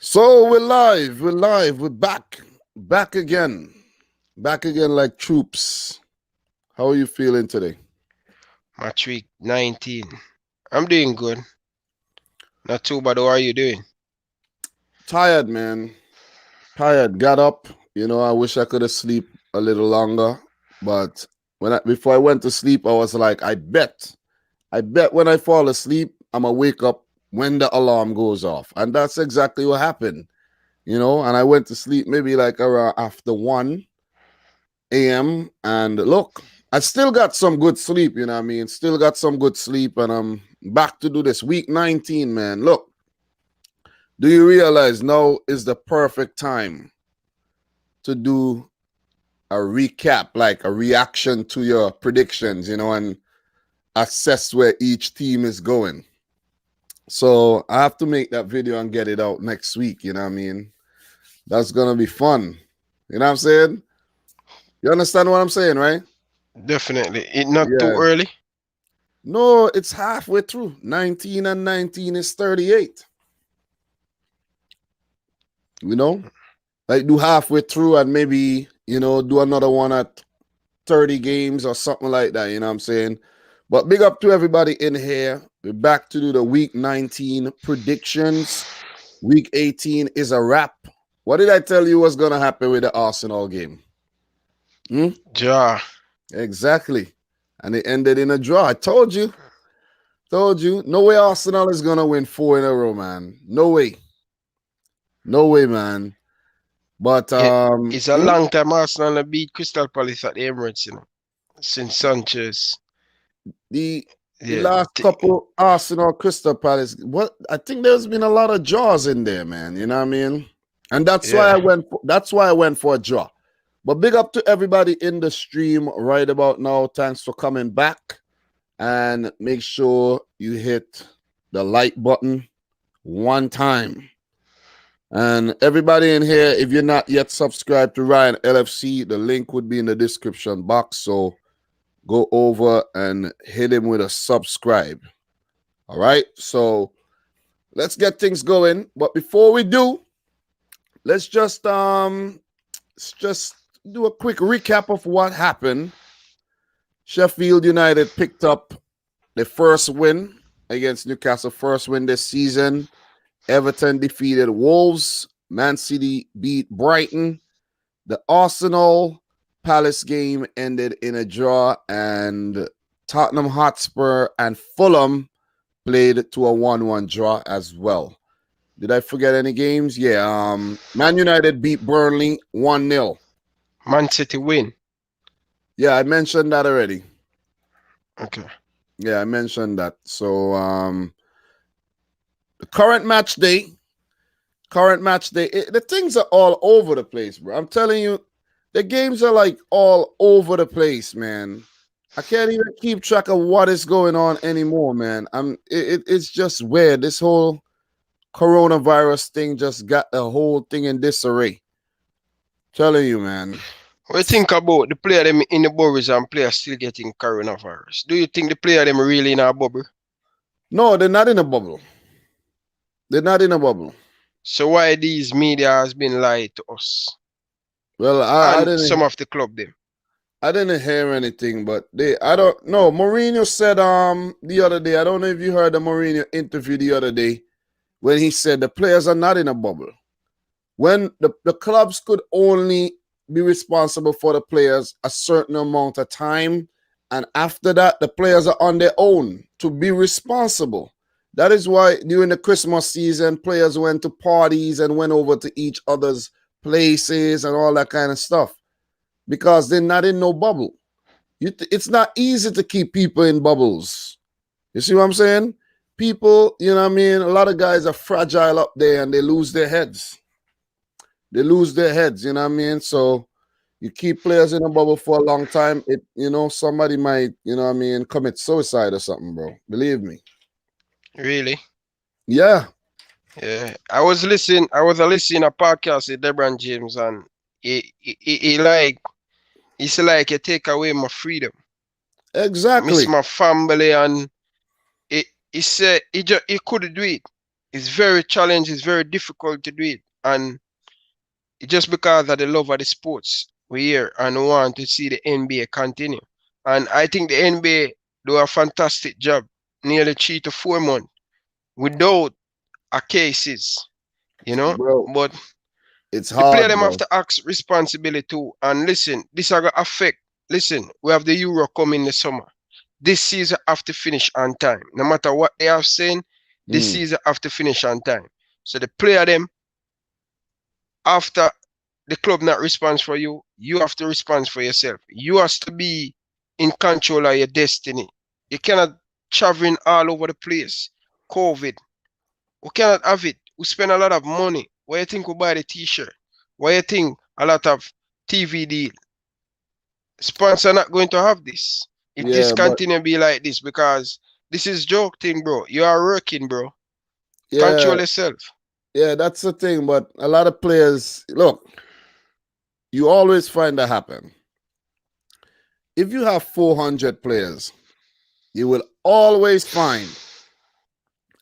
So we're back again, like troops. How are you feeling today? Match week 19. I'm doing good. Not too bad. How are you doing? Tired, man. Tired. Got up. I wish I could have sleep a little longer, but before I went to sleep, I was like, I bet when I fall asleep, I'm gonna wake up when the alarm goes off, and that's exactly what happened. And I went to sleep maybe like around after 1 a.m. And look, I still got some good sleep, you know what I mean? Still got some good sleep, and I'm back to do this. Week 19, man. Look, do you realize now is the perfect time to do a recap, like a reaction to your predictions, and assess where each team is going? So I have to make that video and get it out next week, you know what I mean? That's gonna be fun. You know what I'm saying? You understand what I'm saying, right? Definitely. It not too Yeah. early. No, it's halfway through. 19 and 19 is 38. You know? Like do halfway through and maybe, do another one at 30 games or something like that. You know what I'm saying? But big up to everybody in here. We're back to do the week 19 predictions. Week 18 is a wrap. What did I tell you was going to happen with the Arsenal game? Ja. Exactly. And it ended in a draw. I told you. Told you. No way Arsenal is going to win 4 in a row, man. No way. No way, man. But It's a long time Arsenal beat Crystal Palace at the Emirates, since Sanchez. the Yeah. last couple Arsenal Crystal Palace, what I think there's been a lot of draws in there, man. You know what I mean? And that's why I went for a draw. But big up to everybody in the stream right about now. Thanks for coming back. And make sure you hit the like button one time. And everybody in here, if you're not yet subscribed to Ryan LFC, the link would be in the description box. So go over and hit him with a subscribe. All right. So let's get things going. But before we do, let's just do a quick recap of what happened. Sheffield United picked up the first win against Newcastle, first win this season. Everton defeated Wolves. Man City beat Brighton. The Arsenal Palace game ended in a draw, and Tottenham Hotspur and Fulham played to a 1-1 draw as well. Did I forget any games? Yeah. Man United beat Burnley 1-0. Man City win. Yeah, I mentioned that already. Okay. Yeah, I mentioned that. So the current match day, the things are all over the place, bro. I'm telling you, the games are like all over the place, man. I can't even keep track of what is going on anymore, man. It's just weird. This whole coronavirus thing just got the whole thing in disarray. Telling you, man. What do you think about the player them in the bubbles and players still getting coronavirus? Do you think the player them really in a bubble? No, they're not in a bubble. They're not in a bubble. So why these media has been lied to us? Well, I And didn't some of the club them. I didn't hear anything, but I don't know. Mourinho said the other day, I don't know if you heard the Mourinho interview the other day when he said the players are not in a bubble. When the clubs could only be responsible for the players a certain amount of time, and after that, the players are on their own to be responsible. That is why during the Christmas season, players went to parties and went over to each other's places and all that kind of stuff because they're not in no bubble. It's not easy to keep people in bubbles. You see what I'm saying? People, you know what I mean? A lot of guys are fragile up there and they lose their heads. They lose their heads, you know what I mean? So you keep players in a bubble for a long time, somebody might, commit suicide or something, bro. Believe me. Really? Yeah. Yeah. I was listening a podcast with LeBron James, and it's like you take away my freedom. Exactly. Miss my family, and he said he couldn't do it. It's very challenging, it's very difficult to do it. And it's just because of the love of the sports, we're here and we want to see the NBA continue. And I think the NBA do a fantastic job, nearly 3 to 4 months, without a cases, you know. Bro, But it's the player hard, them have bro. to ask responsibility too. And listen, this are gonna affect. Listen, we have the Euro coming in the summer. This season have to finish on time. No matter what they have saying, this Mm. season have to finish on time. So the player them, after the club not responds for you, you have to respond for yourself. You have to be in control of your destiny. You cannot traveling all over the place. COVID. We cannot have it. We spend a lot of money. Why you think we buy the t-shirt? Why you think a lot of TV deal? Sponsor not going to have this. If this Yeah, but continue be like this, because this is joke thing, bro. You are working, bro. yeah, Control yourself. yeah, that's the thing. But a lot of players, look, you always find that happen. If you have 400 players, you will always find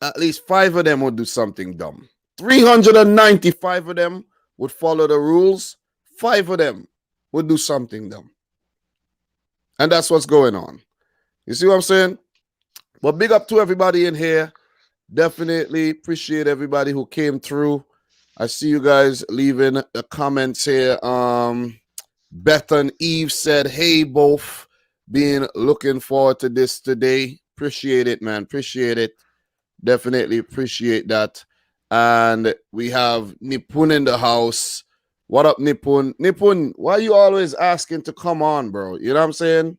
at least 5 of them would do something dumb. 395 of them would follow the rules. 5 of them would do something dumb. And that's what's going on. You see what I'm saying? But big up to everybody in here. Definitely appreciate everybody who came through. I see you guys leaving the comments here. Beth and Eve said, hey, both. Being looking forward to this today. Appreciate it, man. Appreciate it. Definitely appreciate that. And we have Nipun in the house. What up, Nipun? Nipun, why are you always asking to come on, bro? You know what I'm saying?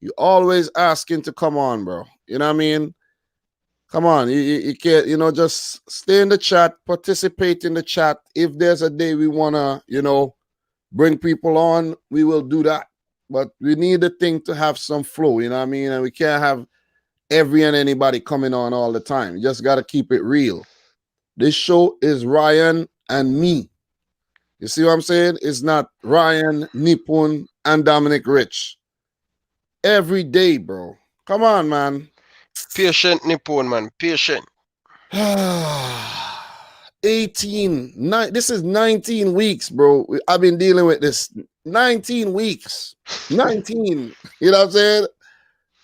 You always asking to come on, bro. You know what I mean? Come on, you can't, just stay in the chat, participate in the chat. If there's a day we want to, bring people on, we will do that. But we need the thing to have some flow, you know what I mean? And we can't have every and anybody coming on all the time. You just got to keep it real. This show is Ryan and me. You see what I'm saying? It's not Ryan, Nipun, and Dominic Rich. Every day, bro. Come on, man. Patient Nippon, man. Patient. this is 19 weeks, bro. I've been dealing with this 19 weeks. 19. You know what I'm saying?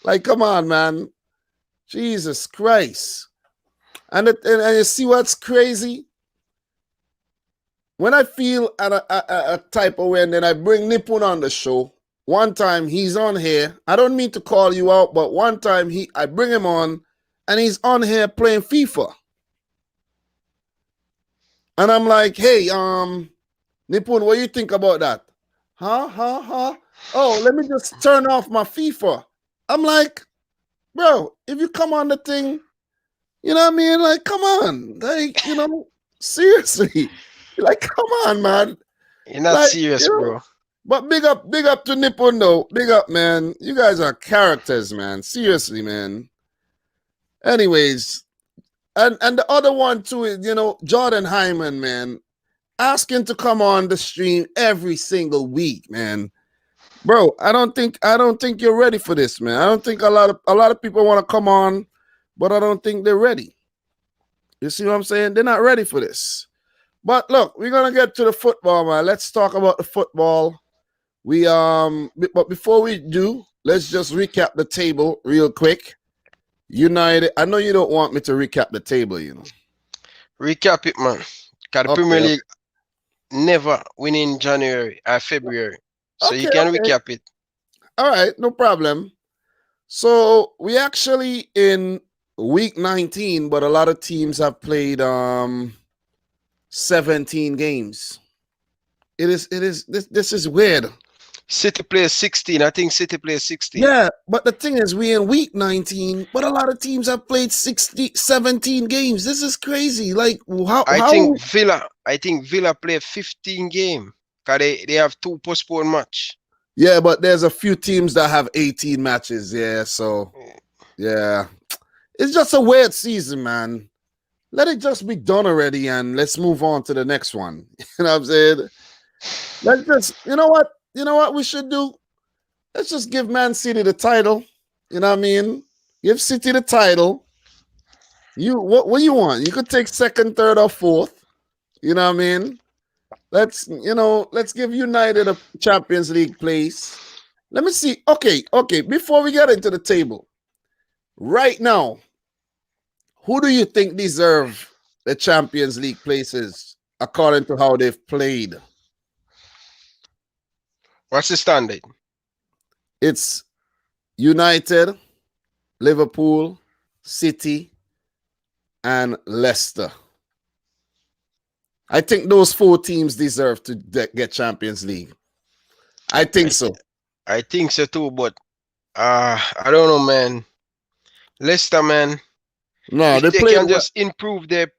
Like, come on, man. Jesus Christ. And you see what's crazy? When I feel a type of way, and then I bring Nipun on the show, one time he's on here. I don't mean to call you out, but one time I bring him on, and he's on here playing FIFA. And I'm like, hey, Nipun, what do you think about that? Huh? Oh, let me just turn off my FIFA. I'm like, bro, if you come on the thing, you know what I mean? Like, come on. Like, seriously. Like, come on, man. You're not like, serious, bro. But big up to Nipun, though. Big up, man. You guys are characters, man. Seriously, man. Anyways, and the other one too is, Jordan Hyman, man, asking to come on the stream every single week, man. Bro, I don't think you're ready for this, man. I don't think a lot of people want to come on, but I don't think they're ready. You see what I'm saying? They're not ready for this. But look, we're gonna get to the football, man. Let's talk about the football. But before we do, let's just recap the table real quick. United. I know you don't want me to recap the table, Recap it, man. Because the Premier League never win in January or February. So you can recap it. All right, no problem. So we actually in week 19, but a lot of teams have played 17 games. This is weird. City plays 16. I think City plays 16. Yeah, but the thing is, we in week 19, but a lot of teams have played 17 games. This is crazy. Like, I think Villa play 15 games because they have 2 postponed match. Yeah, but there's a few teams that have 18 matches. Yeah, so yeah, it's just a weird season, man. Let it just be done already, and let's move on to the next one. You know what I'm saying? Let's just, you know what we should do? Let's just give Man City the title. You know what I mean? Give City the title. What you want? You could take second, third, or fourth. You know what I mean? Let's give United a Champions League place. Let me see. Okay. Before we get into the table, right now, who do you think deserve the Champions League places according to how they've played? What's the standard? It's United, Liverpool, City, and Leicester. I think those 4 teams deserve to get Champions League. I think so. I think so too, but I don't know, man. Leicester, man. No, if they can just improve their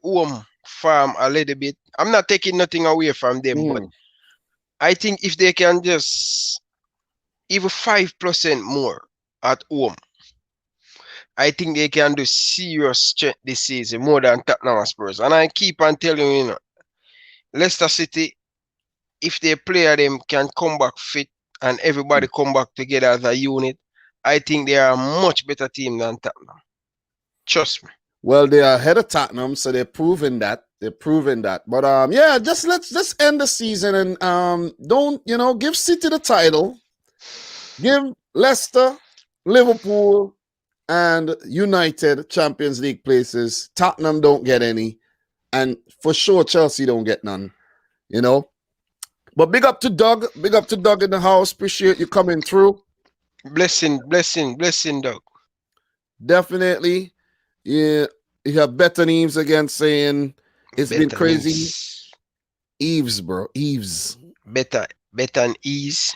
home farm a little bit. I'm not taking nothing away from them, but I think if they can just even 5% more at home, I think they can do serious strength this season more than Tottenham Spurs. And I keep on telling you, Leicester City, if their player them can come back fit and everybody come back together as a unit, I think they are a much better team than Tottenham. Trust me. Well, they are ahead of Tottenham, so they're proving that. But yeah, let's end the season and don't give City the title, give Leicester, Liverpool, and United Champions League places. Tottenham don't get any, and for sure Chelsea don't get none. But big up to Doug. Big up to Doug in the house. Appreciate you coming through. Blessing, Doug. Definitely. Yeah, you have better names again saying it's been crazy. Eves, bro. Eves. Better and ease.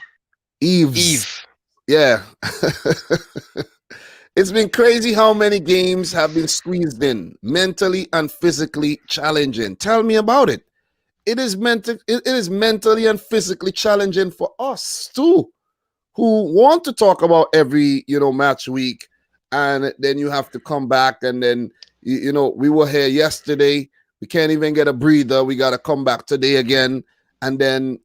Eve. Yeah. It's been crazy how many games have been squeezed in, mentally and physically challenging. Tell me about it. It is mentally and physically challenging for us too, who want to talk about every match week, and then you have to come back, and then we were here yesterday, we can't even get a breather, we got to come back today again, and then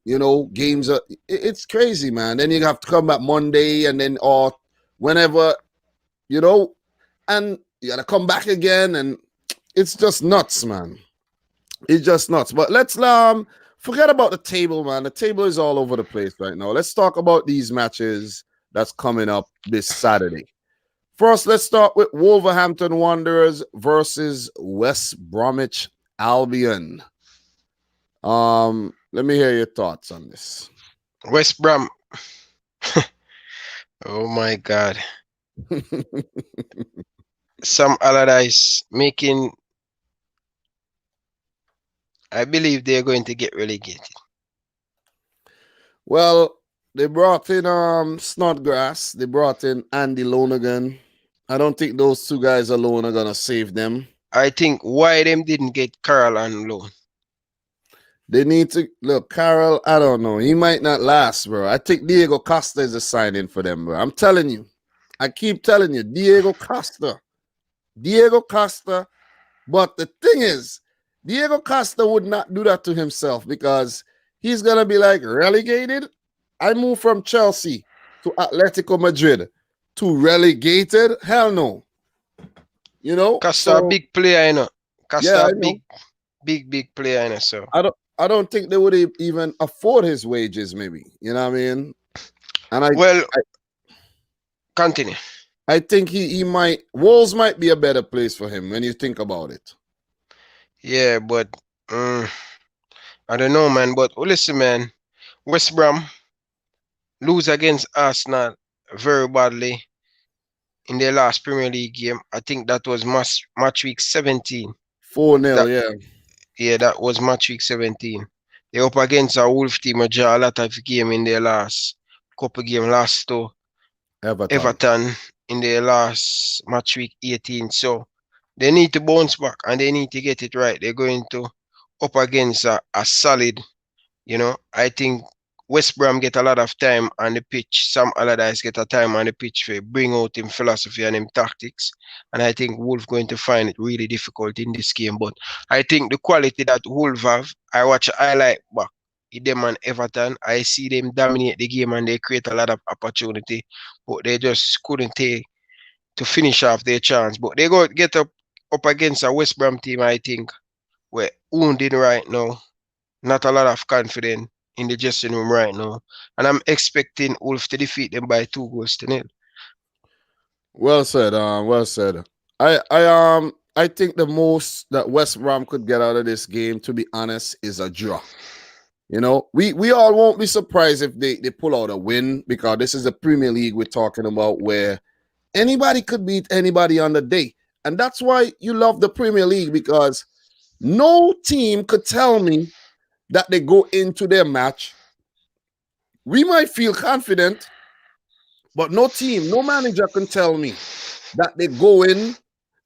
games are, it's crazy, man. Then you have to come back Monday, and then or whenever, and you got to come back again, and it's just nuts, man. It's just nuts. But let's forget about the table, man. The table is all over the place right now. Let's talk about these matches that's coming up this Saturday. First, let's start with Wolverhampton Wanderers versus West Bromwich Albion. Let me hear your thoughts on this. West Brom. Oh my God. Sam Allardyce making. I believe they're going to get relegated. Well, they brought in Snodgrass. They brought in Andy Lonergan. I don't think those 2 guys alone are gonna save them. I think why them didn't get Carroll on loan. They need to look. Carroll, I don't know. He might not last, bro. I think Diego Costa is a sign-in for them, bro. I'm telling you. I keep telling you, Diego Costa. But the thing is, Diego Costa would not do that to himself because he's going to be like, relegated? I moved from Chelsea to Atletico Madrid to relegated? Hell no. Costa a big player, Costa big player, so. I don't think they would even afford his wages, maybe. You know what I mean? And continue. I think Wolves might be a better place for him when you think about it. Yeah, but I don't know, man. But listen, man, West Brom lose against Arsenal very badly in their last Premier League game. I think that was match week 17. 4-0, yeah. Yeah, that was match week 17. They're up against a Wolf team, a draw a lot of game in their last couple game, last to Everton in their last match week 18. So they need to bounce back and they need to get it right. They're going to up against a solid, I think West Brom get a lot of time on the pitch. Sam Allardyce get a time on the pitch for bring out him philosophy and him tactics. And I think Wolves going to find it really difficult in this game. But I think the quality that Wolves have, I watch a highlight back them and Everton. I see them dominate the game and they create a lot of opportunity. But they just couldn't take to finish off their chance. But they go get up against a West Brom team, I think, we're wounded right now. Not a lot of confidence in the dressing room right now. And I'm expecting Wolf to defeat them by 2-0. Well said. Well said. I think the most that West Brom could get out of this game, to be honest, is a draw. You know, we all won't be surprised if they pull out a win, because this is the Premier League we're talking about, where anybody could beat anybody on the day. And that's why you love the Premier League, because no team could tell me that they go into their match. We might feel confident, but no team, no manager can tell me that they go in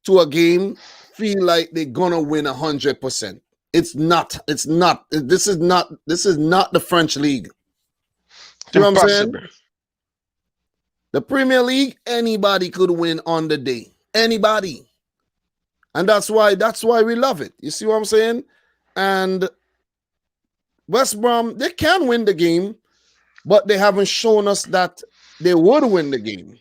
to a game feel like they're gonna win 100%. This is not the French league. You know what I'm saying? The Premier League, anybody could win on the day. Anybody. And that's why we love it. You see what I'm saying? And West Brom, they can win the game, but they haven't shown us that they would win the game.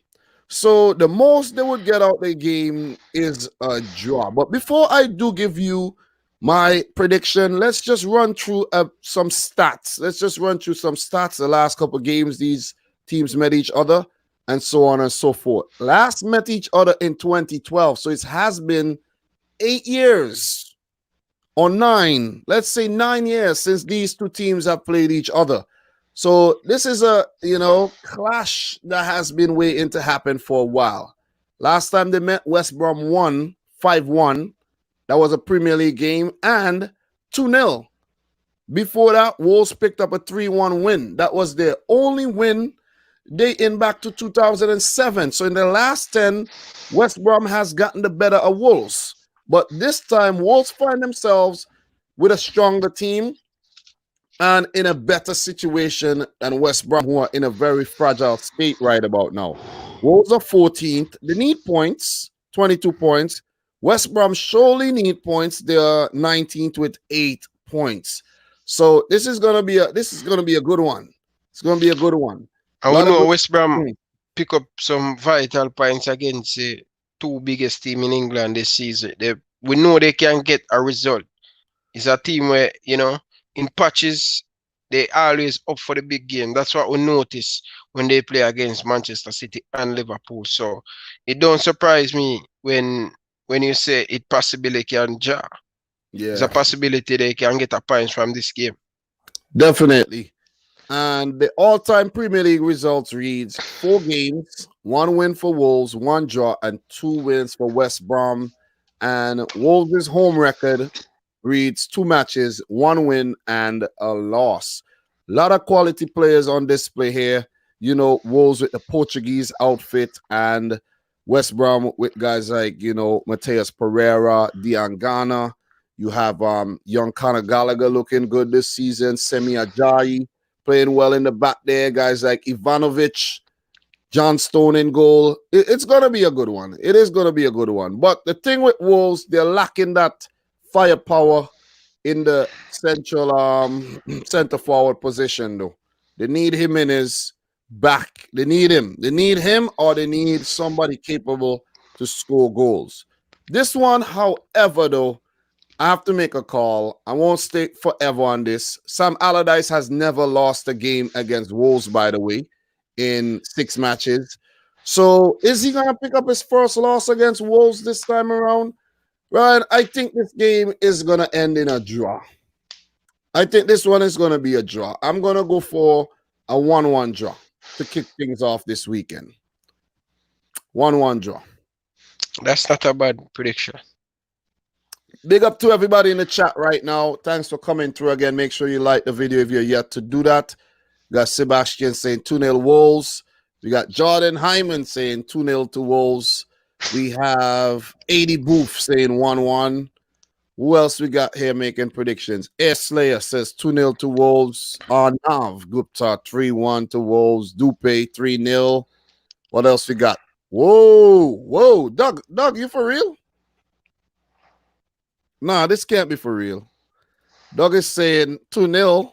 So the most they would get out the game is a draw. But before I do give you my prediction, let's just run through some stats. The last couple of games these teams met each other, and so on and so forth. Last met each other in 2012. So it has been 8 years or 9. Let's say 9 years since these two teams have played each other. So this is a, clash that has been waiting to happen for a while. Last time they met, West Brom won 5-1. That was a Premier League game, and 2-0. Before that, Wolves picked up a 3-1 win. That was their only win dating back to 2007. So in the last 10, West Brom has gotten the better of Wolves. But this time, Wolves find themselves with a stronger team and in a better situation than West Brom, who are in a very fragile state right about now. Wolves are 14th. They need points, 22 points. West Brom surely need points. They are 19th with 8 points. So this is gonna be a good one. It's gonna be a good one. And we know West Brom pick up some vital points against the two biggest team in England this season. We know they can get a result. It's a team where, in patches, they always up for the big game. That's what we notice when they play against Manchester City and Liverpool. So it don't surprise me when you say it possibly can jar. Yeah. It's a possibility they can get a point from this game. Definitely. And the all-time Premier League results reads 4 games, 1 win for Wolves, 1 draw, and 2 wins for West Brom. And Wolves' home record reads 2 matches, 1 win, and a loss. A lot of quality players on display here. Wolves with the Portuguese outfit, and West Brom with guys like, Mateus Pereira, Diangana. You have young Conor Gallagher looking good this season. Semi Ajayi playing well in the back there. Guys like Ivanovic, John Stone in goal. It's going to be a good one. It is going to be a good one. But the thing with Wolves, they're lacking that firepower in the central center forward position, though. They need Jimenez back. They need him. They need him, or they need somebody capable to score goals. This one, however, though, I have to make a call. I won't stay forever on this. Sam Allardyce has never lost a game against Wolves, by the way, in 6 matches. So is he going to pick up his first loss against Wolves this time around? Right, I think this game is going to end in a draw. I think this one is going to be a draw. I'm going to go for a 1-1 draw to kick things off this weekend. 1-1 draw. That's not a bad prediction. Big up to everybody in the chat right now. Thanks for coming through again. Make sure you like the video if you're yet to do that. We got Sebastian saying 2-0 Wolves. We got Jordan Hyman saying 2-0 to Wolves. We have 80 Booth saying 1-1. Who else we got here making predictions? Air Slayer says 2-0 to Wolves. Arnav Gupta 3-1 to Wolves. Dupe 3-0. What else we got? Whoa. Doug, you for real? Nah, this can't be for real. Doug is saying 2-0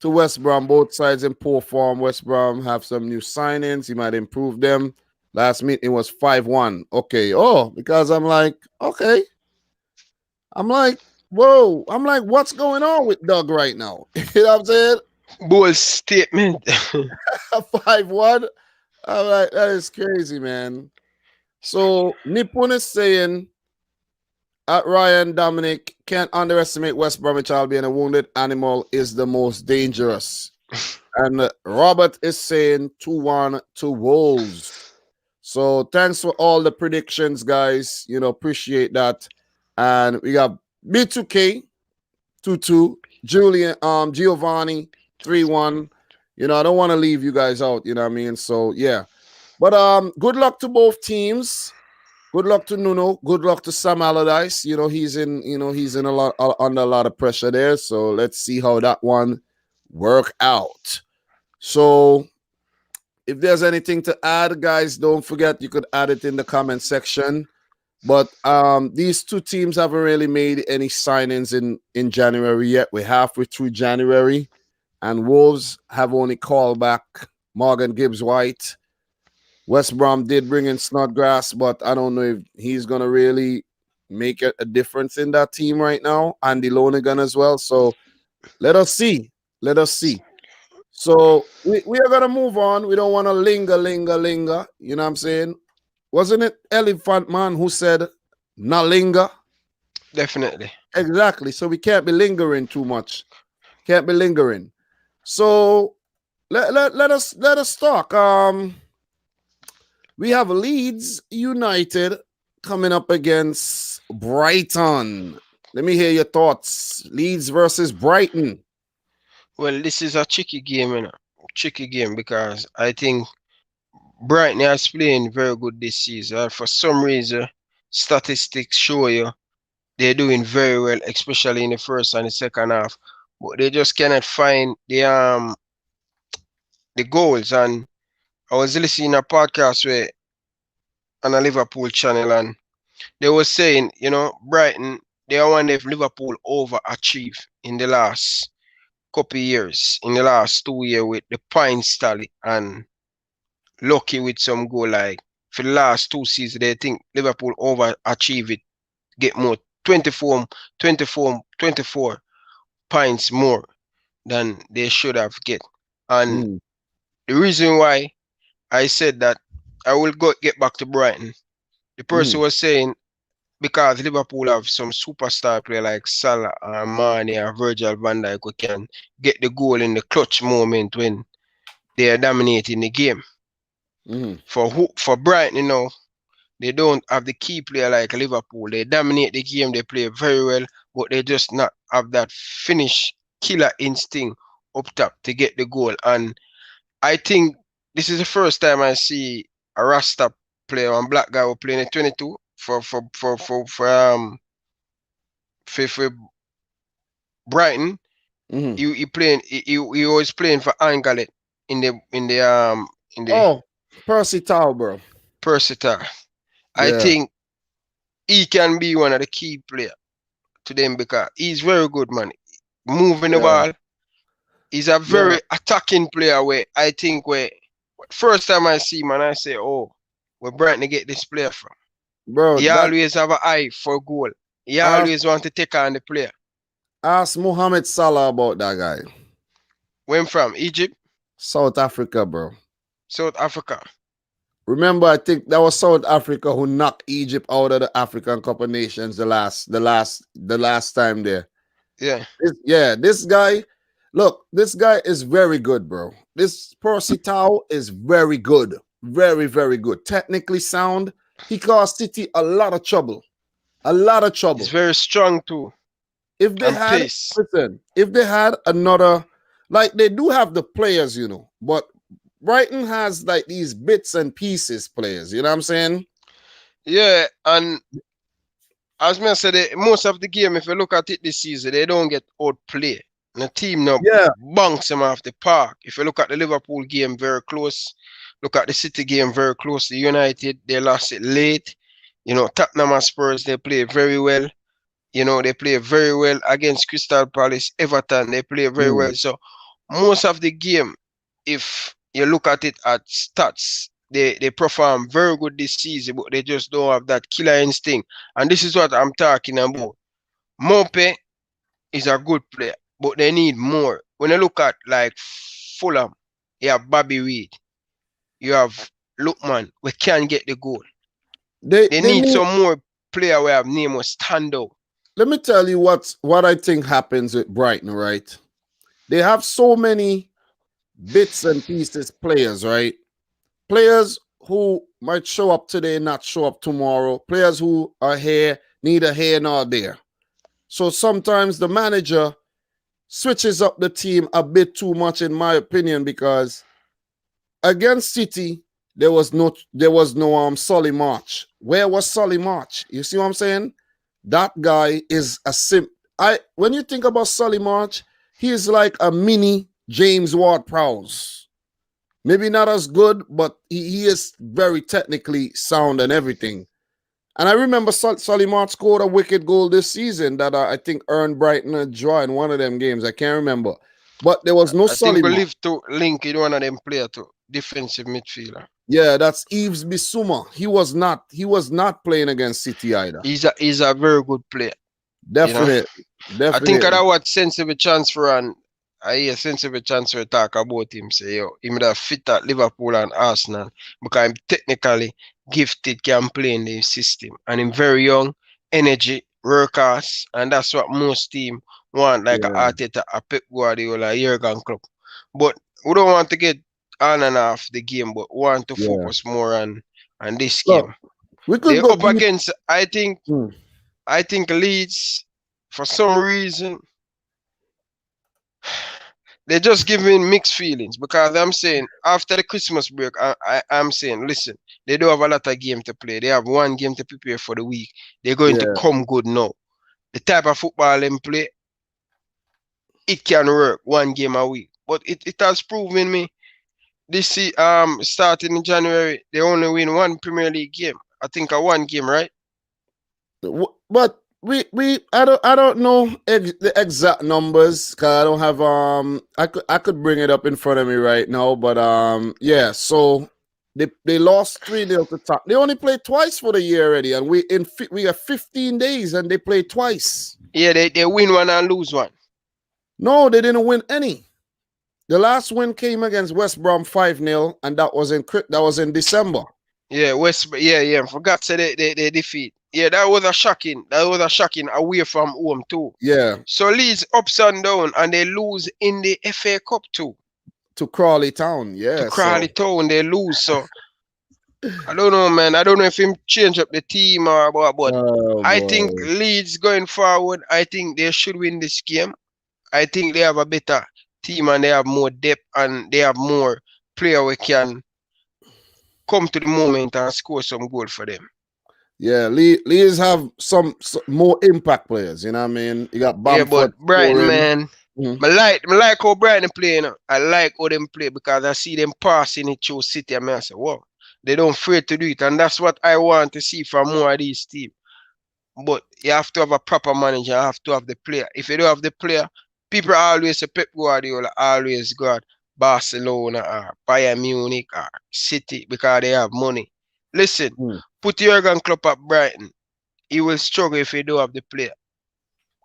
to West Brom. Both sides in poor form. West Brom have some new signings. He might improve them. Last meeting was 5-1. Okay. Oh, because I'm like, okay. I'm like, whoa. I'm like, what's going on with Doug right now? You know what I'm saying? Bold statement. 5-1. I'm like, that is crazy, man. So Nippon is saying at Ryan Dominic can't underestimate West Bromwich Albion. A wounded animal is the most dangerous. And Robert is saying 2-1 to Wolves. So thanks for all the predictions, guys. You know, appreciate that. And we got B2K 2-2, Julian, Giovanni 3-1. You know, I don't want to leave you guys out. You know what I mean? So yeah, but good luck to both teams. Good luck to Nuno. Good luck to Sam Allardyce. You know, he's in a lot under a lot of pressure there. So let's see how that one work out. So if there's anything to add, guys, don't forget you could add it in the comment section. But these two teams haven't really made any signings in January yet. We're halfway through January, and Wolves have only called back Morgan Gibbs-White. West Brom did bring in Snodgrass, but I don't know if he's going to really make a difference in that team right now. Andy Lonergan as well. So let us see. Let us see. So we are going to move on. We don't want to linger. You know what I'm saying? Wasn't it Elephant Man who said, not linger? Definitely. Exactly. So we can't be lingering too much. Can't be lingering. So let us talk. We have Leeds United coming up against Brighton. Let me hear your thoughts. Leeds versus Brighton. Well, this is a tricky game, you know. Tricky game because I think Brighton is playing very good this season. For some reason, statistics show you they're doing very well, especially in the first and the second half. But they just cannot find the goals. And I was listening to a podcast where on a Liverpool channel, and they were saying, you know, Brighton, they are one of Liverpool overachieved in the last couple of years, in the last 2 years with the points tally and lucky with some goal. Like for the last 2 seasons, they think Liverpool overachieve it, get more 24 points more than they should have get. And the reason why I said that, I will get back to Brighton. The person was saying because Liverpool have some superstar player like Salah or Mane or Virgil van Dijk who can get the goal in the clutch moment when they are dominating the game. For Brighton, you know, they don't have the key player like Liverpool. They dominate the game, they play very well, but they just not have that finish killer instinct up top to get the goal. And I think this is the first time I see a Rasta player, one black guy who playing a 22 for Brighton. He playing he was playing for Anglet in the Percy Tau, bro. Percy Tau. I think he can be one of the key players to them because he's very good, man. Moving the ball. He's a very attacking player where I think where first time I see him and I say, oh, where Brighton get this player from. Bro, he always have an eye for goal. He always want to take on the player. Ask Mohamed Salah about that guy. When from? Egypt? South Africa, bro. South Africa. Remember, I think that was South Africa who knocked Egypt out of the African Cup of Nations the last time there. Yeah. This guy, look, this guy is very good, bro. This Percy Tau is very good. Very, very good. Technically sound. He caused City a lot of trouble. He's very strong too. If they had another, like they do have the players, you know, but Brighton has like these bits and pieces players, you know what I'm saying? Yeah, and as I said, most of the game, if you look at it this season, they don't get outplayed. And the team now bunks them off the park. If you look at the Liverpool game, very close. Look at the City game, very close. The United, they lost it late. You know, Tottenham and Spurs, they play very well. You know, they play very well against Crystal Palace, Everton, they play very well. So most of the game, if you look at it at stats, they perform very good this season, but they just don't have that killer instinct. And this is what I'm talking about. Mope is a good player, but they need more. When you look at like Fulham, you have Bobby Reed, you have Lookman, we can't get the goal. They need some more player where have name will stand out. Let me tell you what I think happens with Brighton, right? They have so many bits and pieces players, right? Players who might show up today, not show up tomorrow. Players who are here, neither here nor there. So sometimes the manager switches up the team a bit too much, in my opinion, because against City, there was no Solly March. Where was Solly March? You see what I'm saying? That guy is when you think about Solly March, he is like a mini James Ward-Prowse. Maybe not as good, but he is very technically sound and everything. And I remember Solly March scored a wicked goal this season that I think earned Brighton a draw in one of them games. I can't remember. But there was no Solly March. I think we live to link in one of them player to defensive midfielder. Yeah, that's Yves Bissouma. He was not playing against City either. He's a very good player. Definitely. You know? I think that was sensible transfer, and I hear sensible transfer talk about him. Say, yo, he would have fit at Liverpool and Arsenal because I'm technically gifted, can play in the system, and I'm very young, energy, workers, and that's what most team want, like a Arteta, a Pep Guardiola, a Jurgen Klopp. But we don't want to get on and off the game, but want to focus more on this game. We could They're go up against, I think Leeds, for some reason, they're just giving mixed feelings, because I'm saying after the Christmas break, I'm saying, listen, they don't have a lot of game to play. They have one game to prepare for the week. They're going to come good now. The type of football they play, it can work one game a week. But it has proven me this starting in January, they only win one Premier League game. I think one game, right? But I don't know the exact numbers, because I don't have I could bring it up in front of me right now, but yeah, so they lost 3-0 to Tottenham. They only played twice for the year already, and we have 15 days and they played twice. Yeah, they win one and lose one. No, they didn't win any. The last win came against West Brom 5-0, and that was in December. Yeah, I forgot to say they defeat. Yeah, that was a shocking away from home too. Yeah. So Leeds ups and down, and they lose in the FA Cup too. To Crawley Town, yeah. To Crawley Town, they lose. So I don't know, man. I don't know if him change up the team or what, but I think Leeds going forward, I think they should win this game. I think they have a better team, and they have more depth, and they have more player who can come to the moment and score some goal for them. Yeah, Leeds have some more impact players, you know what I mean? You got Bamford. Yeah, but Brighton, man, I like how Brighton play, you know? I like how them play, because I see them passing it through City, and I say, wow, they don't afraid to do it, and that's what I want to see from more of these teams. But you have to have a proper manager, you have to have the player. If you don't have the player, people always say Pep Guardiola always got Barcelona or Bayern Munich or City because they have money. Listen, put Jurgen Klopp at Brighton. He will struggle if he don't have the player.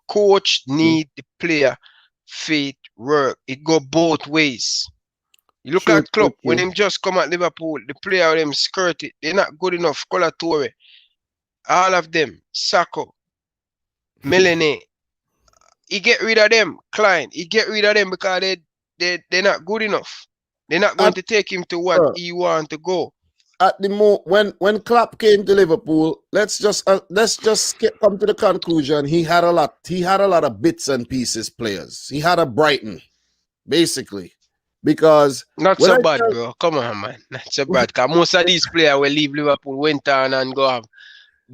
Coach need the player, faith, work. It go both ways. You look at Klopp, when him just come at Liverpool, the player them skirted, they're not good enough. Colatore, all of them, Sacco, Melanie. He get rid of them, Klein. He get rid of them because they're not good enough. They're not going to take him to what he want to go. At the when Klopp came to Liverpool, let's just come to the conclusion. He had a lot of bits and pieces players. He had a Brighton, basically, because not so bad, bro. Come on, man, not so bad. Because most of these players will leave Liverpool, went on and go have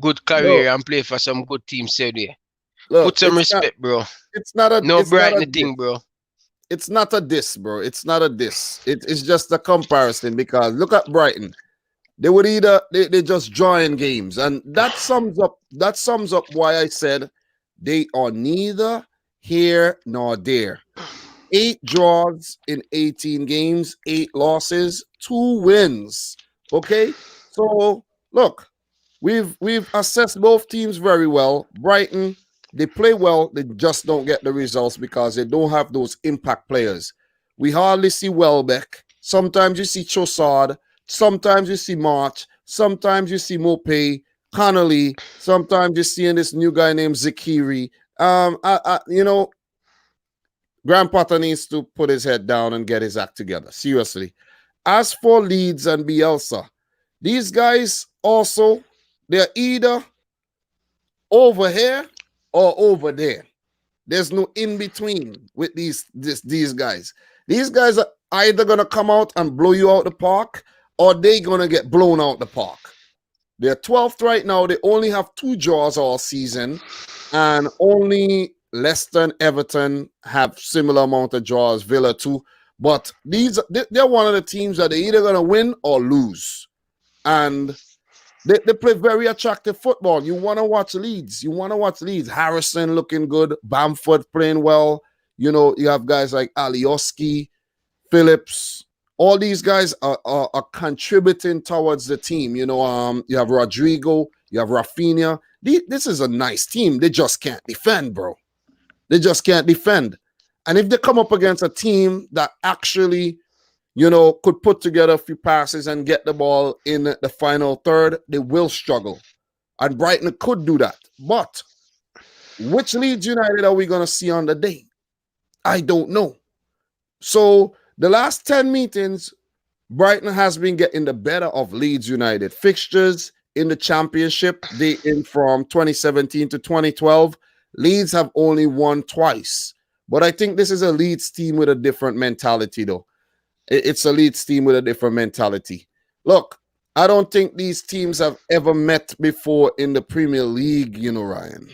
good career and play for some good teams. So there, put some respect, bro. It's not a Brighton thing, bro. It's not a diss, bro. It's not a diss. It's just a comparison, because look at Brighton. They would they just join games, and that sums up why I said they are neither here nor there. 8 draws in 18 games, 8 losses, 2 wins. Okay, so look, we've assessed both teams very well. Brighton, they play well, they just don't get the results because they don't have those impact players. We hardly see Welbeck. Sometimes you see Trossard. Sometimes you see March. Sometimes you see Mopé, Connolly. Sometimes you see this new guy named Zakiri. You know, Graham Potter needs to put his head down and get his act together. Seriously. As for Leeds and Bielsa, these guys also, they're either over here or over there. There's no in between with these guys. These guys are either gonna come out and blow you out the park, or they're gonna get blown out the park. They're 12th right now. They only have 2 draws all season, and only Leicester and Everton have similar amount of draws. Villa too, but they're one of the teams that they're either gonna win or lose, and they play very attractive football. You want to watch Leeds. You want to watch Leeds. Harrison looking good. Bamford playing well. You know, you have guys like Alioski, Phillips. All these guys are contributing towards the team. You know, you have Rodrigo. You have Rafinha. This is a nice team. They just can't defend, bro. They just can't defend. And if they come up against a team that actually, you know, could put together a few passes and get the ball in the final third, they will struggle. And Brighton could do that. But which Leeds United are we going to see on the day? I don't know. So the last 10 meetings, Brighton has been getting the better of Leeds United. Fixtures in the championship, they in from 2017 to 2012. Leeds have only won twice. But I think this is a Leeds team with a different mentality, though. It's a Leeds team with a different mentality. Look, I don't think these teams have ever met before in the Premier League, you know, Ryan.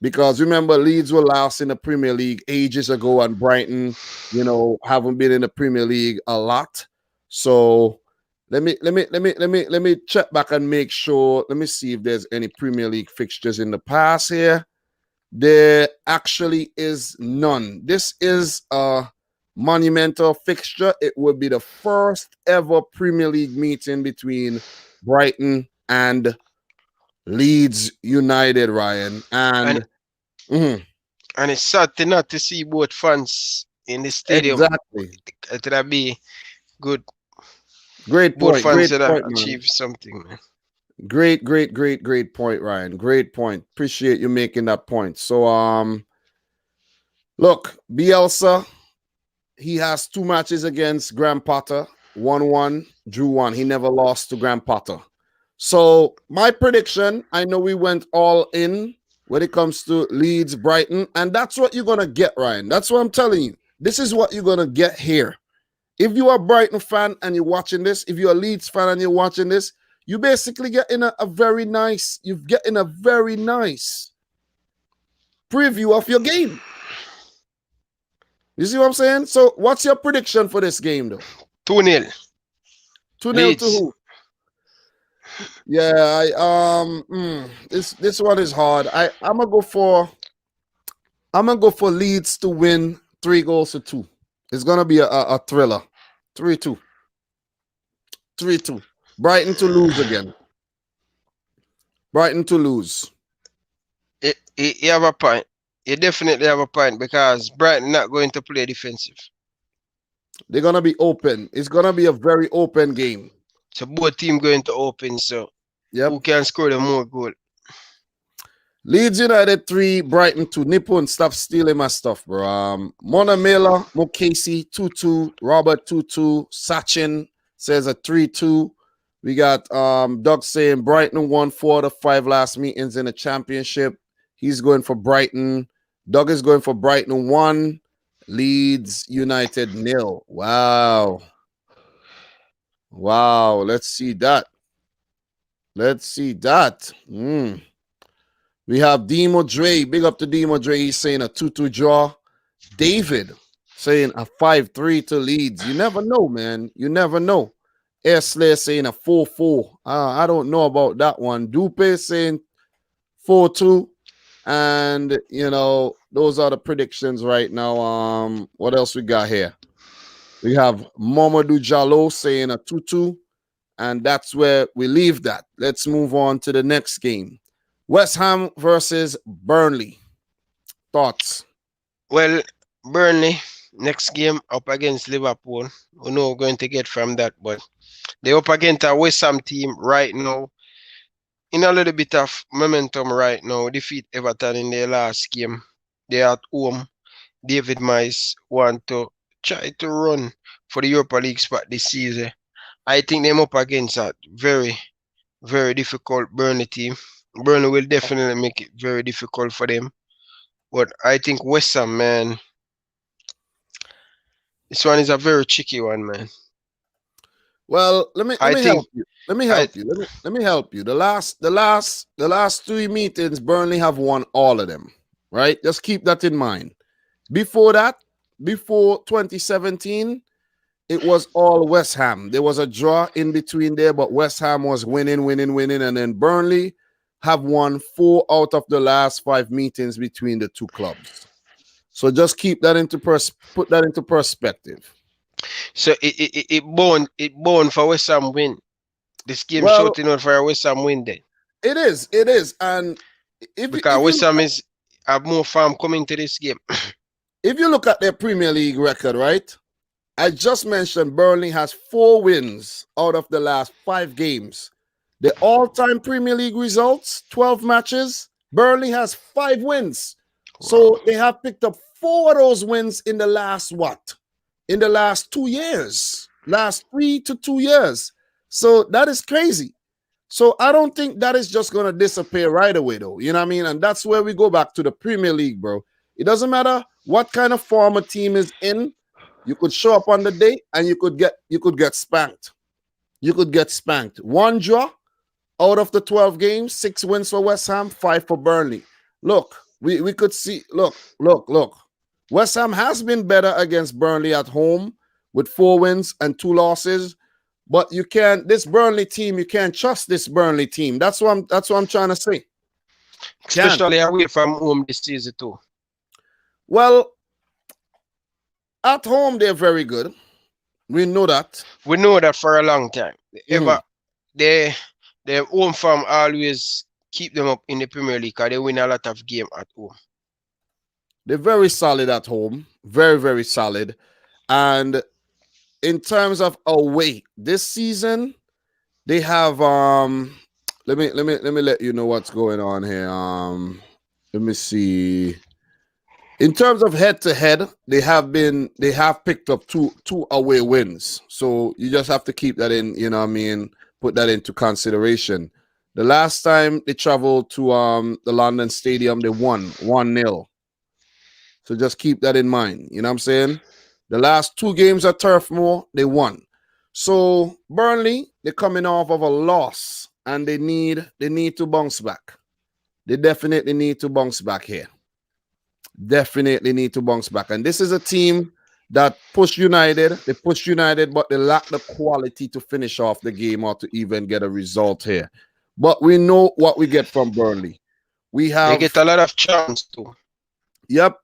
Because remember, Leeds were last in the Premier League ages ago, and Brighton, you know, haven't been in the Premier League a lot. So let me check back and make sure. Let me see if there's any Premier League fixtures in the past here. There actually is none. This is a monumental fixture. It would be the first ever Premier League meeting between Brighton and Leeds United, Ryan. And it's sad not to see both fans in the stadium. Exactly. It would be good. Great point. Both fans Great would point, achieve something, man. Great point, Ryan. Great point. Appreciate you making that point. So, look, Bielsa, he has 2 matches against Graham Potter, 1-1, drew 1. He never lost to Graham Potter. So, my prediction, I know we went all in when it comes to Leeds, Brighton, and that's what you're going to get, Ryan. That's what I'm telling you. This is what you're going to get here. If you are a Brighton fan and you're watching this, if you're a Leeds fan and you're watching this, you basically getting a very nice preview of your game. You see what I'm saying? So what's your prediction for this game, though? 2-0. 2-0 to who? Yeah, this one is hard. I'm gonna go for Leeds to win 3-2. It's gonna be a thriller. 3-2. 3-2. Brighton to lose again. Brighton to lose. You have a point. You definitely have a point because Brighton not going to play defensive. They're going to be open. It's going to be a very open game. So both teams going to open. So who can score the more goal? Leeds United 3, Brighton 2. Nippon, stop stealing my stuff, bro. Mona Mela, Mokasi 2-2. Robert 2-2. Sachin says a 3-2. We got Doug saying Brighton won 4 out of 5 last meetings in the championship. He's going for Brighton. Doug is going for Brighton 1. Leeds United 0. Wow. Let's see that. We have Demo Dre. Big up to Demo Dre. He's saying a 2-2 draw. David saying a 5-3 to Leeds. You never know, man. You never know. Air Slayer saying a 4-4. I don't know about that one. Dupe saying 4-2. And, you know, those are the predictions right now. What else we got here? We have Mamadou Jallo saying a 2-2. And that's where we leave that. Let's move on to the next game. West Ham versus Burnley. Thoughts? Well, Burnley, next game up against Liverpool. We know we're going to get from that, but they're up against a West Ham team right now. In a little bit of momentum right now. Defeat Everton in their last game. They're at home. David Moyes want to try to run for the Europa League spot this season. I think them up against a very, very difficult Burnley team. Burnley will definitely make it very difficult for them. But I think West Ham, man, this one is a very tricky one, man. Well, let me help you. Let me help you. The last 3 meetings, Burnley have won all of them. Right? Just keep that in mind. Before that, before 2017, it was all West Ham. There was a draw in between there, but West Ham was winning, and then Burnley have won 4 out of the last 5 meetings between the two clubs. So just keep that put that into perspective. So it born for West Ham win. This game shouting out for a West Ham win then. It is, and because West Ham have more farm coming to this game. If you look at their Premier League record, right? I just mentioned Burnley has 4 wins out of the last 5 games. The all-time Premier League results, 12 matches, Burnley has 5 wins. Wow. So they have picked up 4 of those wins in the last In the last 2 years. Last 3 to 2 years. So that is crazy. So I don't think that is just going to disappear right away, though. You know what I mean? And that's where we go back to the Premier League, bro. It doesn't matter what kind of form a team is in. You could show up on the day and you could get spanked. You could get spanked. 1 draw out of the 12 games, 6 wins for West Ham, 5 for Burnley. Look, we could see, look. West Ham has been better against Burnley at home with 4 wins and 2 losses. But this Burnley team, you can't trust this Burnley team. That's what I'm trying to say. Especially away from home this season too. Well, at home they're very good. We know that. We know that for a long time. Their home form always keep them up in the Premier League because they win a lot of games at home. They're very solid at home. Very, very solid. And in terms of away, this season, they have let me let you know what's going on here. Let me see. In terms of head-to-head, they have picked up two away wins. So you just have to keep that in, you know what I mean, put that into consideration. The last time they traveled to the London Stadium, they won 1-0. So just keep that in mind. You know what I'm saying? The last 2 games at Turf Moor, they won. So Burnley, they're coming off of a loss and they need to bounce back. They definitely need to bounce back here. Definitely need to bounce back. And this is a team that pushed United. They pushed United, but they lack the quality to finish off the game or to even get a result here. But we know what we get from Burnley. They get a lot of chance too. Yep,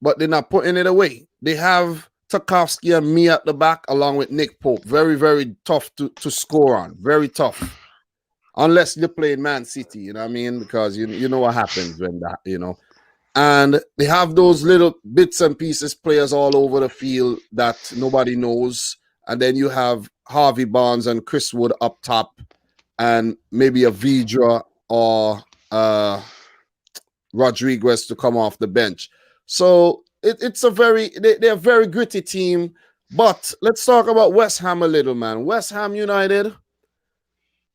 but they're not putting it away. They have Tarkowski and me at the back along with Nick Pope. Very, very tough to score on. Very tough. Unless you're playing Man City, you know what I mean? Because you know what happens when that, you know. And they have those little bits and pieces players all over the field that nobody knows. And then you have Harvey Barnes and Chris Wood up top and maybe a Vidra or Rodriguez to come off the bench. So they're a very gritty team. But let's talk about West Ham a little, man. West Ham United,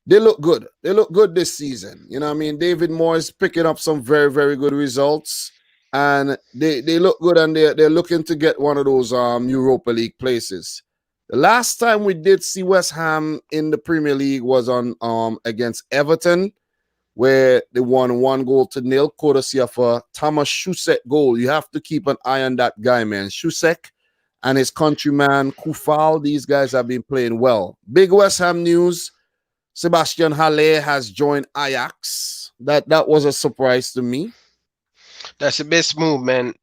they look good. They look good this season. You know what I mean? David Moyes picking up some very, very good results. And they look good, and they're looking to get one of those Europa League places. The last time we did see West Ham in the Premier League was on against Everton, where they won 1-0, courtesy of a Thomas Shusek goal. You have to keep an eye on that guy, man. Shusek and his countryman Kufal, these guys have been playing well. Big West Ham news. Sebastian Haller has joined Ajax. That was a surprise to me. That's the best move, man.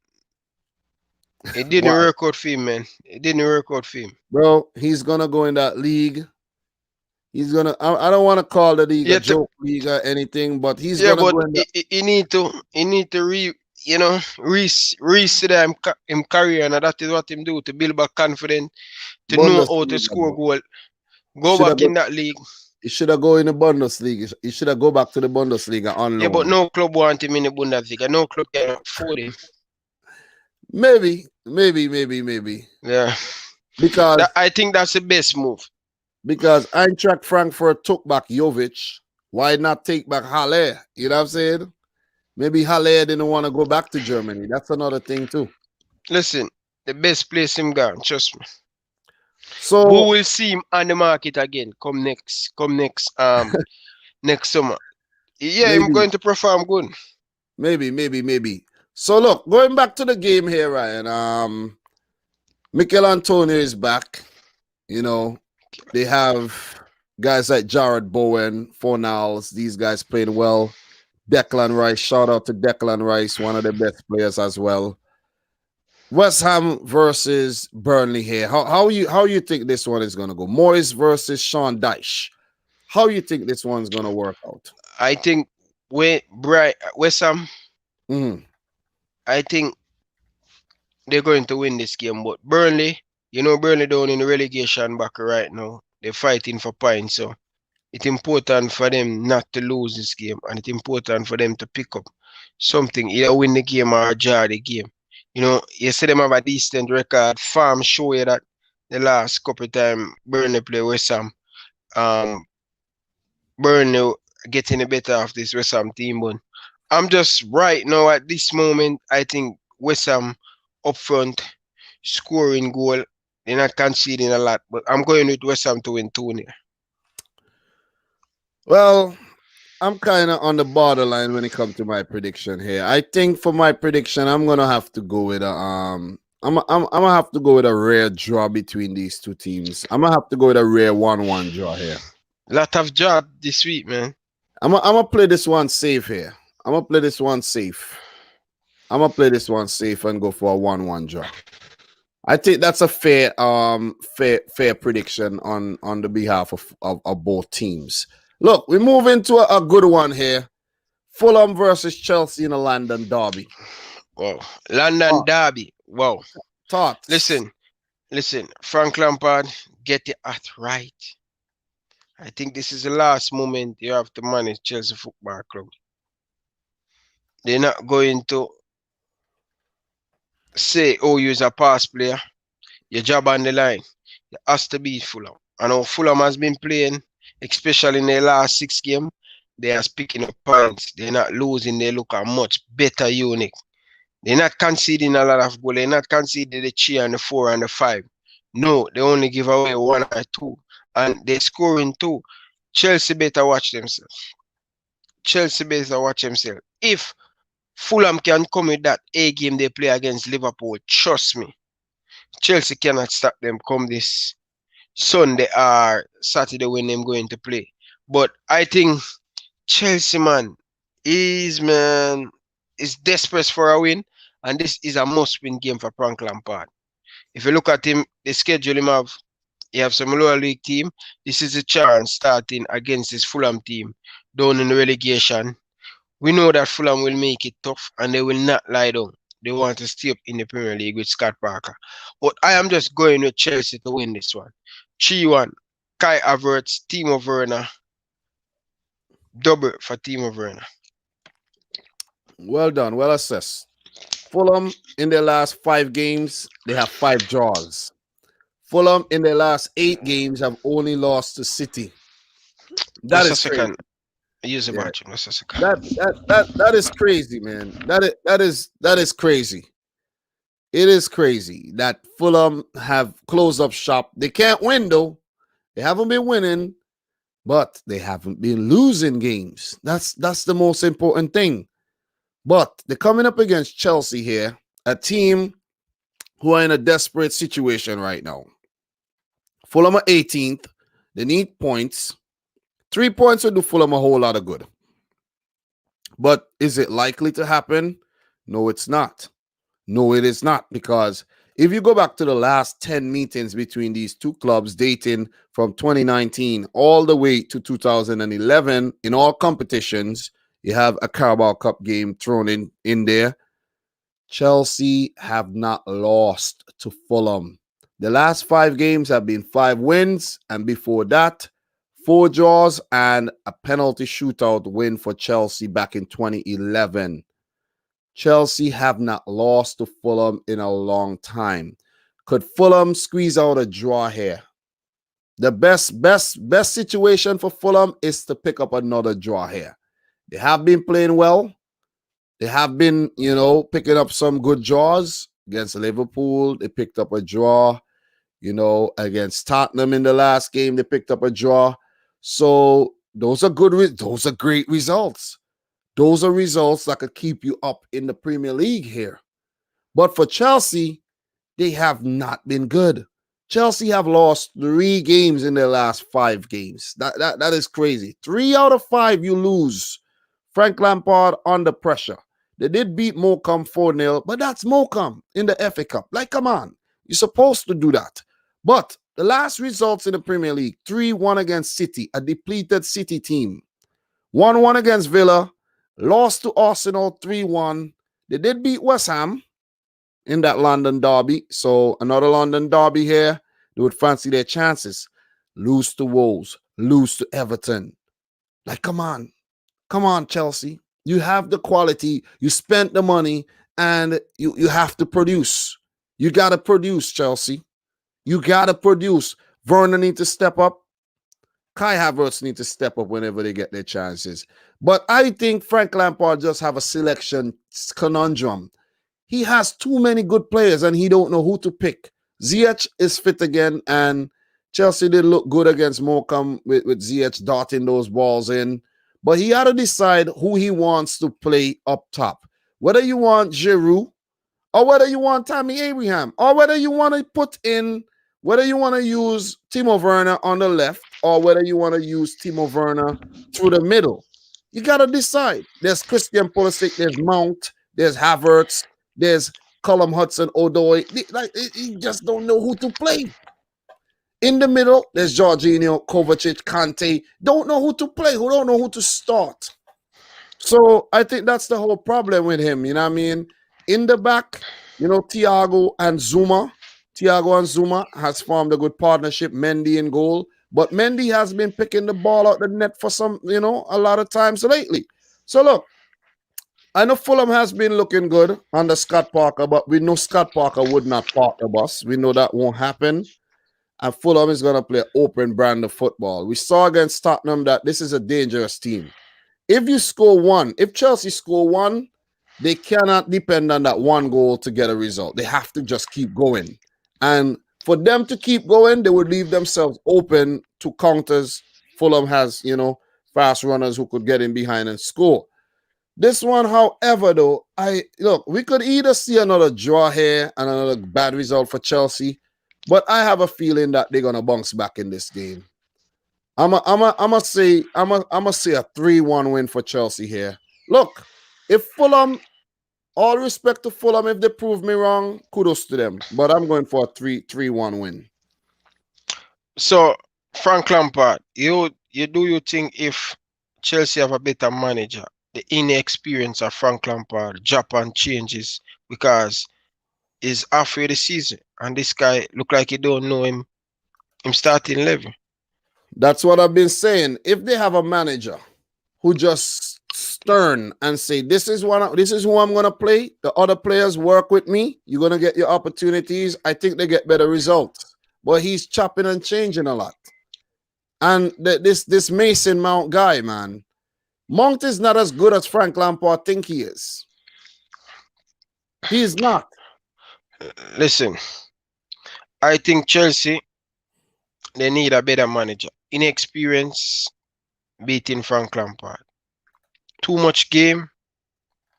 It didn't work out for him, man. It didn't work out for him. Bro, he's going to go in that league He's gonna. I don't want to call the league a Yeah, joke league or anything, but he's yeah, gonna but go in. he need to reset him career, and that is what him do to build back confidence, to know how to Bundesliga, score bro. goal. He Go should have back go. in that league. He should have go in the Bundesliga. He should have go back to the Bundesliga on Yeah, but loan. no club want him in the Bundesliga. No club can afford him. Maybe. Yeah, Because I think that's the best move. Eintracht Frankfurt took back Jovic. Why not take back Halle? You know what I'm saying? Maybe Halle didn't want to go back to Germany. That's another thing too. Listen, the best place him gone. Trust me. We So will see him on the market again. Come next summer. Yeah, I'm maybe, going to perform good. maybe. So look, going back to the game here, Ryan. Mikel Antonio is back. You know, they have guys like Jared Bowen, Fornals, these guys playing well. Declan Rice, shout out to Declan Rice, one of the best players as well. West Ham versus Burnley here. How you think this one is gonna go? Moyes versus Sean Dyche. How you think this one's gonna work out? I think West Ham, I think they're going to win this game. But Burnley, Burnley down in the relegation back right now. They're fighting for points, so it's important for them not to lose this game, and it's important for them to pick up something, either win the game or draw the game. You see them have a decent record. Farm show you that the last couple of times Burnley play West Ham, Burnley getting the better of this West Ham team. But I'm just right now at this moment, I think West Ham up front, scoring goal. They're not conceding a lot, but I'm going with West Ham to win 2-0. Well, I'm kind of on the borderline when it comes to my prediction here. I think for my prediction, I'm gonna have to go with I'm gonna have to go with a rare draw between these two teams. I'm gonna have to go with a rare 1-1 draw here. Lot of job this week, man. I'm gonna play this one safe here. I'm gonna play this one safe and go for a 1-1 draw. I think that's a fair prediction on the behalf of both teams. Look, we move into a good one here. Fulham versus Chelsea in a London derby. Wow. London derby. Wow. Thoughts? Listen. Frank Lampard, get it at right. I think this is the last moment you have to manage Chelsea Football Club. They're not going to say, oh, you're a pass player. Your job on the line. It has to be Fulham. I know Fulham has been playing, especially in their last 6 games. They are picking up points. They're not losing. They look a much better unit. They're not conceding a lot of goals. They're not conceding the 3 and the 4 and the 5. No, they only give away 1 or 2. And they're scoring 2. Chelsea better watch themselves. If Fulham can come with that A game they play against Liverpool, trust me, Chelsea cannot stop them come this Sunday or Saturday when they're going to play. But I think Chelsea, man, is desperate for a win, and this is a must-win game for Frank Lampard. If you look at him, the schedule he have some lower league team. This is a chance starting against this Fulham team down in the relegation. We know that Fulham will make it tough, and they will not lie down. They want to stay up in the Premier League with Scott Parker. But I am just going with Chelsea to win this one. 3-1. Kai Havertz, Timo Werner. Double for Timo Werner. Well done. Well assessed. Fulham, in their last 5 games, they have 5 draws. Fulham, in their last 8 games, have only lost to City. That is crazy. Use a bathroom. That is crazy, man. That is crazy. It is crazy that Fulham have closed up shop. They can't win though. They haven't been winning, but they haven't been losing games. That's the most important thing. But they're coming up against Chelsea here, a team who are in a desperate situation right now. Fulham are 18th. They need points. 3 points will do Fulham a whole lot of good. But is it likely to happen? No, it's not. No, it is not. Because If you go back to the last 10 meetings between these two clubs dating from 2019 all the way to 2011 in all competitions, you have a Carabao Cup game thrown in there. Chelsea have not lost to Fulham. The last 5 games have been 5 wins, and before that, 4 draws and a penalty shootout win for Chelsea back in 2011. Chelsea have not lost to Fulham in a long time. Could Fulham squeeze out a draw here? The best situation for Fulham is to pick up another draw here. They have been playing well. They have been, picking up some good draws against Liverpool. They picked up a draw, against Tottenham in the last game. They picked up a draw. So those are great results. Those are results that could keep you up in the Premier League here. But for Chelsea, they have not been good. Chelsea have lost 3 games in their last 5 games. That is crazy. 3 out of 5 you lose. Frank Lampard under pressure. They did beat Morecambe 4-0, but that's Morecambe in the FA Cup. Like, come on. You're supposed to do that. But the last results in the Premier League, 3-1 against City, a depleted City team. 1-1 against Villa, lost to Arsenal 3-1. They did beat West Ham in that London derby. So another London derby here. They would fancy their chances. Lose to Wolves, lose to Everton. Like, come on. Come on, Chelsea. You have the quality, you spent the money, and you have to produce. You got to produce, Chelsea. You got to produce. Werner needs to step up. Kai Havertz need to step up whenever they get their chances. But I think Frank Lampard just have a selection conundrum. He has too many good players, and he don't know who to pick. Ziyech is fit again, and Chelsea did look good against Morecambe with Ziyech darting those balls in. But he had to decide who he wants to play up top. Whether you want Giroud, or whether you want Tammy Abraham, or whether you want to use Timo Werner on the left, or whether you want to use Timo Werner through the middle. You got to decide. There's Christian Pulisic, there's Mount, there's Havertz, there's Callum Hudson-Odoi. You just don't know who to play. In the middle, there's Jorginho, Kovacic, Kante. Don't know who to play, who don't know who to start. So I think that's the whole problem with him. You know what I mean? In the back, Thiago and Zuma. Thiago and Zuma has formed a good partnership. Mendy in goal. But Mendy has been picking the ball out the net for some, a lot of times lately. So look, I know Fulham has been looking good under Scott Parker, but we know Scott Parker would not park the bus. We know that won't happen. And Fulham is going to play an open brand of football. We saw against Tottenham that this is a dangerous team. If Chelsea score 1, they cannot depend on that 1 goal to get a result. They have to just keep going. And for them to keep going, they would leave themselves open to counters. Fulham has, fast runners who could get in behind and score. This one, however, though, we could either see another draw here and another bad result for Chelsea. But I have a feeling that they're gonna bounce back in this game. I'm a say a 3-1 win for Chelsea here. Look, if Fulham, all respect to Fulham, if they prove me wrong, kudos to them. But I'm going for a 3-1 win. So Frank Lampard, you think if Chelsea have a better manager, the inexperience of Frank Lampard, Japan changes because is halfway the season, and this guy look like you don't know him starting level. That's what I've been saying. If they have a manager who just stern and say, this is who I'm gonna play, the other players work with me, you're gonna get your opportunities, I think they get better results. But he's chopping and changing a lot. And this Mason Mount guy, man, Mount is not as good as Frank Lampard think he is. He's not. Listen, I think Chelsea, they need a better manager. Inexperience beating Frank Lampard. Too much game,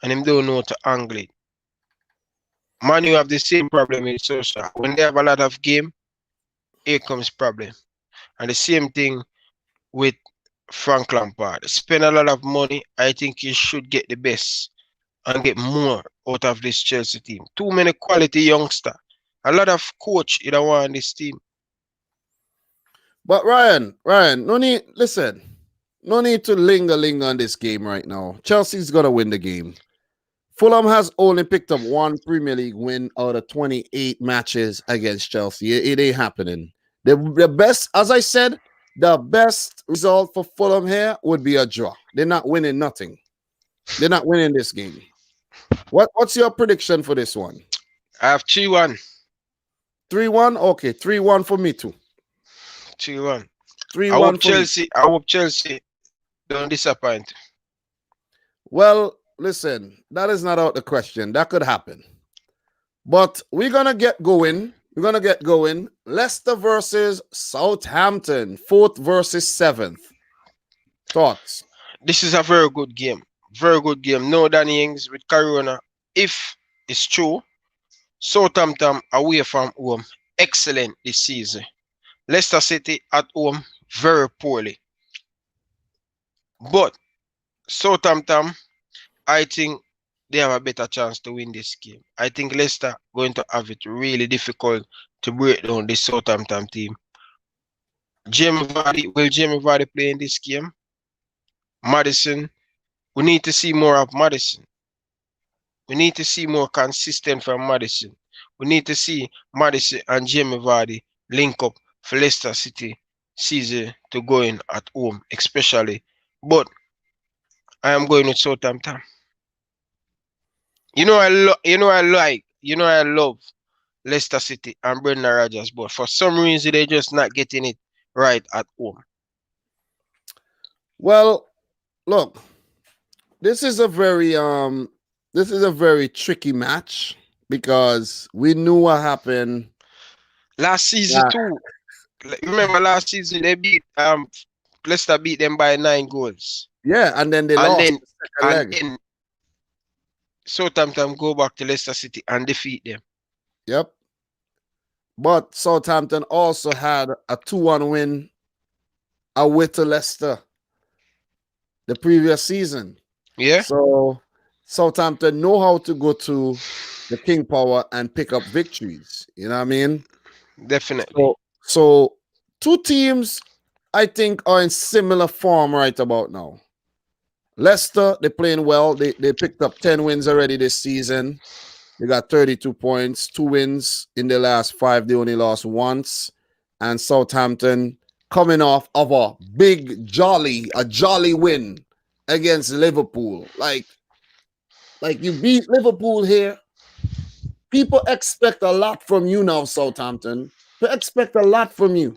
and him don't know how to angle it. Man, you have the same problem with Sosa. When they have a lot of game, here comes problem. And the same thing with Frank Lampard. Spend a lot of money. I think he should get the best and get more out of this Chelsea team. Too many quality youngsters. A lot of coach you don't want this team. But Ryan, no need, listen, no need to linger on this game right now. Chelsea's going to win the game. Fulham has only picked up one Premier League win out of 28 matches against Chelsea. It ain't happening. The best, as I said, the best result for Fulham here would be a draw. They're not winning nothing. They're not winning this game. What's your prediction for this one? I have 3-1. 3-1? Okay, 3-1 for me too. 3-1. 3-1 I hope Chelsea don't disappoint. Well, listen, that is not out the question. That could happen. But we're going to get going. Leicester versus Southampton, 4th versus 7th. Thoughts? This is a very good game. Very good game. No Danny Ings with Corona. If it's true, Southampton away from home, excellent this season. Leicester City at home, very poorly. But Southampton, I think they have a better chance to win this game. I think Leicester going to have it really difficult to break down this Southampton team. Jamie Vardy play in this game? Maddison, we need to see more of Maddison. We need to see more consistent from Maddison. We need to see Maddison and Jamie Vardy link up for Leicester City season to go in at home, especially. But I am going with Southampton. I love Leicester City and Brendan Rodgers, but for some reason they're just not getting it right at home. Well, look, this is a very tricky match because we knew what happened last season too. Remember last season they beat Leicester beat them by 9 goals. Yeah, and then they lost the then Southampton go back to Leicester City and defeat them. Yep. But Southampton also had a 2-1 win away to Leicester the previous season. Yeah. So Southampton know how to go to the King Power and pick up victories. You know what I mean? Definitely. So two teams, I think, are in similar form right about now. Leicester, they're playing well. They picked up 10 wins already this season. They got 32 points, 2 wins in the last 5. They only lost once. And Southampton coming off of a jolly win against Liverpool. Like you beat Liverpool here. People expect a lot from you now, Southampton. They expect a lot from you.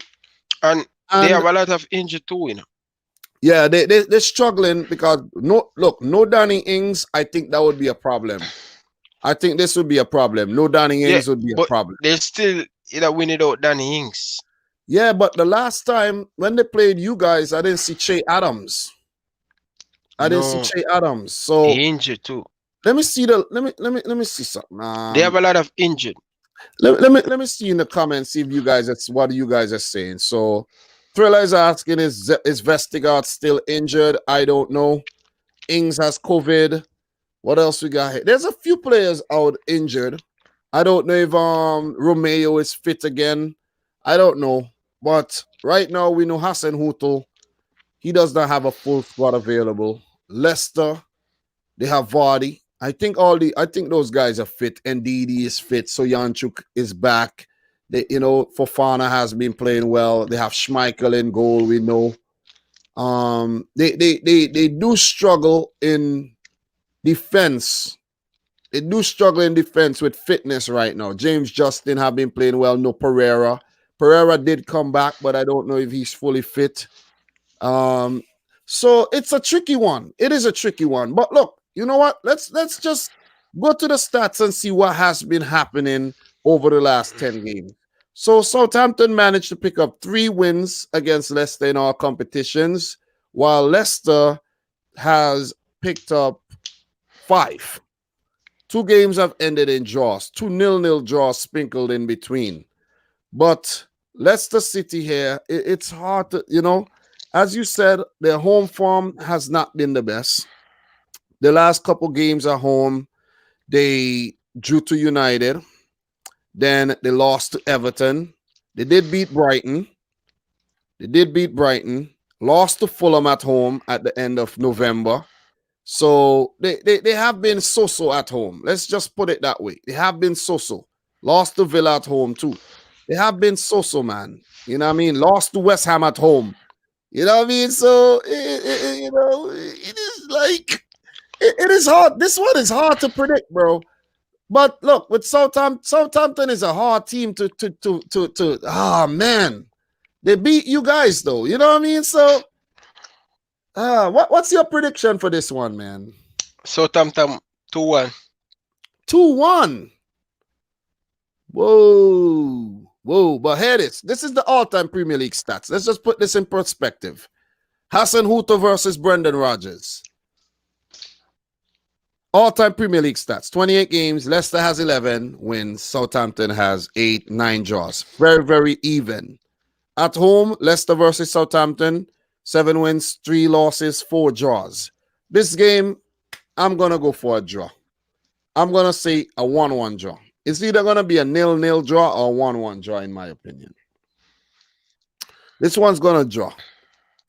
And they have a lot of injury too, you know. Yeah, they're struggling because no Danny Ings. I think that would be a problem. I think this would be a problem. No Danny Ings would be a problem. They still win it out Danny Ings. Yeah, but the last time when they played you guys, I didn't see Che Adams. So he injured too. Let me see something. They have a lot of injured. Let me see in the comments, see if what you guys are saying. So Thriller is asking, is Vestergaard still injured? I don't know. Ings has COVID. What else we got here? There's a few players out injured. I don't know if Romeo is fit again. I don't know. But right now we know Hassan Hutel. He does not have a full squad available. Leicester, they have Vardy. I think those guys are fit. Ndidi is fit. So Janchuk is back. Fofana has been playing well. They have Schmeichel in goal, we know. They do struggle in defense. They do struggle in defense with fitness right now. James Justin have been playing well. No Pereira. Pereira did come back, but I don't know if he's fully fit. So it's a tricky one. It is a tricky one. But look, you know what? Let's just go to the stats and see what has been happening over the last 10 games. So Southampton managed to pick up 3 wins against Leicester in all competitions, while Leicester has picked up 5. 2 games have ended in draws, 2 0-0 draws sprinkled in between. But Leicester City here, it's hard to, as you said, their home form has not been the best. The last couple games at home, they drew to United. Then they lost to Everton. They did beat Brighton. Lost to Fulham at home at the end of November. So they have been so-so at home. Let's just put it that way. They have been so-so. Lost to Villa at home too. They have been so-so, man. You know what I mean? Lost to West Ham at home. You know what I mean? So, it is like, it is hard. This one is hard to predict, bro. But look, with Southampton is a hard team to man. They beat you guys though. You know what I mean? So what's your prediction for this one, man? Southampton 2-1. 2-1. Whoa. But here it is. This is the all-time Premier League stats. Let's just put this in perspective. Hassan Hooter versus Brendan Rodgers. All-time Premier League stats. 28 games. Leicester has 11 wins. Southampton has 9 draws. Very, very even. At home, Leicester versus Southampton. 7 wins, 3 losses, 4 draws. This game, I'm going to go for a draw. I'm going to say a 1-1 draw. It's either going to be a 0-0 draw or a 1-1 draw, in my opinion. This one's going to draw.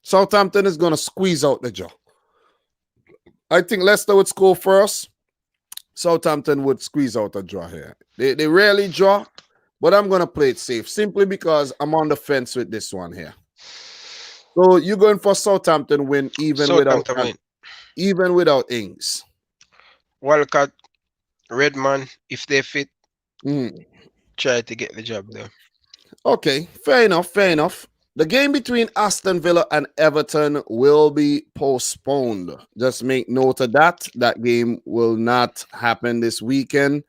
Southampton is going to squeeze out the draw. I think Leicester would score first. Southampton would squeeze out a draw here. They rarely draw, but I'm going to play it safe simply because I'm on the fence with this one here. So you're going for Southampton win even without Ings. Wildcat, Redman, if they fit, try to get the job done. Okay, fair enough. The game between Aston Villa and Everton will be postponed. Just make note of that. That game will not happen this weekend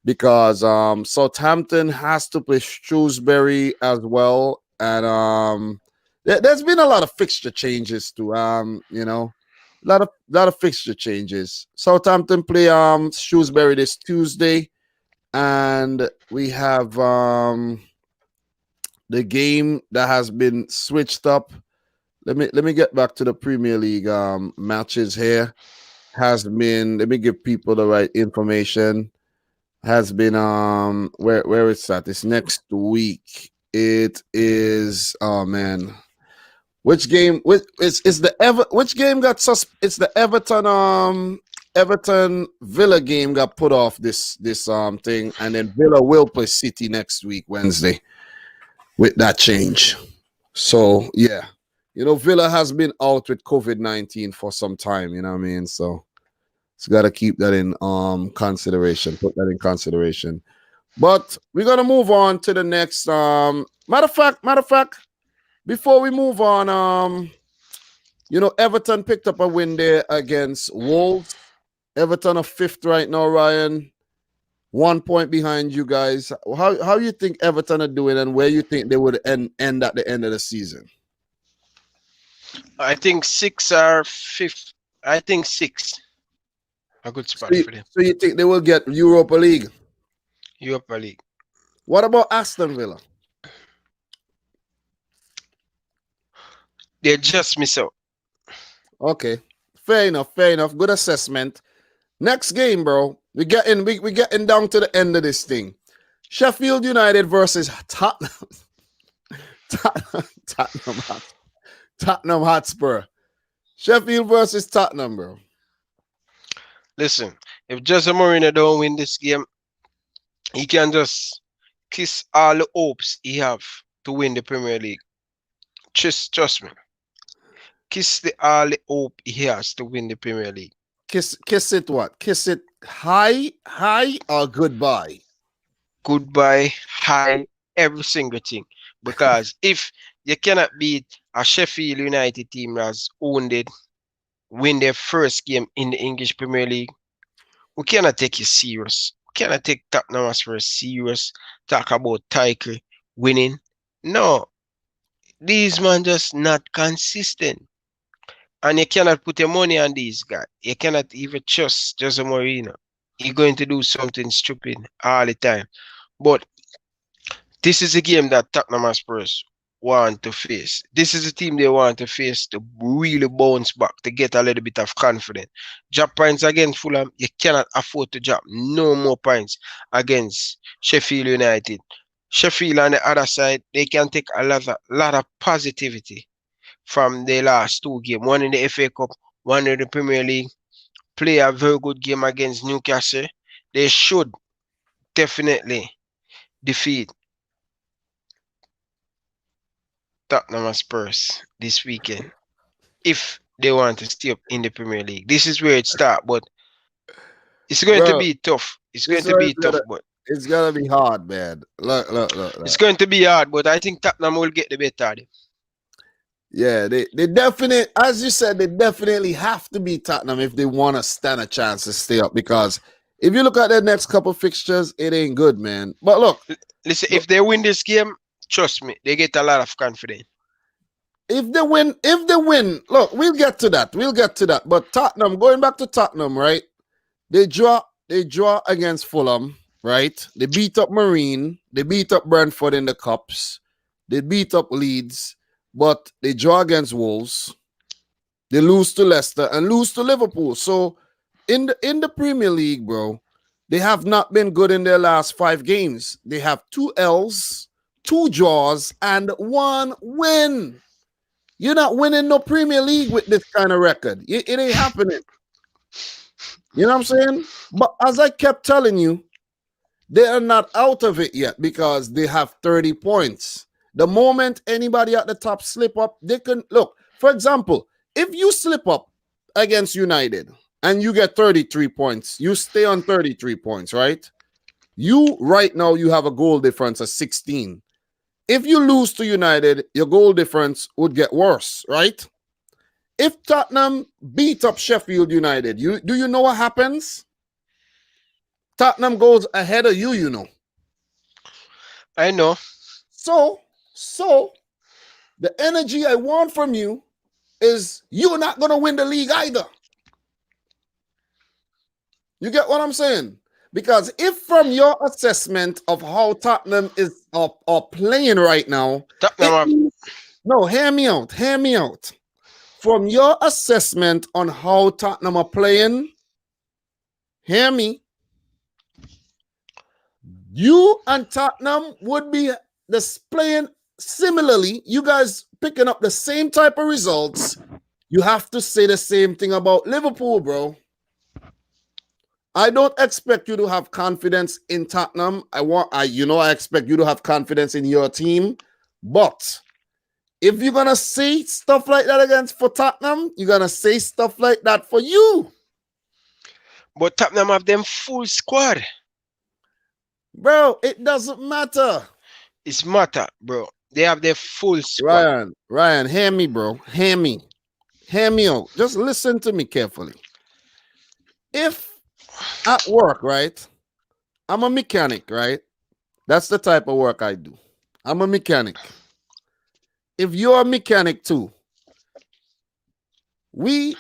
because Southampton has to play Shrewsbury as well. And there's been a lot of fixture changes too. A lot of fixture changes. Southampton play Shrewsbury this Tuesday, and we have the game that has been switched up. Let me get back to the Premier League matches here. Let me give people the right information. Has been where it's at. It's next week. It is which game is the which game got it's the Everton Villa game got put off this thing, and then Villa will play City next week, Wednesday, with that change. So yeah, Villa has been out with COVID-19 for some time, you know what I mean? So it's got to keep that in consideration, put that in consideration. But we're gonna move on to the next matter of fact, before we move on, Everton picked up a win there against Wolves. Everton are 5th right now, Ryan. 1 point behind you guys. How you think Everton are doing, and where you think they would end at the end of the season? I think 6 or 5th. I think 6. A good spot for them. So you think they will get Europa League? Europa League. What about Aston Villa? They just miss out. Okay. Fair enough. Good assessment. Next game, bro. We getting down to the end of this thing. Sheffield United versus Tottenham. Tottenham Hotspur. Sheffield versus Tottenham, bro. Listen, if Jose Mourinho don't win this game, he can just kiss all the hopes he have to win the Premier League. Trust me. Kiss all the hope he has to win the Premier League. Kiss it what? Kiss it high or goodbye? Goodbye, high, every single thing. Because if you cannot beat a Sheffield United team that's wounded, win their first game in the English Premier League, we cannot take you serious. We cannot take Tottenham Hotspur serious. Talk about title winning. No. These men just not consistent. And you cannot put your money on these guys. You cannot even trust Jose Mourinho. He's going to do something stupid all the time. But this is a game that Tottenham Hotspur want to face. This is the team they want to face to really bounce back, to get a little bit of confidence. Drop points against Fulham, you cannot afford to drop no more points against Sheffield United. Sheffield on the other side, they can take a lot of positivity from the last two games. One in the FA Cup, one in the Premier League. Play a very good game against Newcastle. They should definitely defeat Tottenham Spurs this weekend if they want to stay up in the Premier League. This is where it starts, but it's going to be tough. It's going to be tough, but it's gonna be hard, man. Look. It's going to be hard, but I think Tottenham will get the better of them. Yeah, they definitely, as you said, they definitely have to beat Tottenham if they want to stand a chance to stay up. Because if you look at their next couple fixtures, it ain't good, man. But look, listen, if they win this game, trust me, they get a lot of confidence. If they win, look, we'll get to that. But Tottenham, going back to Tottenham, right? They draw against Fulham, right? They beat up Marine, they beat up Brentford in the cups, they beat up Leeds, but they draw against Wolves, they lose to Leicester and lose to Liverpool. So in the Premier League, bro, they have not been good in their last 5 games. They have 2 L's, 2 draws, and 1 win. You're not winning no Premier League with this kind of record. It ain't happening. You know what I'm saying? But as I kept telling you, they are not out of it yet because they have 30 points. The moment anybody at the top slip up, they can look. For example, if you slip up against United and you get 33 points, you stay on 33 points, right? Right now you have a goal difference of 16. If you lose to United, your goal difference would get worse, right? If Tottenham beat up Sheffield United, do you know what happens? Tottenham goes ahead of you, you know. I know. So the energy I want from you is you're not going to win the league either. You get what I'm saying? Because if from your assessment of how Tottenham is are playing right now, no, hear me out. From your assessment on how Tottenham are playing, hear me. You and Tottenham would be playing similarly. You guys picking up the same type of results. You have to say the same thing about Liverpool, bro. I don't expect you to have confidence in Tottenham. I expect you to have confidence in your team. But if you're gonna say stuff like that for Tottenham, you're gonna say stuff like that for you. But Tottenham have them full squad. Bro, it doesn't matter. It's matter, bro. They have their full squad. Ryan, hear me, bro. Hear me out. Just listen to me carefully. If at work, right? I'm a mechanic, right? That's the type of work I do. I'm a mechanic. If you're a mechanic too, we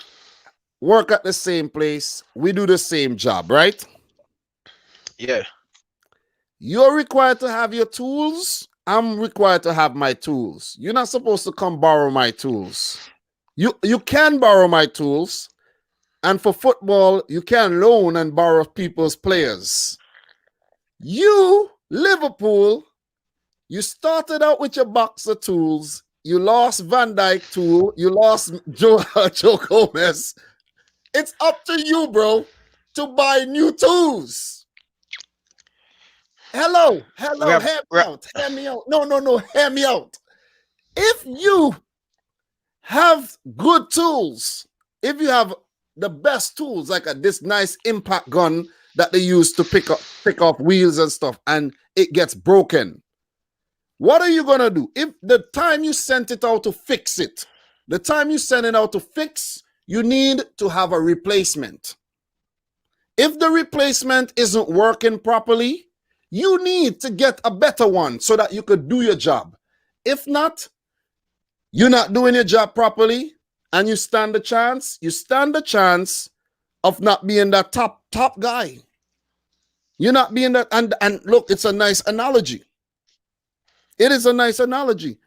work at the same place. We do the same job, right? Yeah. You're required to have your tools. I'm required to have my tools. You're not supposed to come borrow my tools. You can borrow my tools. And for football, you can loan and borrow people's players. You, Liverpool, you started out with your box of tools. You lost Van Dijk tool. You lost Joe Gomez. It's up to you, bro, to buy new tools. Hello, hear me out. No, hear me out. If you have good tools, if you have the best tools, like this nice impact gun that they use to pick off wheels and stuff, and it gets broken, what are you gonna do? If the time you sent it out to fix it, you need to have a replacement. If the replacement isn't working properly, you need to get a better one so that you could do your job. If not, you're not doing your job properly, and you stand the chance of not being that top guy. You're not being that, and look, it's a nice analogy. It is a nice analogy.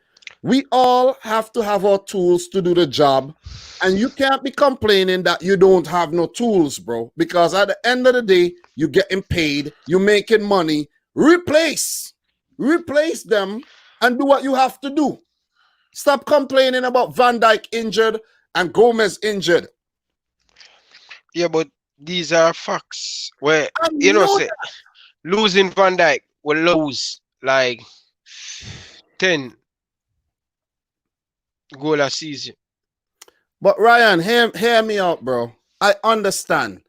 We all have to have our tools to do the job. And you can't be complaining that you don't have no tools, bro. Because at the end of the day, you're getting paid, you're making money. Replace them and do what you have to do. Stop complaining about Van Dijk injured and Gomez injured. Yeah, but these are facts. Where, you know, say, losing Van Dijk will lose like 10 goal a season. But Ryan, hear me out, bro. I understand.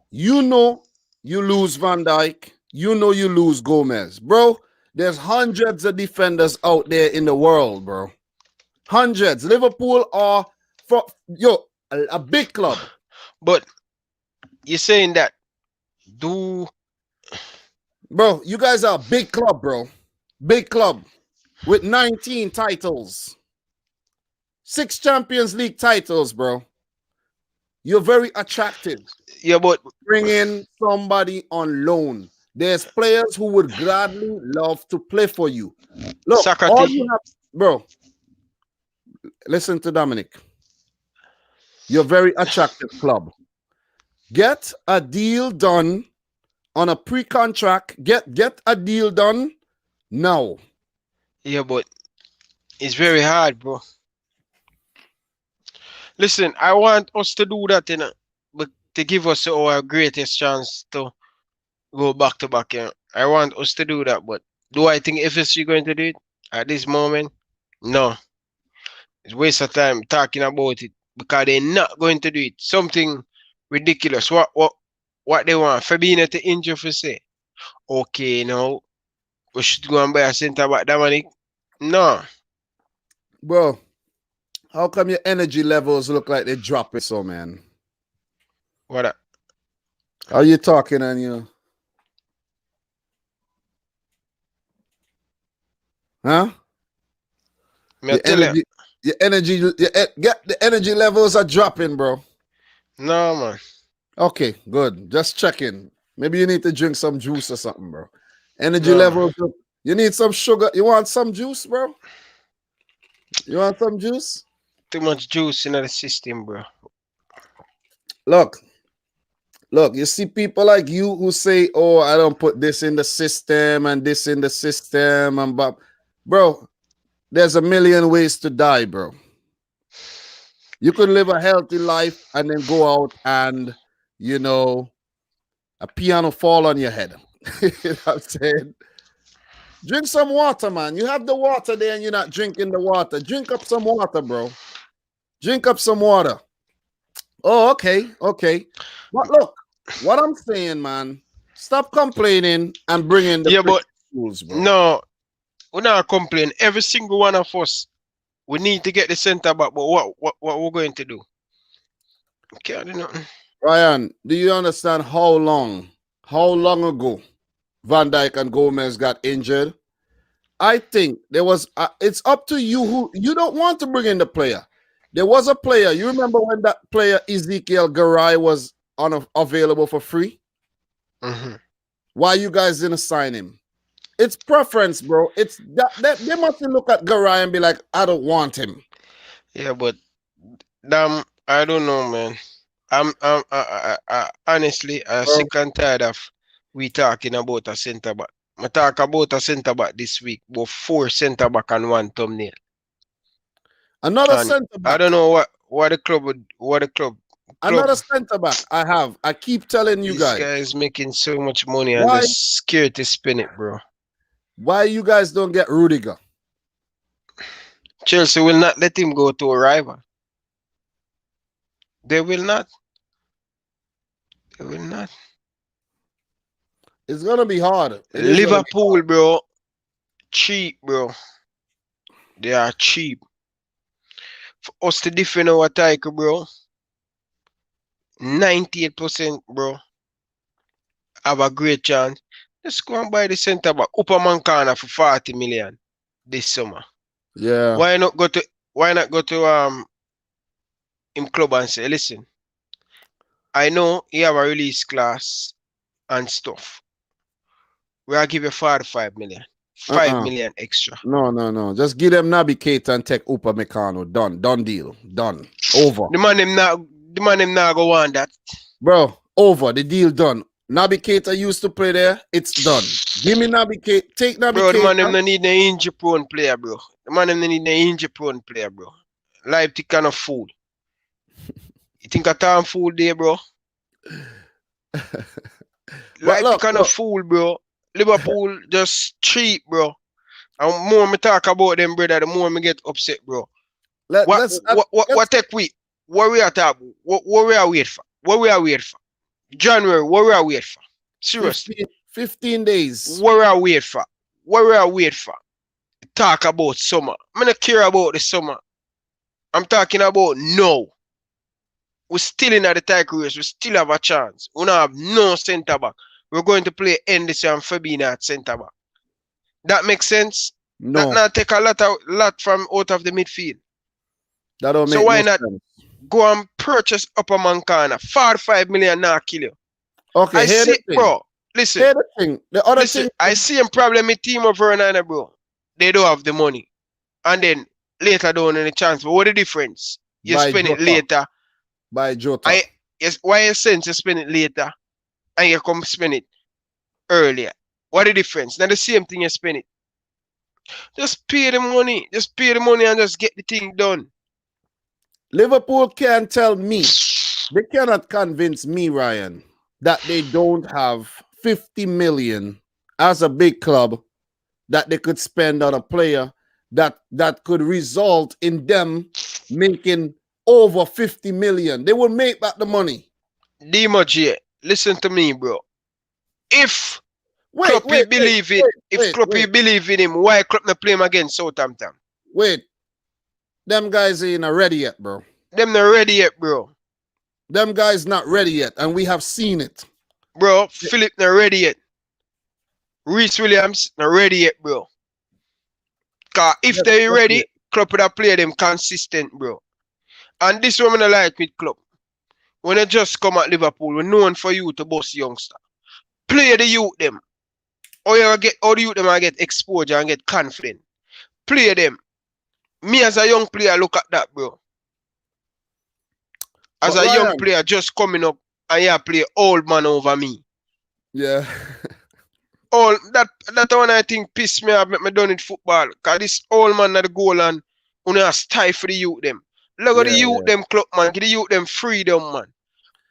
You know you lose Van Dijk. You know you lose Gomez. Bro, there's hundreds of defenders out there in the world, bro. Hundreds. Liverpool are, a big club. But you're saying that, Bro, you guys are a big club, bro. Big club with 19 titles. 6 Champions League titles, bro. You're very attractive. Yeah, but bring in somebody on loan. There's players who would gladly love to play for you. Look, all you have, bro. Listen to Dominic. You're a very attractive club. Get a deal done on a pre-contract. Get a deal done now. Yeah, but it's very hard, bro. Listen, I want us to do that, you know, but to give us our greatest chance to go back to back. You know. I want us to do that, but do I think FSG going to do it at this moment? No. It's a waste of time talking about it because they're not going to do it. Something ridiculous. What they want? Fabinho to injure for say, okay, now we should go and buy a centre back, Dominic. No. Bro, how come your energy levels look like they're dropping so, man? What up? Are you talking on you? Huh? Your energy, get the energy levels are dropping, bro. No, man. Okay, good. Just checking. Maybe you need to drink some juice or something, bro. Energy levels. You need some sugar. You want some juice, bro? You want some juice? Too much juice in the system, bro. Look, you see people like you who say, oh, I don't put this in the system and this in the system. And bro, there's a million ways to die, bro. You could live a healthy life and then go out and, you know, a piano fall on your head. You know what I'm saying? Drink some water, man. You have the water there and you're not drinking the water. Drink up some water, bro. Drink up some water. Oh, okay. But look, what I'm saying, man, stop complaining and bring in the tools, bro. No, we're not complaining. Every single one of us, we need to get the center back. But what we're going to do? Okay, I don't know. Ryan, do you understand how long ago Van Dijk and Gomez got injured? I think there was. It's up to you who you don't want to bring in the player. There was a player. You remember when that player Ezekiel Garay was unavailable for free? Mm-hmm. Why you guys didn't sign him? It's preference, bro. It's that they must look at Garay and be like, I don't want him. Yeah, but I don't know, man. I'm honestly sick and tired of we talking about a centre back. I talk about a centre back this week, but 4 centre back and 1 thumbnail. Another centre back. I don't know what the club. Another centre back. I keep telling you guys. This guy is making so much money and they're scared to spend it, bro. Why you guys don't get Rudiger? Chelsea will not let him go to a rival. They will not. It's gonna be hard. Liverpool, bro. Cheap, bro. They are cheap. For us to defend our title, bro. 98%, bro. Have a great chance. Let's go and buy the centre back. Upperman corner for 40 million this summer. Yeah. Why not go to him club and say, listen, I know you have a release class and stuff. We'll give you 45 million. 5 million extra. No. Just give them Naby Keita and take Upamecano. Done deal. Done. Over. The man them not go on that. Bro, over. The deal done. Naby Keita used to play there. It's done. Give me Naby Keita. Take Naby Keita. Bro, the man them don't need an injury-prone player, bro. The man them don't need an injury-prone player, bro. Leipzig kind of fool. You think I time fool there, bro? Leipzig kind of fool, bro. Liverpool just cheap, bro. And the more me talk about them, brother, the more me get upset, bro. What take we? What we are talking? What we are wait for? What we are wait for? January, what we are wait for? Seriously. 15 days. What we are wait for? What we are wait for? Talk about summer. I don't care about the summer. I'm talking about now. We're still in the title race. We still have a chance. We don't have no centre back. We're going to play Henderson and Fabinho at centre back. That makes sense? No. That not take a lot from out of the midfield. That don't make so why no not sense. Go and purchase Upamecano? 45 million now kill you. Okay, I see, bro. Listen. Here's the thing. The other thing. I see a problem with Timo Werner, bro. They don't have the money. And then later down in the chance. But what the difference? You spend it later. By Jota. Why you sense you spend it later and you come spend it earlier? What the difference? Now the same thing you spend it. Just pay the money. Just pay the money and just get the thing done. Liverpool can't tell me. They cannot convince me, Ryan, that they don't have 50 million as a big club that they could spend on a player that could result in them making over 50 million. They will make back the money. D-J, listen to me, bro. If Klopp believe in him, why Klopp not play him against Southampton? Wait. Them guys ain't ready yet, bro. Them not ready yet, bro. Them guys not ready yet, and we have seen it. Bro, Philip not ready yet. Reece Williams not ready yet, bro. Cause if they ready, Klopp would have played them consistent, bro. And this woman I like with Klopp. When they just come at Liverpool, we're known for you to boss youngster. Play the youth them. Or you get all the youth them and get exposure and get confident. Play them. Me as a young player, look at that, bro. As a young player just coming up and you play old man over me. Yeah. All that one I think piss me off, make me done in football. Cause this old man at the goal and you stifle the youth them. Look at the youth them club, man. Give the youth them freedom, man.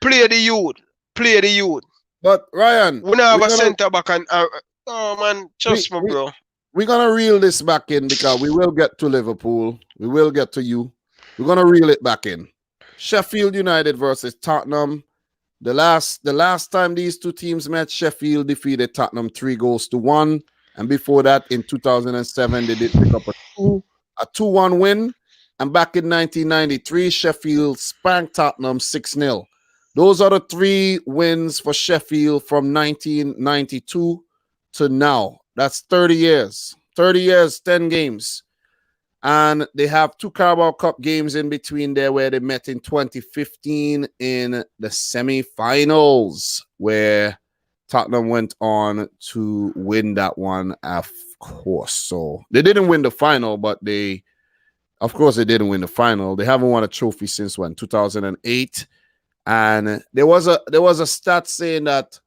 Play the youth. Play the youth. But Ryan, we don't have a centre back and oh man, trust me, bro. We're gonna reel this back in because we will get to Liverpool. We will get to you. We're gonna reel it back in. Sheffield United versus Tottenham. The last time these two teams met, Sheffield defeated Tottenham 3-1. And before that, in 2007, they did pick up a 2-1 win. And back in 1993, Sheffield spanked Tottenham 6-0. Those are the 3 wins for Sheffield from 1992 to now. That's 30 years. 30 years, 10 games. And they have 2 Carabao Cup games in between there where they met in 2015 in the semi-finals, where Tottenham went on to win that one, of course. So they didn't win the final, but of course they didn't win the final. They haven't won a trophy since when? 2008. And there was a stat saying that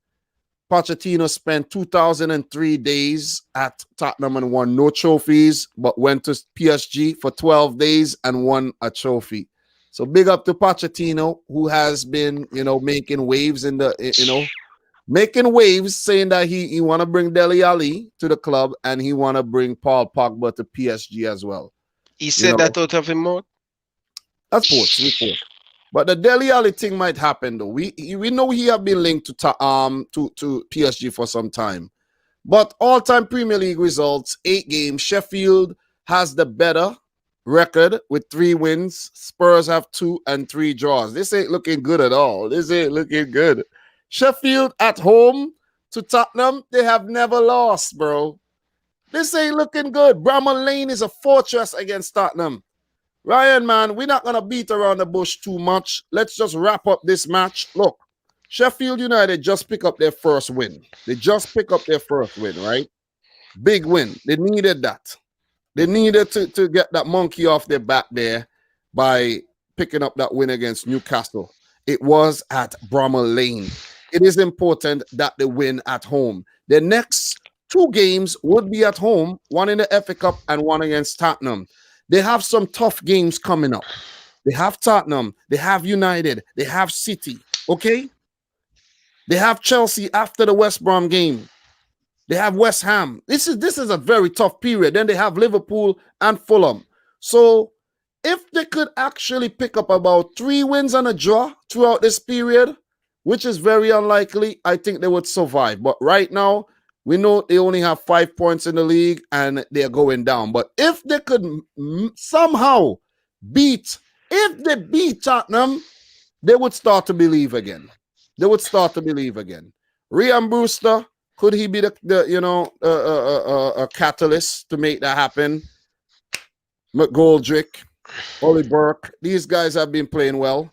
Pochettino spent 2,003 days at Tottenham and won no trophies, but went to PSG for 12 days and won a trophy. So big up to Pochettino, who has been, making waves making waves, saying that he want to bring Dele Alli to the club and he want to bring Paul Pogba to PSG as well. He said that out of him mouth? That's sports. But the Dele Alli thing might happen though. We know he have been linked to PSG for some time. But all-time Premier League results, 8 games. Sheffield has the better record with 3 wins. Spurs have 2 and 3 draws. This ain't looking good at all. This ain't looking good. Sheffield at home to Tottenham, they have never lost, bro. This ain't looking good. Bramall Lane is a fortress against Tottenham. Ryan, man, we're not going to beat around the bush too much. Let's just wrap up this match. Look, Sheffield United just pick up their first win. They just pick up their first win, right? Big win. They needed that. They needed to get that monkey off their back there by picking up that win against Newcastle. It was at Brom Lane. It is important that they win at home. The next 2 games would be at home, one in the FA Cup and one against Tottenham. They have some tough games coming up. They have Tottenham, they have United, they have City, okay? They have Chelsea after the West Brom game. They have West Ham. This is a very tough period. Then they have Liverpool and Fulham. So if they could actually pick up about 3 wins and a draw throughout this period, which is very unlikely, I think they would survive. But right now, we know they only have 5 points in the league and they're going down. But if they could somehow beat Tottenham, they would start to believe again. They would start to believe again. Ryan Brewster, could he be a catalyst to make that happen? McGoldrick, Ollie Burke, these guys have been playing well,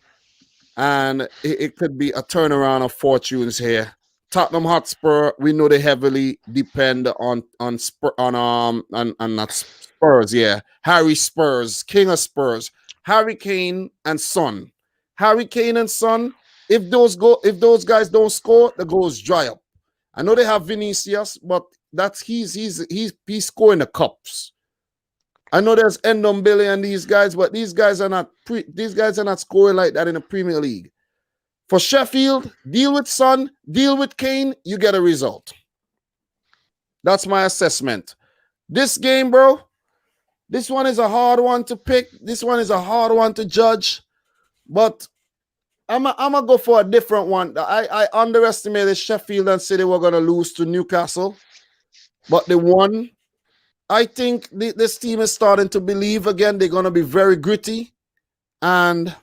and it could be a turnaround of fortunes here. Tottenham Hotspur, we know they heavily depend on not Spurs, yeah. Harry Spurs, King of Spurs, Harry Kane and Son. Harry Kane and Son, if those guys don't score, the goals dry up. I know they have Vinicius, but he's scoring the cups. I know there's Ndombele and these guys, but these guys are not scoring like that in the Premier League. For Sheffield, deal with Son, deal with Kane, you get a result. That's my assessment. This game, bro, this one is a hard one to pick. This one is a hard one to judge, but I'm gonna go for a different one. I underestimated Sheffield and City were gonna lose to Newcastle, but they won. I think this team is starting to believe again. They're gonna be very gritty, and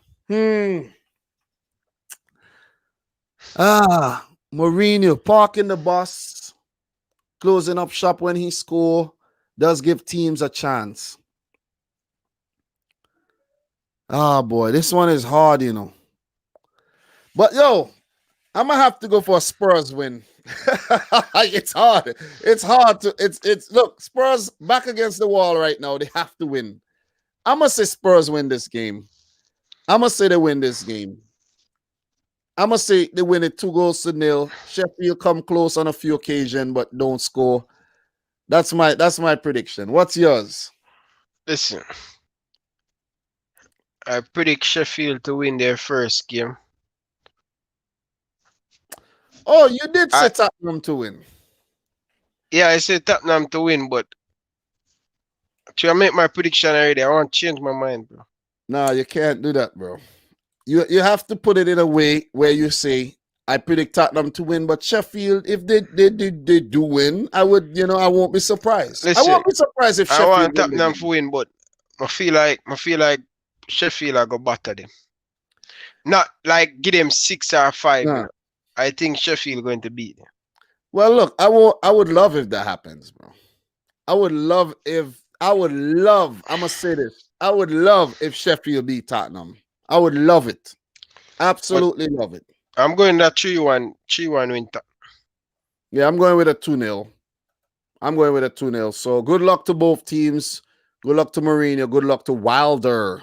Mourinho parking the bus, closing up shop when he score, does give teams a chance. Boy, this one is hard, you know. But yo, I'm gonna have to go for a Spurs win. It's hard. It's hard to. Look, Spurs back against the wall right now. They have to win. I'm gonna say Spurs win this game. I'm gonna say they win this game. I'm gonna say they win it 2-0. Sheffield come close on a few occasions, but don't score. That's my prediction. What's yours? Listen, I predict Sheffield to win their first game. Oh, you did say Tottenham to win. Yeah, I said Tottenham to win, but to make my prediction already, I want to change my mind, bro. No, you can't do that, bro. You have to put it in a way where you say, I predict Tottenham to win, but Sheffield, if they do win, I won't be surprised. Listen, I won't be surprised if Sheffield I want Tottenham to win, but I feel like Sheffield are going to batter them. Not like give them 6 or 5. Nah. You know? I think Sheffield going to beat them. Well, look, I would love if that happens, bro. I'm gonna say this. I would love if Sheffield beat Tottenham. I would love it. Absolutely love it. I'm going that 3-1 win. Yeah, I'm going with a 2-0. So good luck to both teams. Good luck to Mourinho. Good luck to Wilder.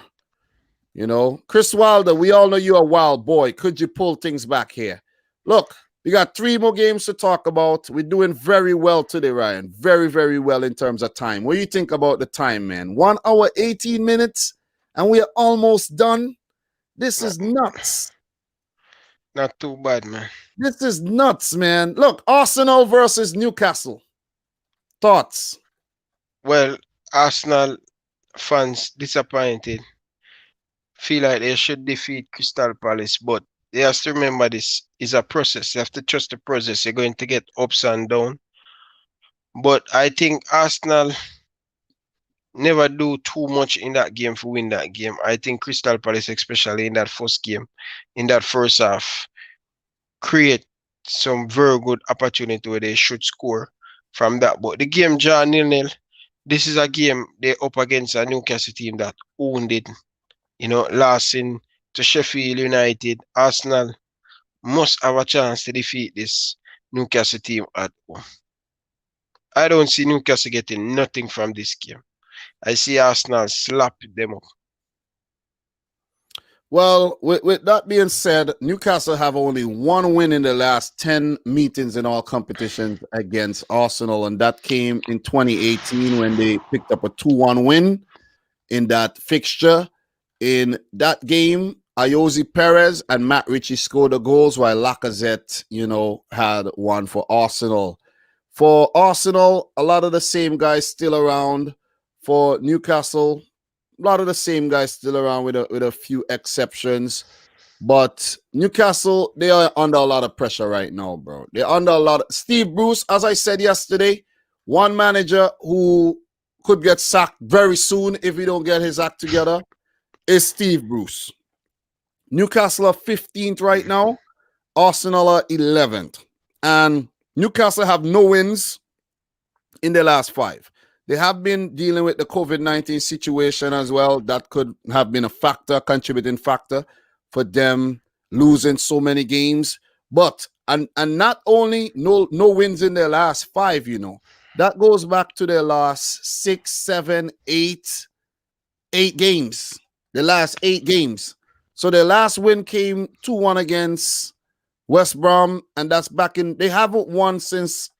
You know, Chris Wilder, we all know you're a wild boy. Could you pull things back here? Look, we got 3 more games to talk about. We're doing very well today, Ryan. Very, very well in terms of time. What do you think about the time, man? 1 hour, 18 minutes, and we're almost done. This is nuts. Not too bad, man. This is nuts, man. Look, Arsenal versus Newcastle. Thoughts? Well, Arsenal fans disappointed. Feel like they should defeat Crystal Palace, but you have to remember this is a process. You have to trust the process. You're going to get ups and downs. But I think Arsenal never do too much in that game to win that game. I think Crystal Palace, especially in that first game, in that first half, create some very good opportunity where they should score from that. But the game draw 0-0. This is a game they're up against a Newcastle team that owned it. You know, losing to Sheffield United. Arsenal must have a chance to defeat this Newcastle team at home. I don't see Newcastle getting nothing from this game. I see Arsenal slap them up. Well, with that being said, Newcastle have only one win in the last 10 meetings in all competitions against Arsenal, and that came in 2018 when they picked up a 2-1 win in that fixture. In that game, Ayoze Perez and Matt Ritchie scored the goals, while Lacazette, had one for Arsenal. For Arsenal, a lot of the same guys still around. For Newcastle, a lot of the same guys still around with a few exceptions. But Newcastle, they are under a lot of pressure right now, bro. They're under a lot of... Steve Bruce, as I said yesterday, one manager who could get sacked very soon if he don't get his act together is Steve Bruce. Newcastle are 15th right now. Arsenal are 11th. And Newcastle have no wins in the last 5. They have been dealing with the COVID-19 situation as well. That could have been a contributing factor for them losing so many games. But, and not only no wins in their last 5, that goes back to their last 6, 7, 8 games. The last 8 games. So their last win came 2-1 against West Brom, and that's back in... They haven't won since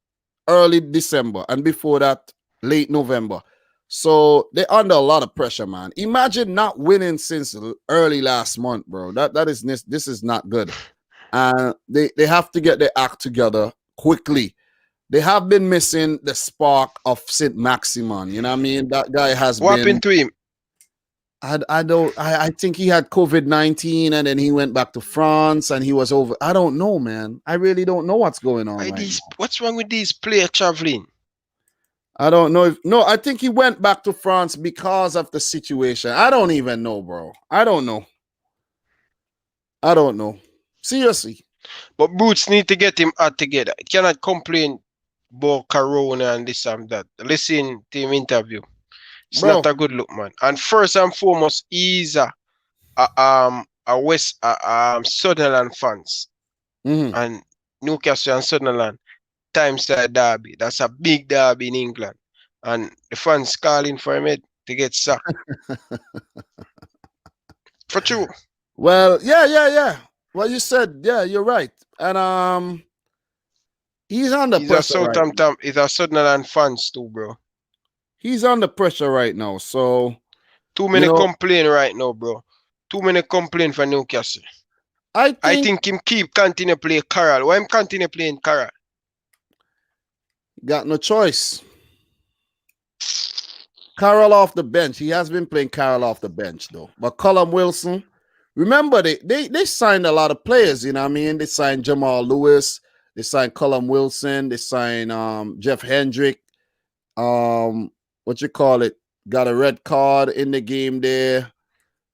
early December, and before that, late November. So they're under a lot of pressure, man. Imagine not winning since early last month, bro. This is not good. And they have to get their act together quickly. They have been missing the spark of St. Maximin. You know what I mean? That guy has What happened to him? I think he had COVID-19 and then he went back to France and he was over. I don't know, man. I really don't know what's going on. What's wrong with these players traveling? I don't know. I think he went back to France because of the situation. I don't even know, bro. I don't know. Seriously. But Boots need to get him out together. He cannot complain about Corona and this and that. Listen to him interview. It's not a good look, man. And first and foremost, he's a Sunderland fans. Mm-hmm. And Newcastle and Sunderland. Timeside derby. That's a big derby in England. And the fans calling for him to get sacked. For true. Well, yeah. Well, you said, yeah, you're right. And he's under pressure. He's a Sunderland fans too, bro. He's under pressure right now. So too many complain right now, bro. Too many complain for Newcastle. I think him continue play Carroll. Why him continue playing Carroll? Got no choice. Carroll off the bench. He has been playing Carroll off the bench, though. But Callum Wilson, remember, they signed a lot of players, you know what I mean? They signed Jamal Lewis. They signed Callum Wilson. They signed Jeff Hendrick. Got a red card in the game there.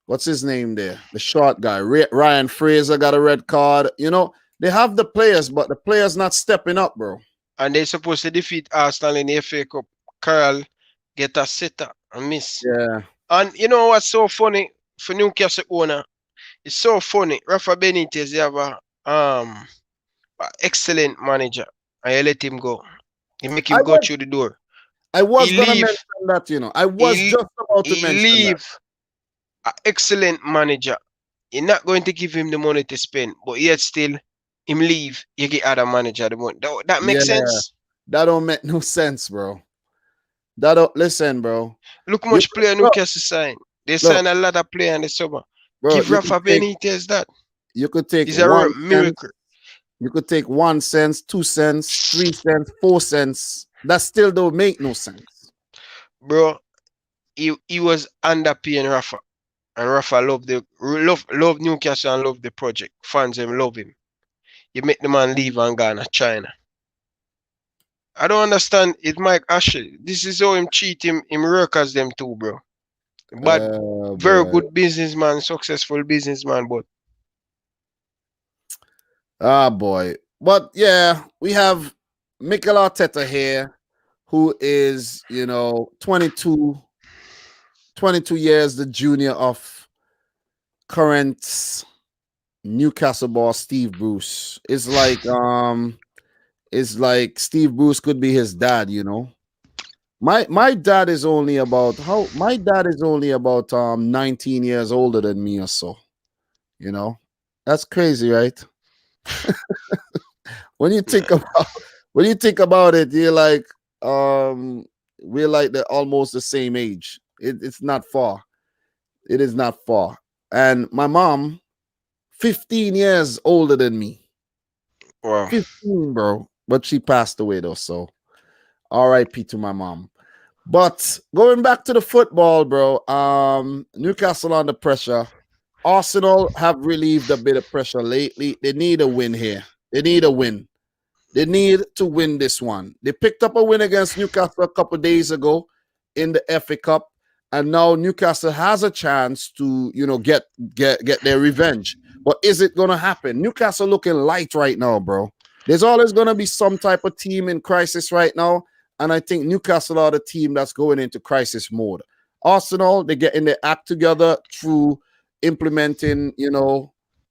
What's his name there? The short guy. Ryan Fraser got a red card. They have the players, but the players not stepping up, bro. And they're supposed to defeat Arsenal in the FA Cup. Carroll get a sitter and miss. Yeah. And you know what's so funny for Newcastle owner? It's so funny. Rafa Benitez, they have a excellent manager. And you let him go. You make him go through the door. I was going to mention that, I was just about to mention that. An excellent manager. You're not going to give him the money to spend, but yet still, him leave, you get other manager the money. That makes sense? That don't make no sense, bro. Listen, bro. Look much player Newcastle sign. They sign a lot of player in the summer. Bro, give Rafa Benitez that. You could take it's a miracle. You could take 1 cent, 2 cents, 3 cents, 4 cents. That still don't make no sense. Bro, he was underpaying Rafa. And Rafa love Newcastle and love the project. Fans him love him. You make the man leave and go to China. I don't understand it, Mike Ashley. This is how him cheat him workers them too, bro. But very good businessman, successful businessman, but boy. But yeah, we have Mikel Arteta here, who is, 22 years the junior of current Newcastle boss Steve Bruce. It's like is like Steve Bruce could be his dad, you know. My dad is only about 19 years older than me or so, you know. That's crazy, right? When you think about it, you're like, we're like they're almost the same age. It's not far. It is not far. And my mom, 15 years older than me. Wow. 15, bro. But she passed away though, so R.I.P. to my mom. But going back to the football, bro, Newcastle under pressure. Arsenal have relieved a bit of pressure lately. They need a win here. They need a win. They need to win this one. They picked up a win against Newcastle a couple days ago in the FA Cup, and now Newcastle has a chance to, get their revenge. But is it gonna happen? Newcastle looking light right now, bro. There's always gonna be some type of team in crisis right now, and I think Newcastle are the team that's going into crisis mode. Arsenal, they're getting their act together through implementing,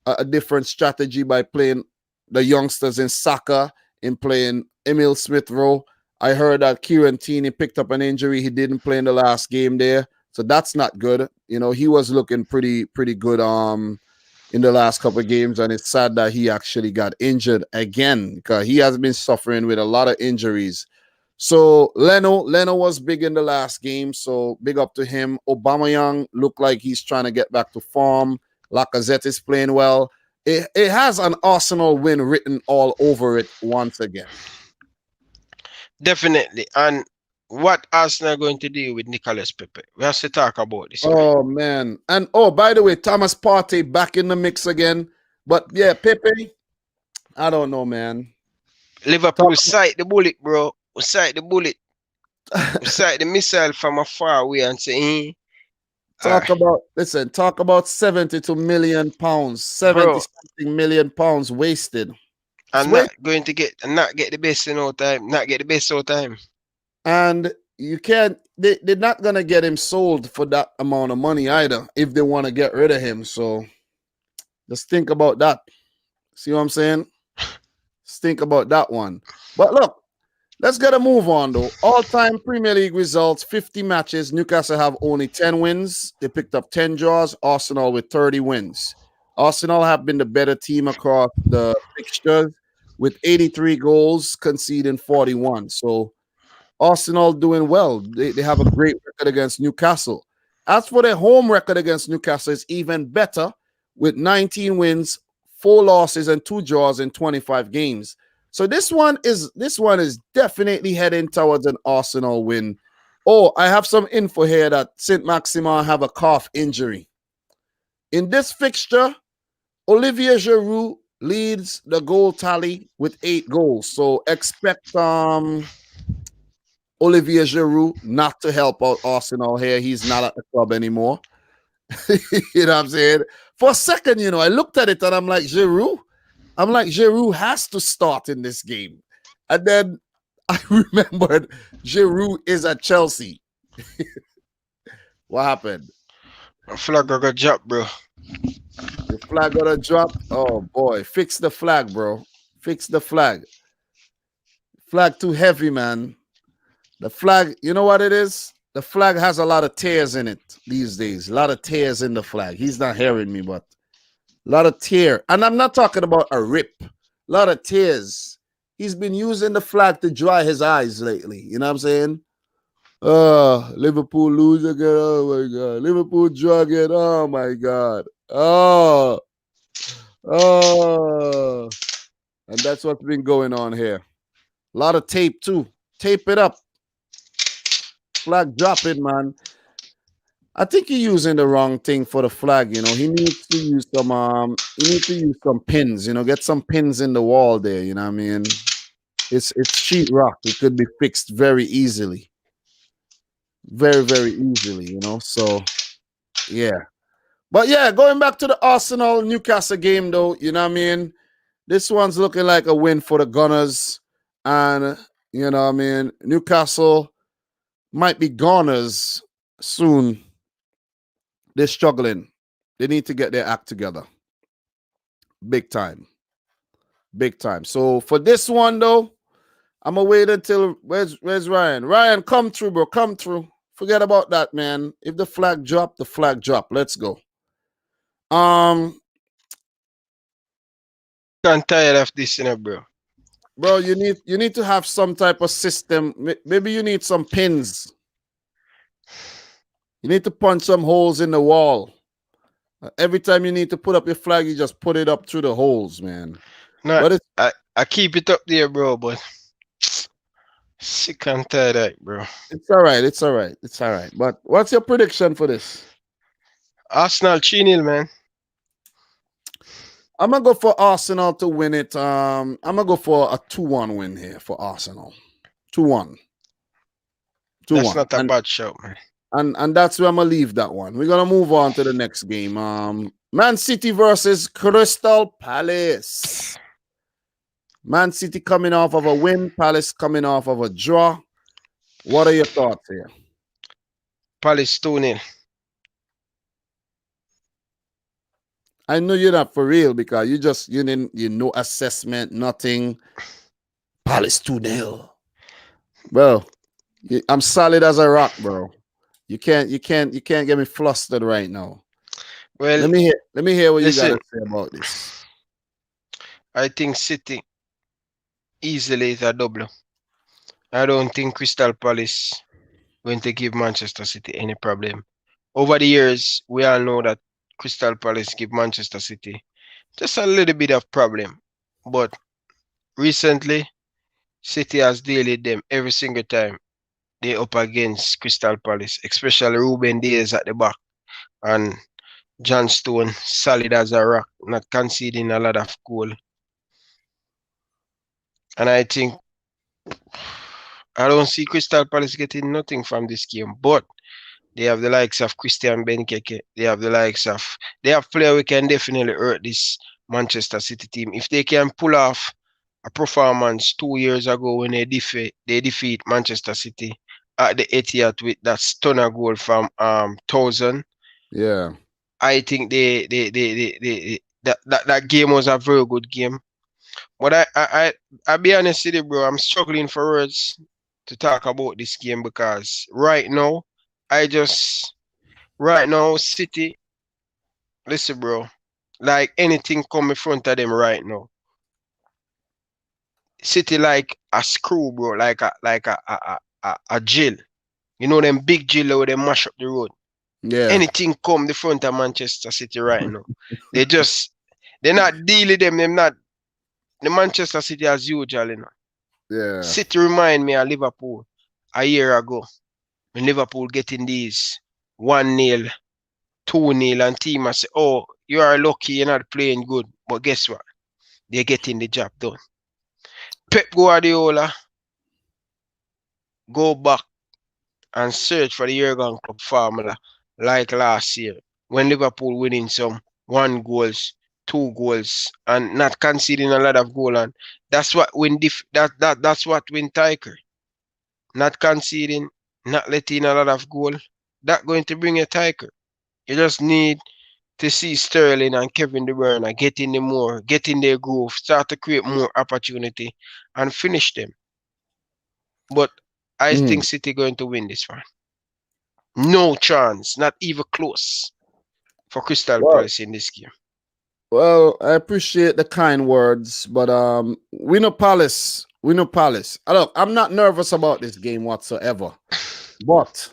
a different strategy by playing the youngsters in Saka, in playing Emil Smith-Rowe. I heard that Kieran Tierney picked up an injury. He didn't play in the last game there. So that's not good. He was looking pretty good in the last couple of games, and it's sad that he actually got injured again because he has been suffering with a lot of injuries. So Leno was big in the last game, so big up to him. Aubameyang looked like he's trying to get back to form. Lacazette is playing well. It has an Arsenal win written all over it once again. Definitely. And what Arsenal are going to do with Nicolas Pepe? We have to talk about this. Oh, man. And, by the way, Thomas Partey back in the mix again. But, yeah, Pepe, I don't know, man. Liverpool sight the bullet, bro. We sight the bullet. We sight the missile from afar away and say, Talk about 72 million pounds, 70-something million pounds wasted. And not get the best in no time. Not get the best all time. And you can't, they're not going to get him sold for that amount of money either if they want to get rid of him. So just think about that. See what I'm saying? Just think about that one. But look, let's get a move on, though. All-time Premier League results, 50 matches. Newcastle have only 10 wins. They picked up 10 draws. Arsenal with 30 wins. Arsenal have been the better team across the fixtures with 83 goals, conceding 41. So Arsenal doing well. They have a great record against Newcastle. As for their home record against Newcastle, it's even better with 19 wins, 4 losses, and 2 draws in 25 games. So this one is definitely heading towards an Arsenal win. Oh, I have some info here that Saint-Maximin have a calf injury. In this fixture, Olivier Giroud leads the goal tally with 8 goals. So expect Olivier Giroud not to help out Arsenal here. He's not at the club anymore. You know what I'm saying? For a second, I looked at it and I'm like, Giroud has to start in this game. And then I remembered Giroud is at Chelsea. What happened? A flag got dropped, bro. The flag got a drop? Oh, boy. Fix the flag, bro. Fix the flag. Flag too heavy, man. The flag, you know what it is? The flag has a lot of tears in it these days. A lot of tears in the flag. He's not hearing me, but a lot of tear. And I'm not talking about a rip. A lot of tears. He's been using the flag to dry his eyes lately. You know what I'm saying? Liverpool lose again. Oh, my God. Liverpool draw again. Oh, my God. Oh. And that's what's been going on here. A lot of tape, too. Tape it up. Flag dropping, man. I think you're using the wrong thing for the flag. He needs to use some. He needs to use some pins. Get some pins in the wall there. You know what I mean? It's sheetrock. It could be fixed very easily. Very, very easily. So yeah. But yeah, going back to the Arsenal Newcastle game, though. You know what I mean? This one's looking like a win for the Gunners, and you know what I mean. Newcastle might be goners soon. They're struggling. They need to get their act together. Big time. Big time. So for this one, though, I'm gonna wait until where's Ryan? Ryan, come through, bro. Come through. Forget about that, man. If the flag drop, the flag drop. Let's go. I'm tired of this, bro. Bro, you need to have some type of system. Maybe you need some pins. You need to punch some holes in the wall. Every time you need to put up your flag, you just put it up through the holes, man. No, but I keep it up there, bro, but sick and tired of it, bro. It's all right. It's all right. It's all right. But what's your prediction for this? Arsenal 3-0, man. I'm gonna go for Arsenal to win it. I'm gonna go for a 2-1 win here for Arsenal. 2-1. 2-1. That's not a bad shout, man. And that's where I'm gonna leave that one. We're gonna move on to the next game. Man City versus Crystal Palace. Man City coming off of a win, Palace coming off of a draw. What are your thoughts here? Palace 2-0. I know you're not for real because you didn't no assessment, nothing. Palace 2-0. Bro, I'm solid as a rock, bro. You can't get me flustered right now. Well, let me hear what you got to say about this. I think City easily is a double. I don't think Crystal Palace going to give Manchester City any problem. Over the years, we all know that Crystal Palace give Manchester City just a little bit of problem. But recently, City has dealt with them every single time they up against Crystal Palace, especially Ruben Dias at the back and John Stone solid as a rock, not conceding a lot of goal. And I think I don't see Crystal Palace getting nothing from this game, but they have the likes of Christian Benkeke. They have players who can definitely hurt this Manchester City team. If they can pull off a performance 2 years ago when they defeat Manchester City at the Etihad with that stunner goal from 1000. Yeah. I think that game was a very good game. But I'll be honest with you, bro, I'm struggling for words to talk about this game because right now, City, listen, bro, like anything come in front of them right now. City like a screw, bro, like a jail. You know them big jail where they mash up the road. Yeah. Anything come the front of Manchester City right now. They're not dealing them. They're not the Manchester City as usual, you know. Yeah. City remind me of Liverpool a year ago. When Liverpool getting these 1-0, 2-0, and team I say, oh, you are lucky you're not playing good. But guess what? They're getting the job done. Pep Guardiola go back and search for the Jurgen Klopp formula like last year when Liverpool winning some 1 goals, 2 goals, and not conceding a lot of goal. And that's what win that's what win Tiger. Not conceding, not letting a lot of goal. That going to bring a Tiger. You just need to see Sterling and Kevin De Bruyne getting their groove, start to create more opportunity and finish them. But I think City going to win this one. No chance, not even close for Crystal Palace in this game. Well, I appreciate the kind words, but we know Palace. Look, I'm not nervous about this game whatsoever. But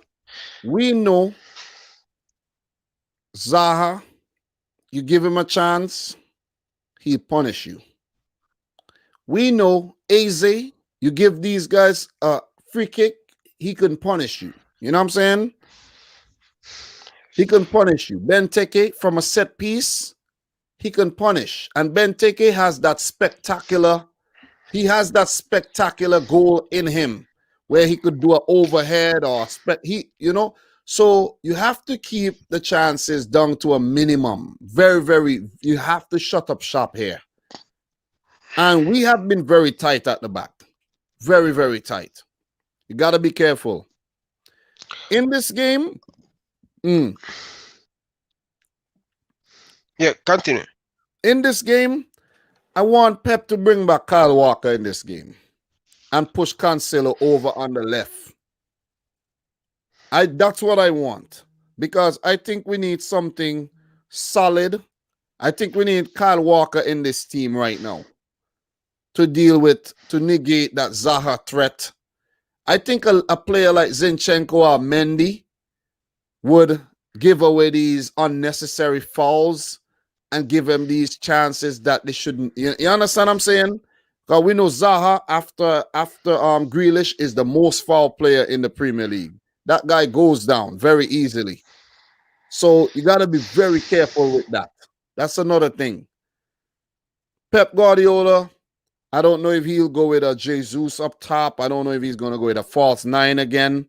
we know Zaha, you give him a chance, he'll punish you. We know Eze, you give these guys a free kick, he can punish you. You know what I'm saying? He can punish you. Benteke from a set piece, he can punish. And Benteke has that spectacular goal in him where he could do an overhead or so you have to keep the chances down to a minimum. Very, very, you have to shut up shop here. And we have been very tight at the back. Very, very tight. You got to be careful. In this game, yeah, continue. In this game, I want Pep to bring back Kyle Walker in this game. and push Cancelo over on the left. That's what I want, because I think we need something solid. I think we need Kyle Walker in this team right now to negate that Zaha threat. I think a player like Zinchenko or Mendy would give away these unnecessary fouls and give them these chances that they shouldn't. You understand what I'm saying? Because we know Zaha after Grealish is the most foul player in the Premier League. That guy goes down very easily. So you got to be very careful with that. That's another thing. Pep Guardiola, I don't know if he'll go with a Jesus up top. I don't know if he's going to go with a false 9 again.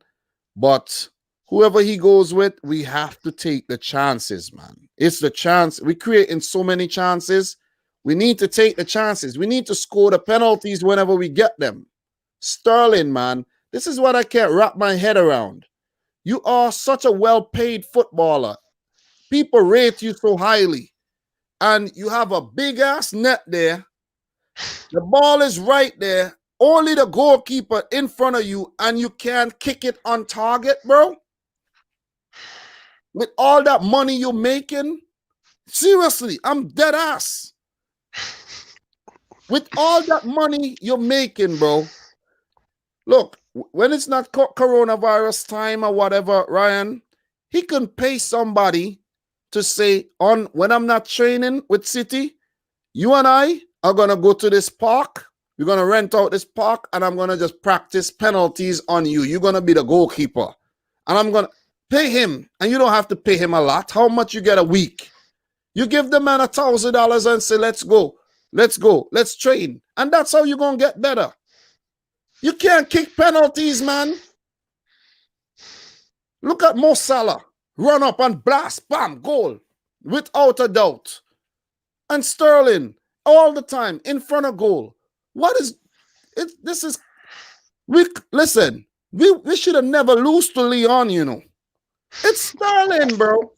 But whoever he goes with, we have to take the chances, man. It's the chance. We're creating so many chances. We need to take the chances. We need to score the penalties whenever we get them. Sterling, man, this is what I can't wrap my head around. You are such a well-paid footballer. People rate you so highly. And you have a big-ass net there. The ball is right there. Only the goalkeeper in front of you, and you can't kick it on target, bro. With all that money you're making, seriously, I'm dead ass. With all that money you're making, bro. Look, when it's not coronavirus time or whatever, Ryan, he can pay somebody to say, when I'm not training with City, you and I are going to go to this park. We're going to rent out this park, and I'm going to just practice penalties on you. You're going to be the goalkeeper. And I'm going to pay him, and you don't have to pay him a lot. How much you get a week? You give the man $1,000 and say, let's go, let's train. And that's how you're going to get better. You can't kick penalties, man. Look at Mo Salah. Run up and blast, bam, goal. Without a doubt. And Sterling, all the time, in front of goal. What is it? Listen, we should have never lost to Leon, you know. It's Sterling, bro.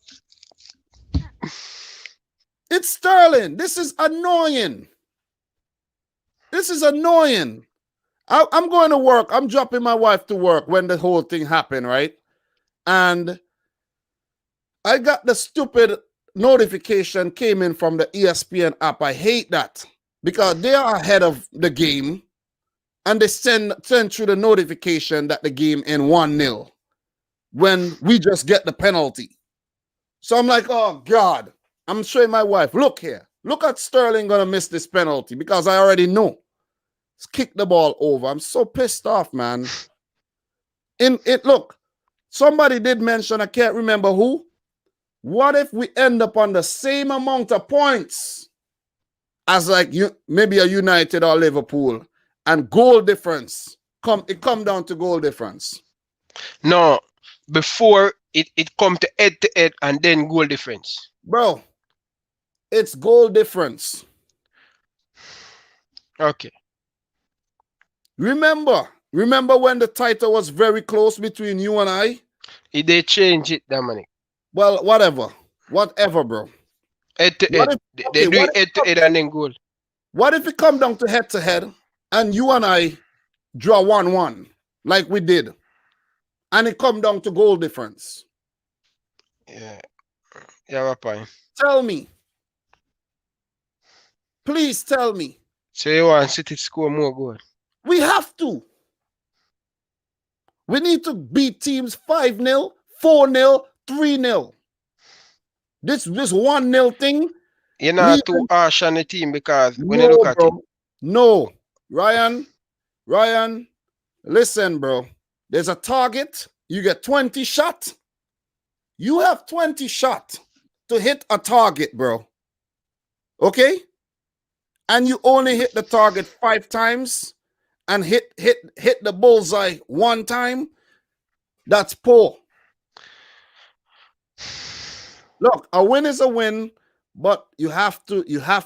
It's Sterling. This is annoying. I'm going to work. I'm dropping my wife to work when the whole thing happened, right? And I got the stupid notification came in from the ESPN app. I hate that because they are ahead of the game and they send through the notification that the game in 1-0 when we just get the penalty. So I'm like, oh God, I'm showing my wife, look here. Look at Sterling going to miss this penalty because I already know. Let's kick the ball over. I'm so pissed off, man. Look, somebody did mention, I can't remember who. What if we end up on the same amount of points as like maybe a United or Liverpool, and goal difference come down to goal difference? No, before it come to head and then goal difference. Bro, it's goal difference. Okay. Remember when the title was very close between you and I? They change it, Dominic. Well, whatever, bro. Head to head. They do head to head and then goal. What if it come down to head and you and I draw 1-1 like we did, and it come down to goal difference? Yeah, Papa. Tell me. Please tell me. So you want City to score more goals? We have to. We need to beat teams 5-0, 4-0, 3-0. This 1-0 thing. You're not too harsh on the team because when you look at it. No. Ryan, listen, bro. There's a target. You get 20 shots. You have 20 shots to hit a target, bro. Okay? And you only hit the target 5 times and hit the bullseye 1 time. That's poor. Look, a win is a win, but you have to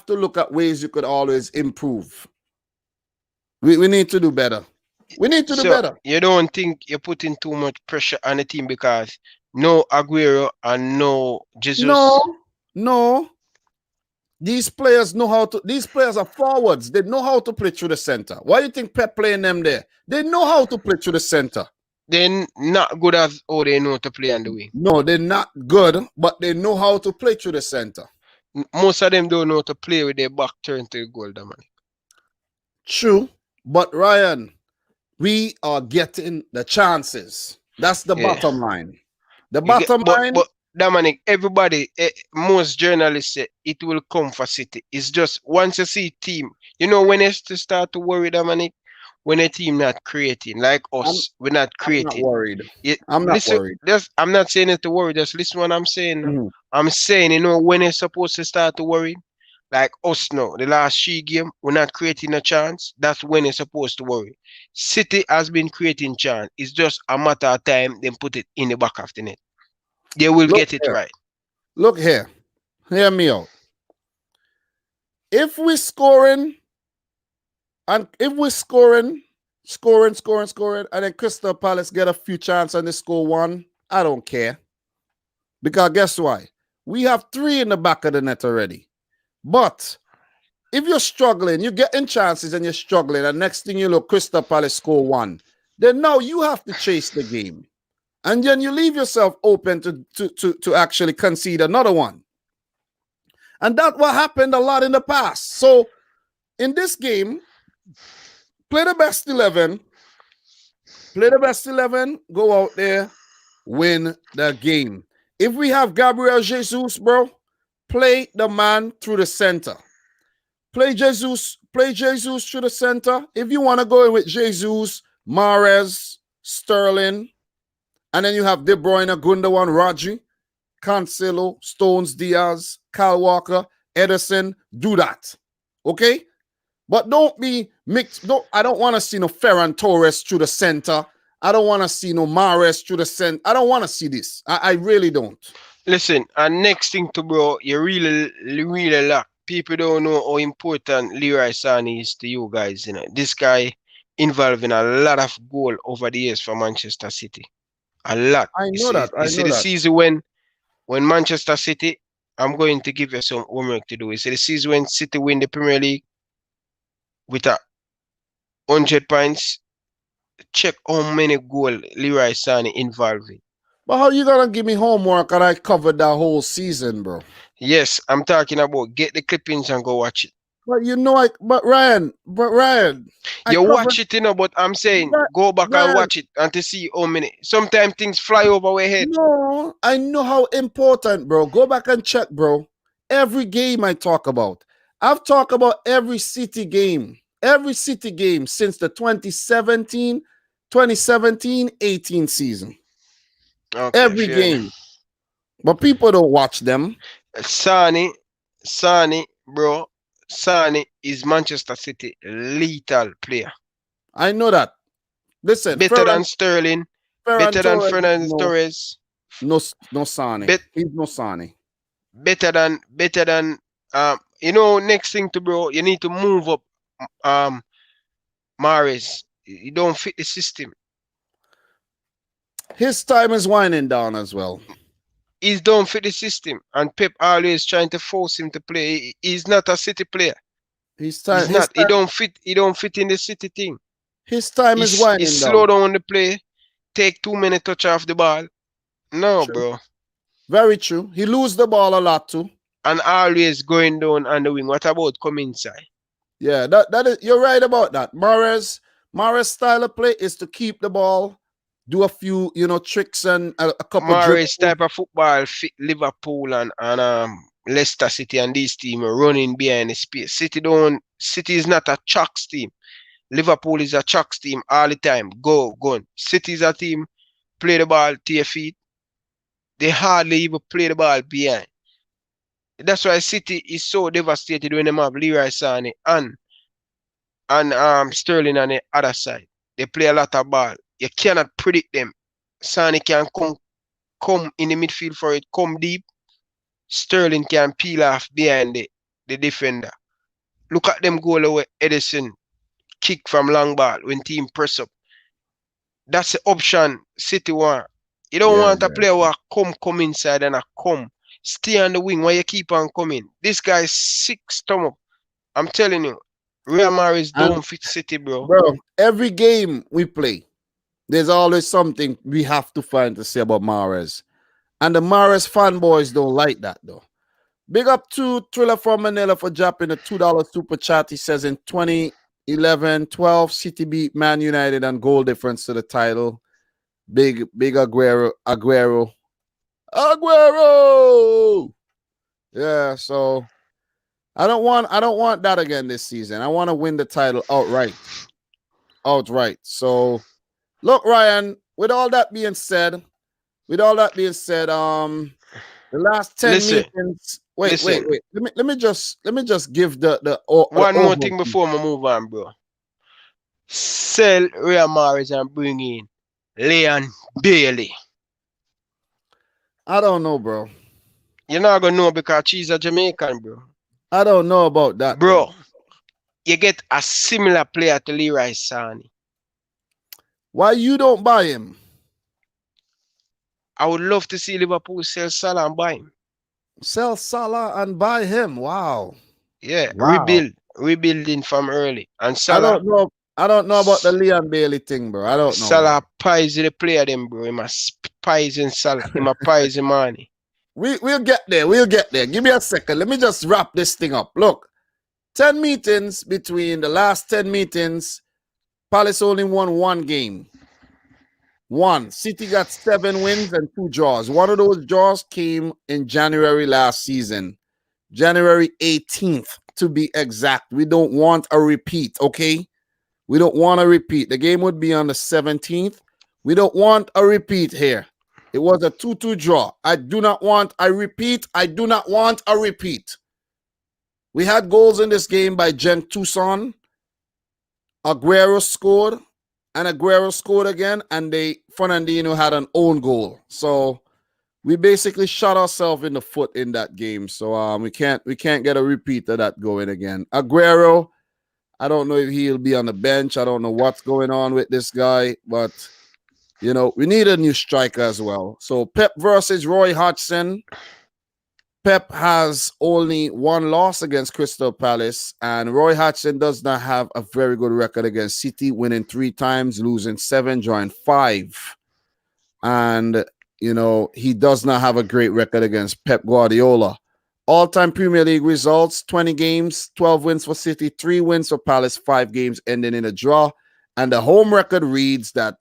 look at ways you could always improve. We need to do better. We need to do better. You don't think you're putting too much pressure on the team because no Aguero and no Jesus? No. These players know how to. These players are forwards. They know how to play through the center. Why do you think Pep playing them there? They know how to play through the center. They're not good as how they know to play on the wing. No, they're not good, but they know how to play through the center. Most of them don't know to play with their back turned to the goal, Dominic. True, but Ryan, we are getting the chances. That's the bottom line. The bottom line. But Dominic, everybody, most journalists say it will come for City. It's just once you see team, you know when it's to start to worry, Dominic, when a team not creating like us, we're not creating. I'm not worried. I'm not worried. I'm not saying it to worry. Just listen what I'm saying. Mm-hmm. I'm saying, you know, when it's supposed to start to worry, like us now, the last 3 games, we're not creating a chance. That's when it's supposed to worry. City has been creating chance. It's just a matter of time. Then put it in the back of the net. They will get it right. Look here. Hear me out. If we're scoring, and if we're scoring, and then Crystal Palace get a few chances and they score 1, I don't care. Because guess why? We have 3 in the back of the net already. But if you're struggling, you're getting chances and you're struggling, and next thing you look, Crystal Palace score 1, then now you have to chase the game. And then you leave yourself open to actually concede another one. And that's what happened a lot in the past. So in this game, play the best 11. Play the best 11. Go out there, win the game. If we have Gabriel Jesus, bro, play the man through the center. Play Jesus through the center. If you want to go in with Jesus, Mahrez, Sterling, and then you have De Bruyne, Gundogan, Rodri, Cancelo, Stones, Diaz, Kyle Walker, Ederson. Do that. Okay? But don't be mixed. I don't want to see no Ferran Torres through the center. I don't want to see no Mahrez through the center. I don't want to see this. I really don't. Listen, and next thing to bro, you really lack. People don't know how important Leroy Sané is to you guys. You know, this guy involved in a lot of goal over the years for Manchester City. A lot. I know that. You see the season when Manchester City, I'm going to give you some homework to do. You see the season when City win the Premier League with 100 points. Check how many goals Leroy Sané involved in. But how you gonna give me homework and I covered that whole season, bro? Yes, I'm talking about get the clippings and go watch it. But you know, but Ryan, you watch it, you know. But I'm saying go back and watch it and to see how many. Sometimes things fly over our head. No, I know how important, bro. Go back and check, bro. Every game I talk about, I've talked about every City game since the 2017-18 season. Okay, every game. But people don't watch them. Sané, bro. Sané is Manchester City lethal player. I know that. Listen, better than Sterling, better than Fernando Torres. No Sané. He's no Sané. Better than you know, next thing to bro, you need to move up Mahrez. You don't fit the system. His time is winding down as well. He's don't fit the system, and Pep always trying to force him to play. He's not a City player. He don't fit in the City thing. His time is winding down. He's slow down the play, take too many touch off the ball. No, true. Bro. Very true. He lose the ball a lot too. And always going down on the wing. What about come inside? Yeah, that is, you're right about that. Mahrez style of play is to keep the ball, do a few, you know, tricks and a couple. Mahrez type of football fit Liverpool and Leicester City and this team running behind the space. City is not a chucks team. Liverpool is a chucks team all the time. Go. City is a team, play the ball to your feet. They hardly even play the ball behind. That's why City is so devastated when they have Leroy Sané and Sterling on the other side. They play a lot of ball. You cannot predict them. Sané can come in the midfield for it, come deep. Sterling can peel off behind the defender. Look at them goal away. Ederson kick from long ball when team press up. That's the option City want. You don't want a player who come inside and come Stay on the wing. Why you keep on coming? This guy's sick stomach. I'm telling you, Real Mahrez And don't fit City, bro. bro, every game we play, there's always something we have to find to say about Mahrez. And the Mahrez fanboys don't like that though. Big up to Thriller from Manila for dropping a $2 super chat. He says in 2011-12, City beat Man United on goal difference to the title. Big Aguero. Yeah, so I don't want that again this season. I want to win the title outright. So look, Ryan, with all that being said, the last 10 meetings. Wait. Let me just give the one more thing before we move on, bro. Sell Real Mahrez and bring in Leon Bailey. I don't know, bro. You're not gonna know because she's a Jamaican, bro. I don't know about that, bro. You get a similar player to Leroy Sané. Why you don't buy him? I would love to see Liverpool sell Salah and buy him. Sell Salah and buy him. Wow. Yeah, wow. Rebuilding from early. And Salah. I don't know about the Leon Bailey thing, bro. I don't know. Salah pies the player them, bro. He must pies in Salah. He must pies in money. We'll get there. We'll get there. Give me a second. Let me just wrap this thing up. Look, 10 meetings between the last 10 meetings, Palace only won one game. City got 7 wins and 2 draws. One of those draws came in January last season. January 18th, to be exact. We don't want a repeat, okay? We don't want a repeat. The game would be on the 17th. We don't want a repeat here. It was a 2-2 draw. I do not want a repeat. We had goals in this game by Jen Toussaint. Aguero scored, and Aguero scored again, and Fernandinho had an own goal. So we basically shot ourselves in the foot in that game. So we can't get a repeat of that going again. Aguero, I don't know if he'll be on the bench. I don't know what's going on with this guy, but you know, we need a new striker as well. So Pep versus Roy Hodgson. Pep has only 1 loss against Crystal Palace, and Roy Hodgson does not have a very good record against City, winning 3 times, losing 7, drawing 5. And, you know, he does not have a great record against Pep Guardiola. All-time Premier League results, 20 games, 12 wins for City, 3 wins for Palace, 5 games ending in a draw. And the home record reads that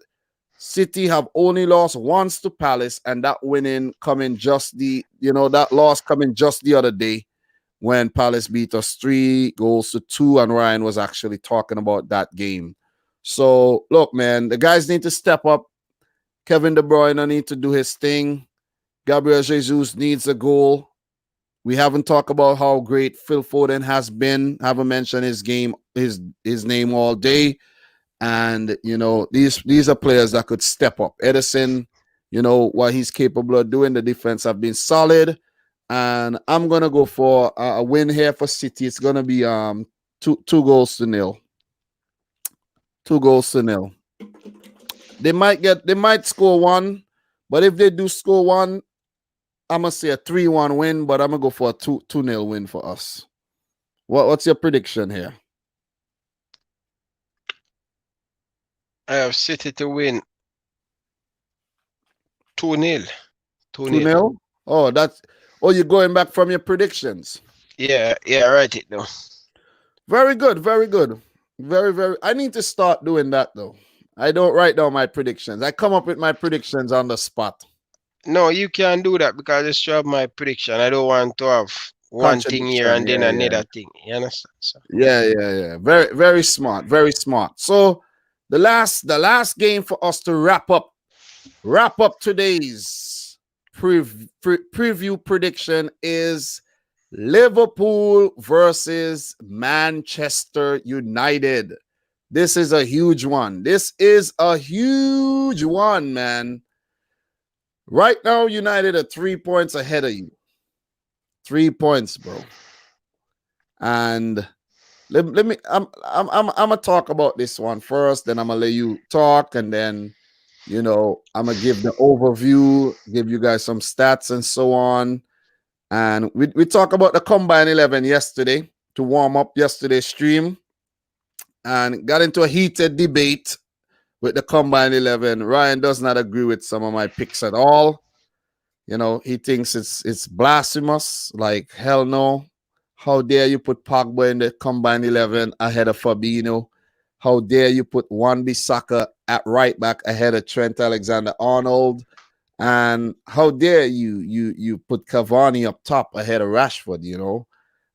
City have only lost once to Palace, and that winning coming that loss coming just the other day when Palace beat us 3-2, and Ryan was actually talking about that game. So, look, man, the guys need to step up. Kevin De Bruyne need to do his thing. Gabriel Jesus needs a goal. We haven't talked about how great Phil Foden has been. Haven't mentioned his name all day. And, you know, these are players that could step up. Edison, you know, what he's capable of doing. The defense have been solid. And I'm going to go for a win here for City. It's going to be 2-0. 2-0. They might score 1. But if they do score 1, I'm going to say a 3-1 win. But I'm going to go for a 2-0 win for us. What's your prediction here? I have City to win 2-0. 2-0? Oh, you're going back from your predictions. Yeah, write it though. Very good. Very. I need to start doing that though. I don't write down my predictions. I come up with my predictions on the spot. No, you can't do that because I just have my prediction. I don't want to have one thing here and then another thing. You understand? So. Yeah. Very, very smart. Very smart. So the last game for us to wrap up today's preview prediction is Liverpool versus Manchester United. This is a huge one. Man. Right now, United are 3 points ahead of you. 3 points, bro. And I'm gonna talk about this one first, then I'm gonna let you talk, and then I'm gonna give the overview, give you guys some stats and so on. And we talked about the Combine 11 yesterday to warm up yesterday's stream and got into a heated debate with the Combine 11. Ryan does not agree with some of my picks at all. You know, he thinks it's blasphemous. Like, hell no. How dare you put Pogba in the Combine 11 ahead of Fabinho? How dare you put Wan-Bissaka at right back ahead of Trent Alexander-Arnold? And how dare you put Cavani up top ahead of Rashford, you know?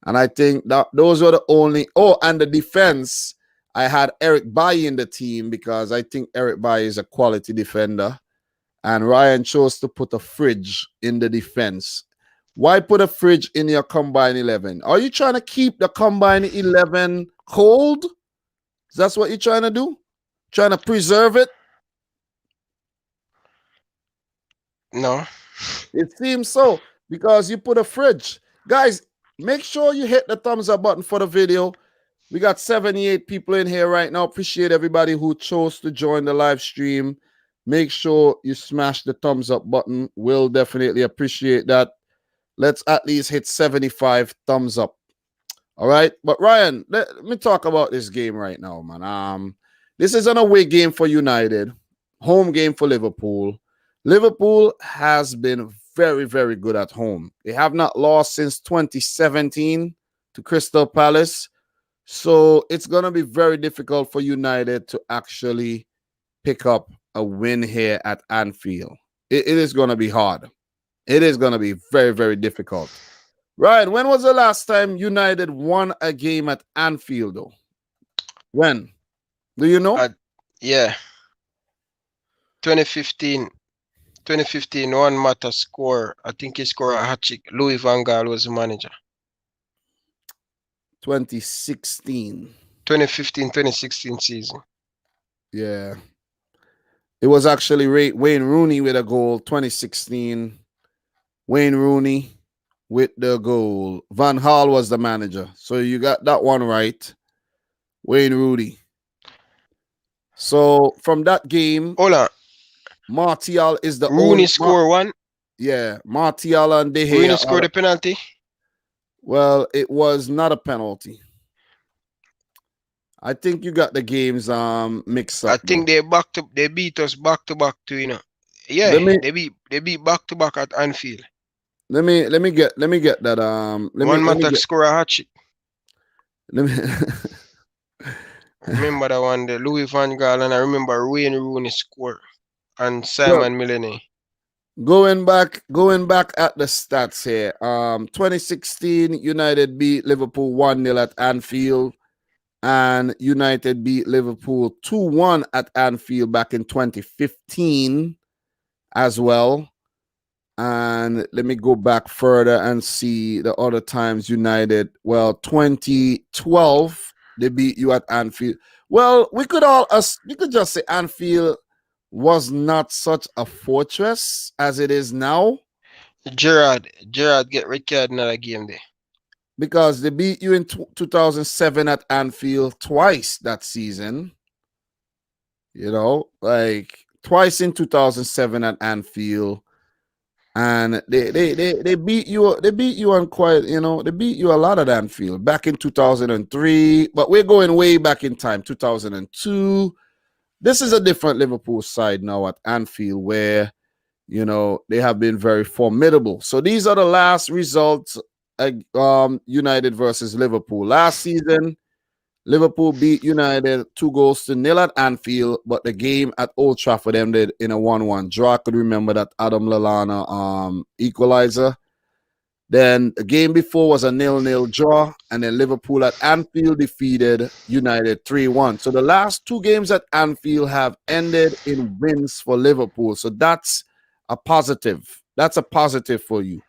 And I think that those were the only... Oh, and the defense, I had Eric Bailly in the team because I think Eric Bailly is a quality defender. And Ryan chose to put a fridge in the defense. Why put a fridge in your Combine 11? Are you trying to keep the Combine 11 cold? That's what you're trying to do? Trying to preserve it? No. It seems so because you put a fridge. Guys, make sure you hit the thumbs up button for the video. We got 78 people in here right now. Appreciate everybody who chose to join the live stream. Make sure you smash the thumbs up button. We'll definitely appreciate that. Let's at least hit 75 thumbs up. All right. But Ryan, let me talk about this game right now, man. This is an away game for United, home game for Liverpool. Liverpool has been very, very good at home. They have not lost since 2017 to Crystal Palace. So it's going to be very difficult for United to actually pick up a win here at Anfield. It is going to be hard. It is going to be very, very difficult. Ryan, when was the last time United won a game at Anfield, though? When? Do you know? Yeah. 2015, one Mata score. I think he scored a hat-trick. Louis van Gaal was the manager. 2016. 2015-2016 season. Yeah. It was actually Wayne Rooney with a goal, 2016. Wayne Rooney with the goal. Van Gaal was the manager. So you got that one right. Wayne Rooney. So from that game, hold on. Martial is the Rooney score one. Yeah, Martial and De Gea. Rooney scored the penalty. Well, it was not a penalty. I think you got the games mixed up. I think they beat us back to back too, you know. Yeah, they beat back to back at Anfield. Let me get that One Mata score a hat-trick. Let me remember that one, the Louis van Gaal, and I remember Wayne Rooney score and Simon Milne. Going back at the stats here. 2016 United beat Liverpool 1-0 at Anfield, and United beat Liverpool 2-1 at Anfield back in 2015 as well. And let me go back further and see the other times United. Well, 2012 they beat you at Anfield. Well, we could just say Anfield was not such a fortress as it is now. Gerrard get red card in another game there. Because they beat you in 2007 at Anfield twice that season. You know, like twice in 2007 at Anfield. And they beat you. They beat you on quite, you know, they beat you a lot at Anfield back in 2003. But we're going way back in time, 2002. This is a different Liverpool side now at Anfield where, you know, they have been very formidable. So these are the last results. United versus Liverpool. Last season, Liverpool beat United 2-0 at Anfield, but the game at Old Trafford ended in a 1-1 draw. I could remember that Adam Lallana equalizer. Then the game before was a 0-0 draw, and then Liverpool at Anfield defeated United 3-1. So the last two games at Anfield have ended in wins for Liverpool. So that's a positive. That's a positive for you.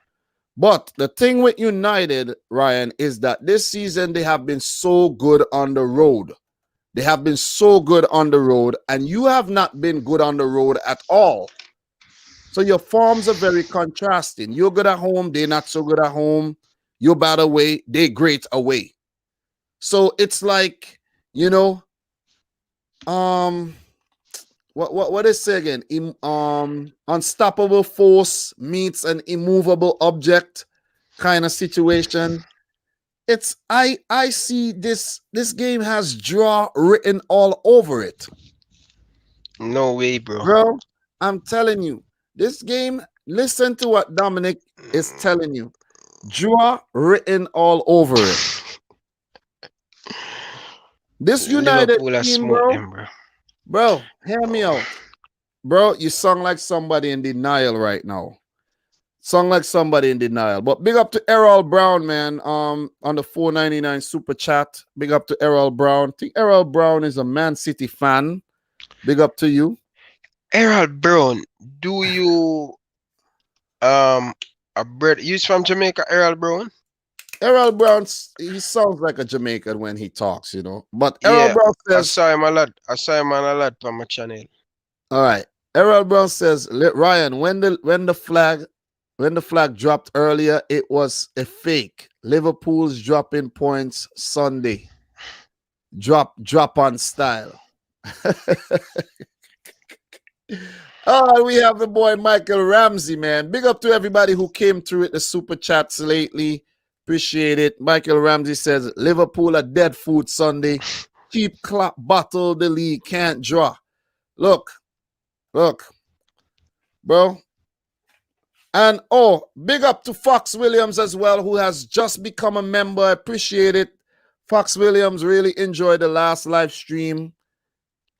But the thing with United, Ryan, is that this season they have been so good on the road. They have been so good on the road, and you have not been good on the road at all. So your forms are very contrasting. You're good at home, they're not so good at home. You're bad away, they're great away. So it's like, you know, what is it again? Unstoppable force meets an immovable object kind of situation. It's I see this game has draw written all over it. No way, bro. Bro, I'm telling you, this game, listen to what Dominic is telling you. Draw written all over it. This United team, bro, hear me out. Bro, you sound like somebody in denial right now. Sound like somebody in denial. But big up to Errol Brown, man. On the 499 super chat. Big up to Errol Brown. I think Errol Brown is a Man City fan. Big up to you. Errol Brown, do you he's from Jamaica, Errol Brown? Errol Brown, he sounds like a Jamaican when he talks, you know. But Errol Brown says, I saw him a lot on my channel. All right. Errol Brown says, Ryan, when the flag dropped earlier, it was a fake. Liverpool's dropping points Sunday. Drop on style. Oh, we have the boy Michael Ramsey, man. Big up to everybody who came through with the super chats lately. Appreciate it. Michael Ramsey says, Liverpool a dead food Sunday. Cheap clap bottle the league can't draw. Look, bro. And big up to Fox Williams as well, who has just become a member. I appreciate it. Fox Williams really enjoyed the last live stream.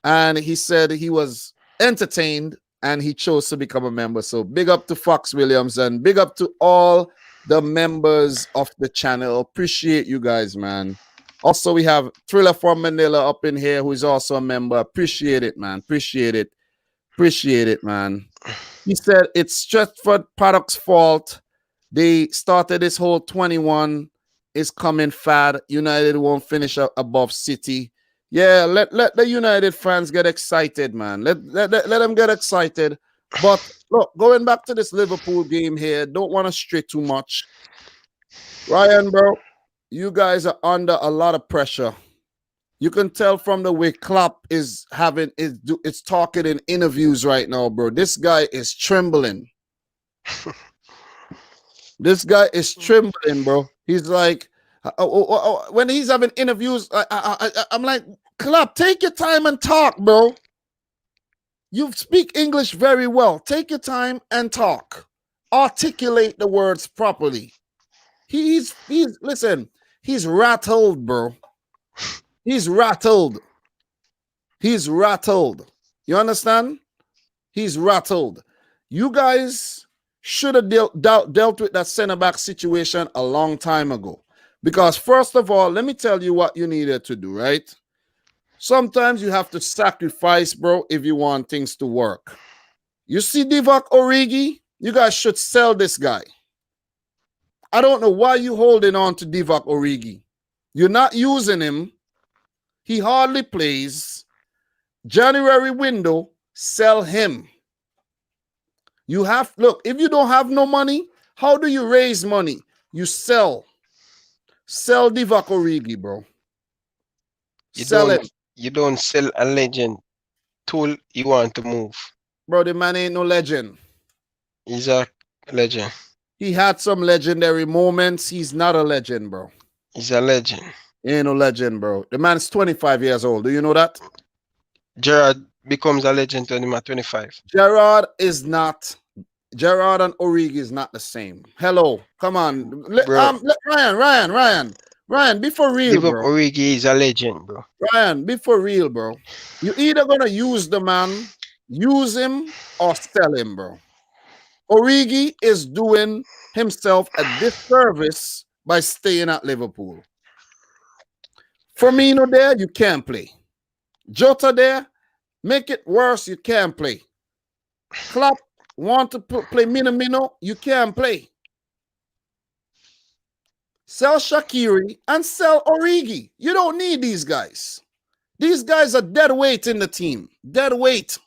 And he said he was entertained and he chose to become a member. So big up to Fox Williams and big up to all the members of the channel. Appreciate you guys, man. Also, we have Thriller from Manila up in here, who is also a member. Appreciate it, man. Appreciate it, man. He said it's Stretford Products' fault. They started this whole 21 is coming fad. United won't finish above City. Yeah, let the United fans get excited, man. Let them get excited. But look, going back to this Liverpool game here, don't want to stray too much. Ryan, bro, you guys are under a lot of pressure. You can tell from the way Klopp is talking in interviews right now, bro. This guy is trembling. This guy is trembling, bro. He's like, when he's having interviews, I'm like, Klopp, take your time and talk, bro. You speak English very well. Take your time and talk. Articulate the words properly. Listen, he's rattled, bro. He's rattled. You understand? He's rattled. You guys should have dealt with that center-back situation a long time ago. Because first of all, let me tell you what you needed to do, right? Sometimes you have to sacrifice, bro, if you want things to work. You see Divock Origi? You guys should sell this guy. I don't know why you holding on to Divock Origi. You're not using him. He hardly plays. January window, sell him. Look, if you don't have no money, how do you raise money? You sell. Sell Divock Origi, bro. Sell him. You don't sell a legend till you want to move. Bro, the man ain't no legend. He's a legend. He had some legendary moments. He's not a legend, bro. He's a legend. He ain't no legend, bro. The man's 25 years old. Do you know that? Gerrard becomes a legend when he's 25. Gerrard and Origi is not the same. Hello. Come on. Ryan, be for real, bro. Origi is a legend, bro. Ryan, be for real, bro. You either gonna use the man, use him, or sell him, bro. Origi is doing himself a disservice by staying at Liverpool. Firmino there, you can't play. Jota there, make it worse, you can't play. Klopp want to play Minamino, you can't play. Sell Shaqiri and sell Origi. You don't need these guys. These guys are dead weight in the team. Dead weight.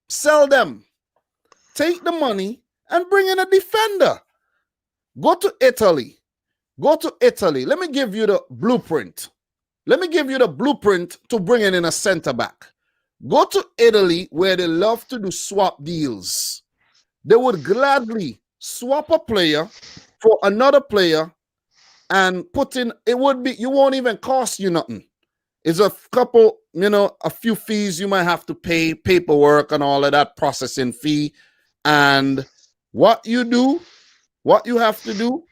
Sell them. Take the money and bring in a defender. Go to Italy. Let me give you the blueprint. To bring in a center back. Go to Italy where they love to do swap deals. They would gladly swap a player for another player and put in, it won't even cost you nothing. It's a couple, a few fees you might have to pay, paperwork and all of that, processing fee. And what you have to do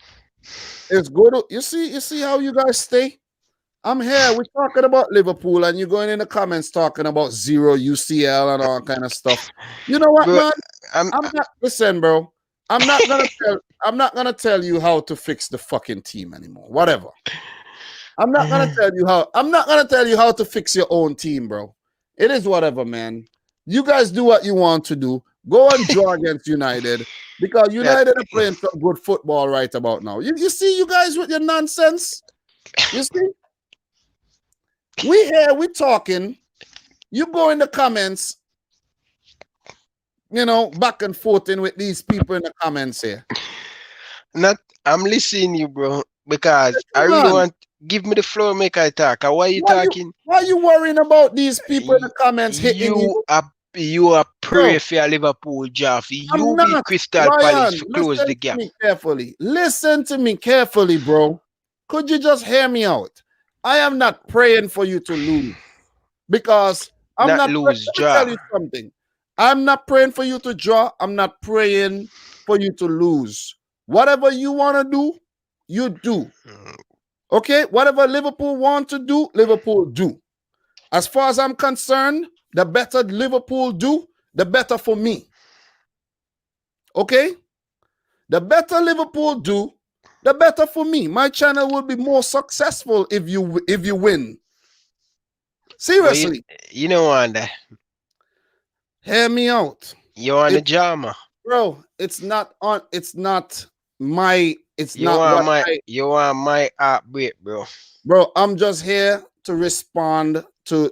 is go to, you see how you guys stay? I'm here, we're talking about Liverpool, and you're going in the comments talking about zero UCL and all kind of stuff. You know what, Bro, man? I'm not, listen, bro. I'm not gonna tell you how to fix the fucking team anymore. Whatever. I'm not gonna tell you how to fix your own team, bro. It is whatever, man. You guys do what you want to do. Go and draw against United, because United are playing some good football right about now. You see, you guys with your nonsense. You see, we talking. You go in the comments, back and forth with these people in the comments here. I'm listening you, bro, because I really want. Give me the floor, make I talk. Why are you talking? Why are you worrying about these people in the comments hitting you? You are pray for your Liverpool, Jeff. You be Crystal Palace to close the gap. Listen to me carefully, bro. Could you just hear me out? I am not praying for you to lose, because I'm not lose. Let me tell you something. I'm not praying for you to draw. I'm not praying for you to lose. Whatever you want to do, you do. Okay? Whatever Liverpool want to do, Liverpool do. As far as I'm concerned, the better Liverpool do, the better for me. Okay? The better Liverpool do, the better for me. My channel will be more successful if you win. Seriously. Well, you know what? Hear me out. You're on the drama. Bro, it's not my heartbeat, bro. Bro, I'm just here to respond to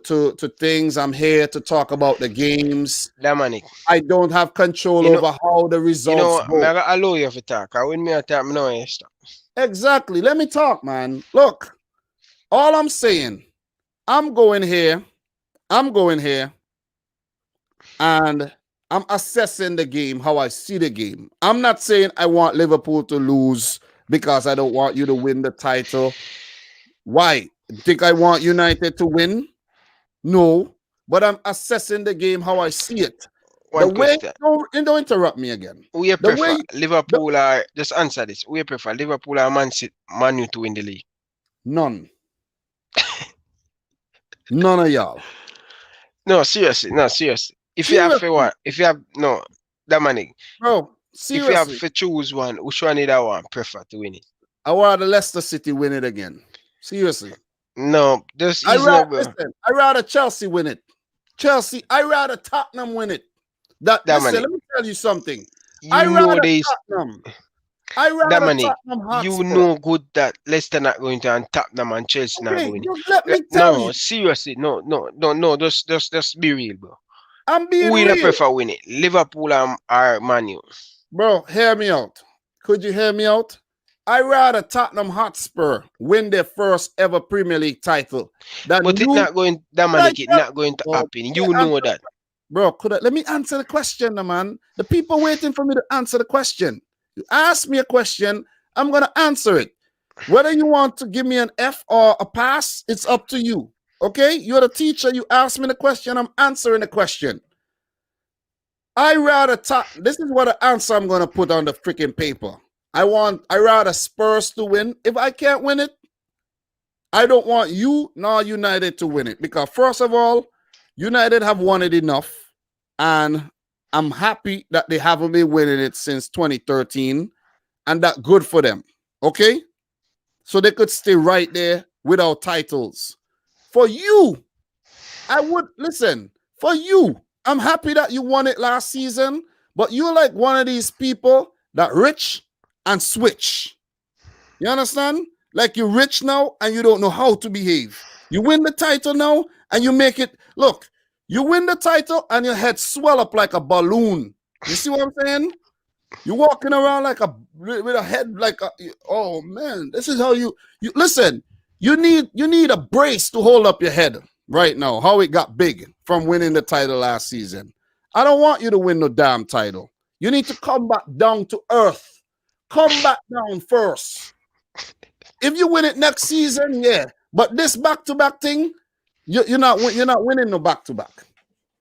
things. I'm here to talk about the games. Dominic, I don't have control over how the results go. I allow you to talk. I win me a talk, no stop. Exactly. Let me talk, man. Look, all I'm saying, I'm going here, and I'm assessing the game, how I see the game. I'm not saying I want Liverpool to lose because I don't want you to win the title. Why? Think I want United to win? No, but I'm assessing the game how I see it. Don't interrupt me again. We prefer Liverpool just answer this. We prefer Liverpool or Man U to win the league. None. None of y'all. No, seriously. Dominic. Bro, seriously. If you have to choose one, which one did I want prefer to win it? I want the Leicester City win it again. Seriously. No, I'd rather Chelsea win it. I'd rather Tottenham win it. Listen, let me tell you something. Dominic, you know good that Leicester not going to, and Tottenham and Chelsea not going to. Let me tell you. Seriously, no. Just be real, bro. I'm being real. We prefer win it. Liverpool or Man U. Bro, hear me out. Could you hear me out? I'd rather Tottenham Hotspur win their first ever Premier League title. But it's not going, Dominic, it's not going to happen. You know that. Bro, let me answer the question, man. The people waiting for me to answer the question. You ask me a question, I'm going to answer it. Whether you want to give me an F or a pass, it's up to you. Okay? You're the teacher. You ask me the question, I'm answering the question. This is what the answer I'm going to put on the freaking paper. I rather Spurs to win. If I can't win it, I don't want you nor United to win it. Because first of all, United have won it enough. And I'm happy that they haven't been winning it since 2013. And that's good for them. Okay? So they could stay right there without titles. For you, for you, I'm happy that you won it last season. But you're like one of these people that rich and switch. You understand? Like you're rich now and you don't know how to behave. You win the title now and you make it. Look, you win the title and your head swell up like a balloon. You see what I'm saying? You're walking around with a head like a, oh man, this is how you listen. You need a brace to hold up your head right now. How it got big from winning the title last season. I don't want you to win no damn title. You need to come back down to earth. Come back down first. If you win it next season, yeah. But this back-to-back thing, you're not winning no back-to-back.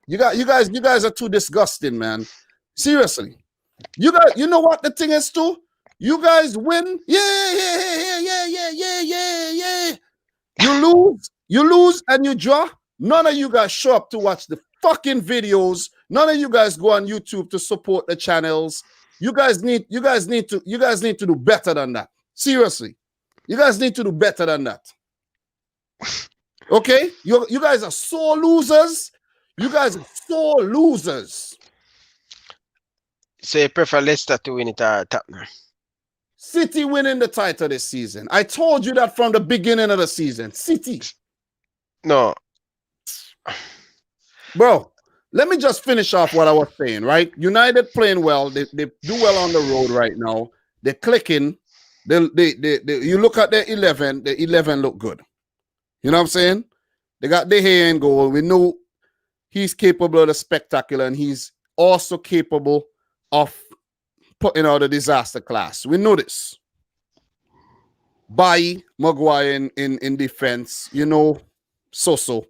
You guys are too disgusting, man. Seriously. You know what the thing is too? You guys win. Yeah. You lose and you draw. None of you guys show up to watch the fucking videos. None of you guys go on YouTube to support the channels. You guys need to do better than that. Seriously. You guys need to do better than that. Okay? You guys are so losers. You guys are so losers. So you prefer Leicester to win it or Tottenham? City winning the title this season. I told you that from the beginning of the season. City. No. Bro, let me just finish off what I was saying, right? United playing well. They do well on the road right now. They're clicking. You look at the 11 look good. You know what I'm saying? They got De Gea in goal. We know he's capable of the spectacular, and he's also capable of putting out a disaster class. We know this. Bailly, Maguire in defense, you know, so.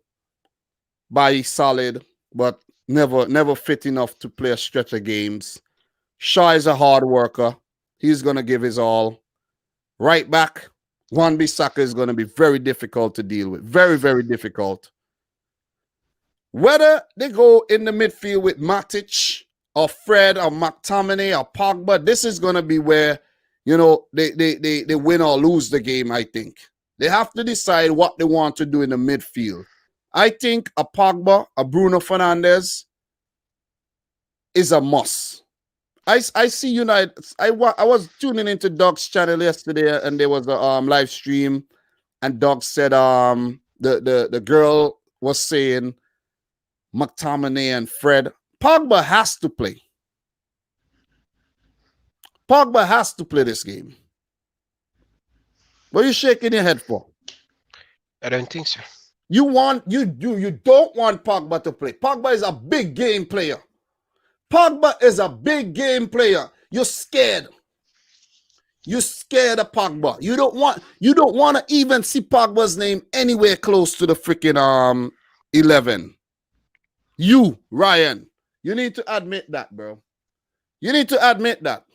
Bailly solid, but never fit enough to play a stretch of games. Shaw is a hard worker. He's going to give his all. Right back, Wan-Bissaka is going to be very difficult to deal with. Very, very difficult. Whether they go in the midfield with Matic or Fred or McTominay or Pogba, this is going to be where, you know, they win or lose the game, I think. They have to decide what they want to do in the midfield. I think a Pogba, a Bruno Fernandes is a must. I see United. I was tuning into Doug's channel yesterday, and there was a live stream, and Doug said the girl was saying McTominay and Fred. Pogba has to play. Pogba has to play this game. What are you shaking your head for? I don't think so. You don't want Pogba to play. Pogba is a big game player. Pogba is a big game player. You're scared. You're scared of Pogba. You don't want to even see Pogba's name anywhere close to the freaking 11. You, Ryan, you need to admit that, bro. You need to admit that.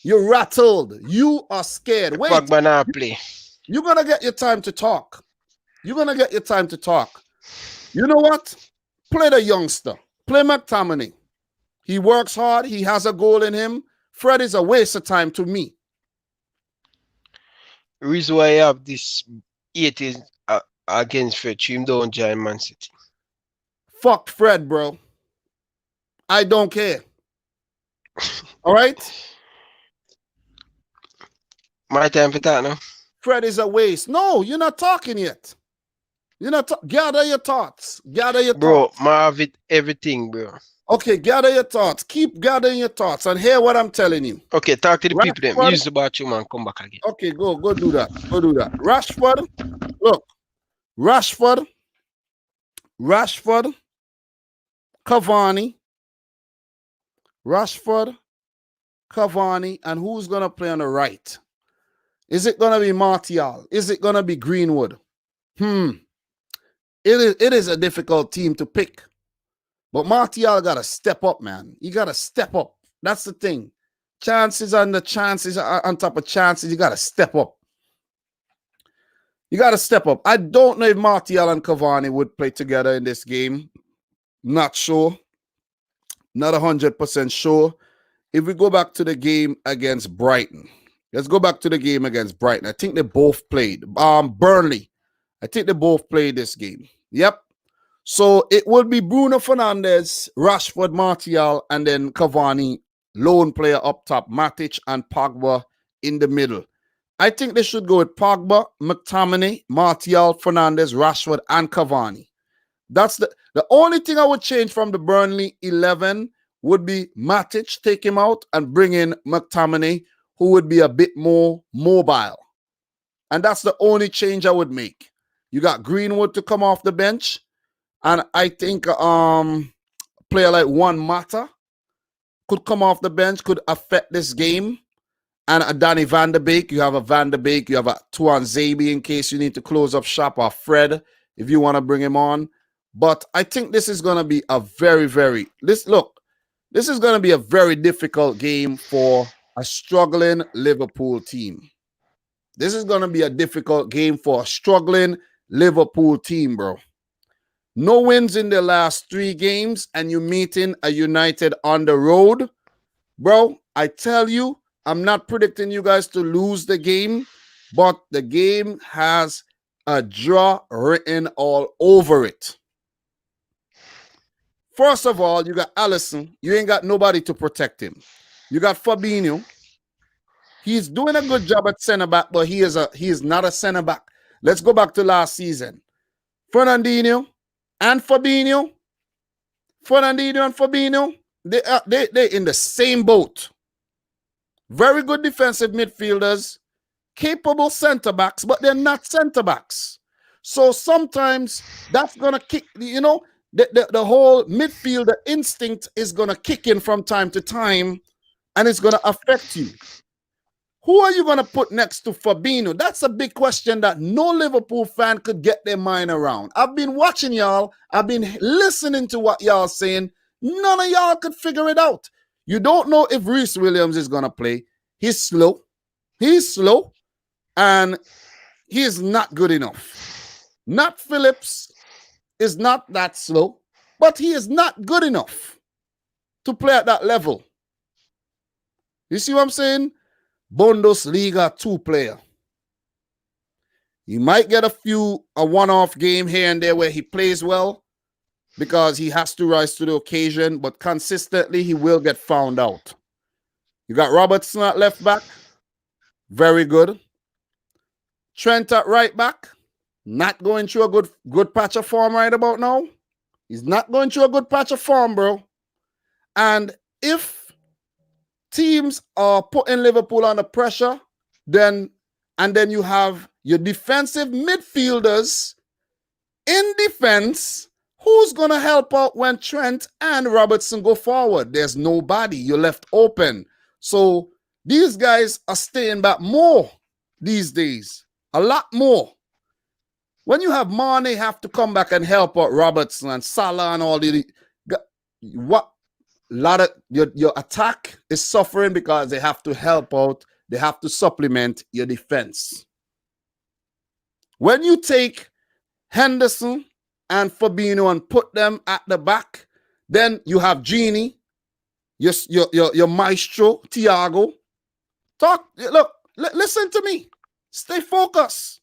You're rattled. You are scared. Wait. Pogba now play. You're going to get your time to talk. You're going to get your time to talk. You know what? Play the youngster. Play McTominay. He works hard. He has a goal in him. Fred is a waste of time to me. The reason why I have this 80 against Fred, him don't join Man City. Fuck Fred, bro. I don't care. All right? My time for that now. Fred is a waste. No, you're not talking yet. You're not gather your thoughts. Gather your thoughts. Bro, I have it everything, bro. Okay, gather your thoughts. Keep gathering your thoughts and hear what I'm telling you. Okay, talk to the people then. Use the bathroom and come back again. Okay, go do that. Go do that. Rashford, look. Rashford, Cavani, and who's going to play on the right? Is it going to be Martial? Is it going to be Greenwood? It is a difficult team to pick. But Martial got to step up, man. You got to step up. That's the thing. Chances on top of chances. You got to step up. You got to step up. I don't know if Martial and Cavani would play together in this game. Not sure. Not 100% sure. If we go back to the game against Brighton. Let's go back to the game against Brighton. I think they both played. Burnley. I think they both played this game. Yep. So it would be Bruno Fernandes, Rashford, Martial, and then Cavani, lone player up top, Matic and Pogba in the middle. I think they should go with Pogba, McTominay, Martial, Fernandes, Rashford, and Cavani. That's the only thing I would change from the Burnley 11 would be Matic, take him out and bring in McTominay, who would be a bit more mobile. And that's the only change I would make. You got Greenwood to come off the bench. And I think a player like Juan Mata could come off the bench, could affect this game. and a Danny Van der Beek. You have a Van der Beek. You have a Tuan Zabi in case you need to close up shop, or Fred if you want to bring him on. But I think this is going to be a this is going to be a very difficult game for a struggling Liverpool team. This is going to be a difficult game for a struggling Liverpool team, bro. No wins in the last 3 games, and you're meeting a United on the road. Bro, I tell you, I'm not predicting you guys to lose the game, but the game has a draw written all over it. First of all, you got Alisson. You ain't got nobody to protect him. You got Fabinho. He's doing a good job at center back, but he is not a center back. Let's go back to last season. Fernandinho and Fabinho. They're in the same boat. Very good defensive midfielders, capable center backs, but they're not center backs. So sometimes that's gonna kick, the whole midfielder instinct is gonna kick in from time to time, and it's gonna affect you. Who are you going to put next to Fabinho? That's a big question that no Liverpool fan could get their mind around. I've been watching y'all. I've been listening to what y'all saying. None of y'all could figure it out. You don't know if Reece Williams is going to play. He's slow. And he is not good enough. Nat Phillips is not that slow, but he is not good enough to play at that level. You see what I'm saying? Bundesliga 2 player. He might get a one-off game here and there where he plays well because he has to rise to the occasion, but consistently he will get found out. You got Robertson at left back. Very good. Trent at right back. Not going through a good patch of form right about now. He's not going through a good patch of form, bro. And if teams are putting Liverpool under pressure, then you have your defensive midfielders in defense. Who's going to help out when Trent and Robertson go forward? There's nobody. You're left open. So these guys are staying back more these days. A lot more. When you have Mane have to come back and help out Robertson and Salah and all the what? A lot of your attack is suffering because they have to help out. They have to supplement your defense. When you take Henderson and Fabinho and put them at the back, then you have Genie, your maestro, Thiago. Listen to me. Stay focused.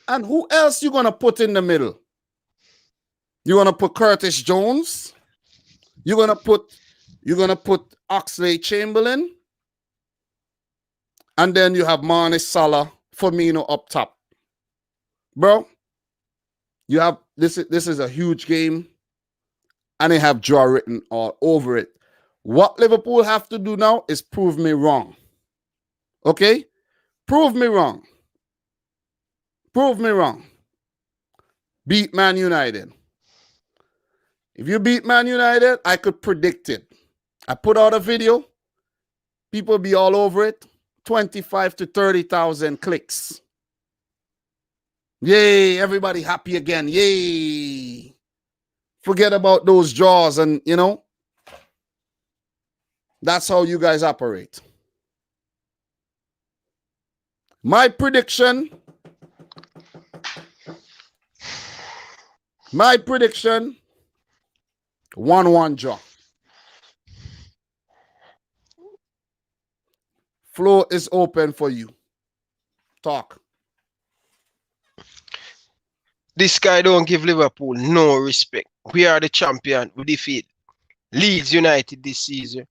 And who else you gonna put in the middle? You're gonna put Curtis Jones. You're gonna put Oxlade-Chamberlain, and then you have Mane, Salah, Firmino up top, bro. You have this is a huge game, and they have draw written all over it. What Liverpool have to do now is prove me wrong. Okay, prove me wrong. Beat Man United. If you beat Man United, I could predict it. I put out a video. People be all over it. 25 to 30,000 clicks. Yay, everybody happy again. Yay. Forget about those draws and, that's how you guys operate. My prediction 1-1 draw. Floor is open for you. Talk. This guy don't give Liverpool no respect. We are the champion. We defeat Leeds United this season,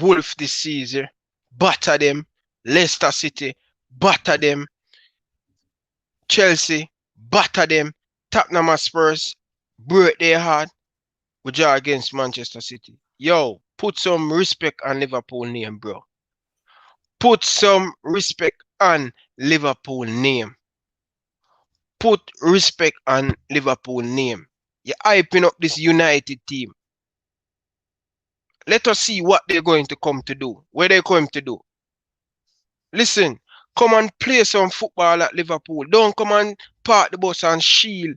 Wolves this season, batter them, Leicester City, batter them, Chelsea, batter them, Tottenham Spurs, break their heart. We draw against Manchester City. Yo, put some respect on Liverpool name, bro. Put some respect on Liverpool name. Put respect on Liverpool name. You're hyping up this United team. Let us see what they're going to come to do. What they're going to do. Listen, come and play some football at Liverpool. Don't come and park the bus and shield.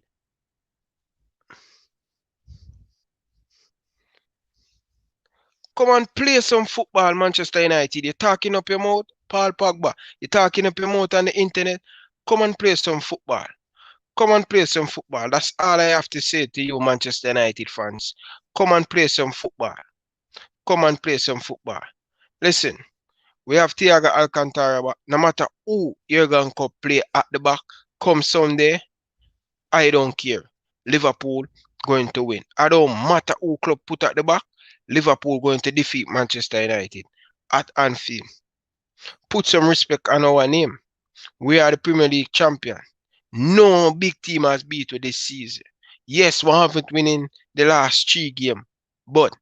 Come and play some football, Manchester United. You're talking up your mouth, Paul Pogba. You're talking up your mouth on the internet. Come and play some football. Come and play some football. That's all I have to say to you, Manchester United fans. Come and play some football. Come and play some football. Listen, we have Thiago Alcantara, but no matter who you're going to play at the back, come Sunday, I don't care. Liverpool going to win. I don't matter who club put at the back, Liverpool going to defeat Manchester United at Anfield. Put some respect on our name. We are the Premier League champion. No big team has beat us this season. Yes, we haven't winning the last 3 games, but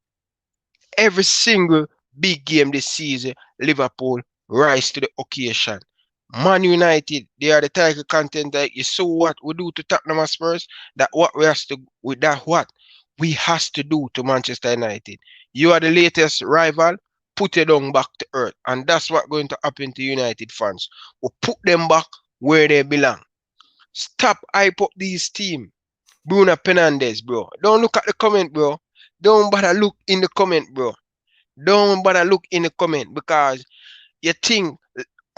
every single big game this season, Liverpool rise to the occasion. Man United, they are the title contender. You saw what we do to Tottenham Spurs. That what we have to with that what we has to do to Manchester United. You are the latest rival. Put it down back to earth, and that's what going to happen to United fans. We put them back where they belong. Stop hype up these team. Bruno Fernandes, bro. Don't look at the comment, bro. Don't bother look in the comment, bro. Don't bother look in the comment because you think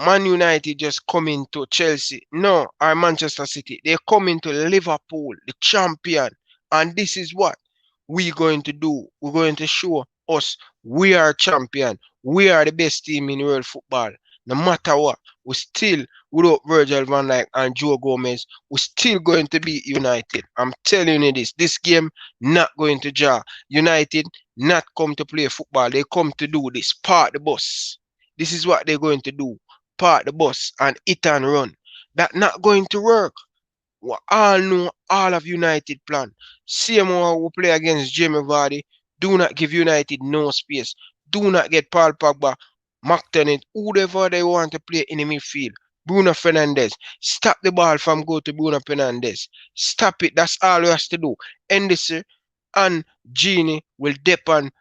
Man United just coming to Chelsea. No, or Manchester City. They're coming to Liverpool, the champion. And this is what we're going to do. We're going to show us we are champion. We are the best team in world football. No matter what, we still, without Virgil van Dijk and Joe Gomez, we're still going to be United. I'm telling you this game not going to jar. United not come to play football. They come to do this, park the bus. This is what they're going to do. Park the bus and hit and run. That not going to work. We all know all of United plan. Same way we play against Jamie Vardy. Do not give United no space. Do not get Paul Pogba, McTominay, whoever they want to play in the midfield. Bruno Fernandes. Stop the ball from go to Bruno Fernandes. Stop it. That's all we have to do. Henderson and Genie will depend on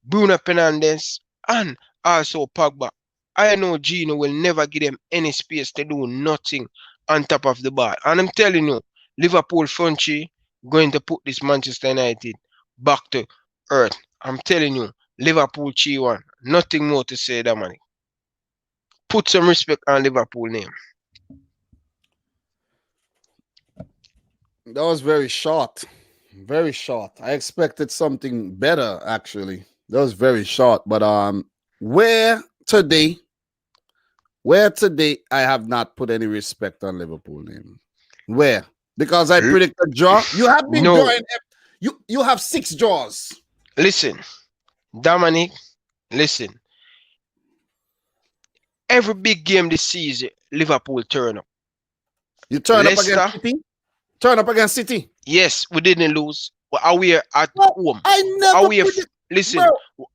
Bruno Fernandes and also Pogba. I know Gino will never give them any space to do nothing on top of the ball. And I'm telling you, Liverpool Funchy going to put this Manchester United back to earth. I'm telling you, Liverpool 3-1. Nothing more to say, Dominic. Put some respect on Liverpool name. That was very short. Very short. I expected something better, actually. That was very short. But where today I have not put any respect on Liverpool name. Where? Because I predict a draw. You have been drawing. You have 6 draws. Listen, Dominic, listen. Every big game this season, Liverpool turn up. You turn Leicester, up against City? Turn up against City? Yes, we didn't lose. We're aware at home. I never listen,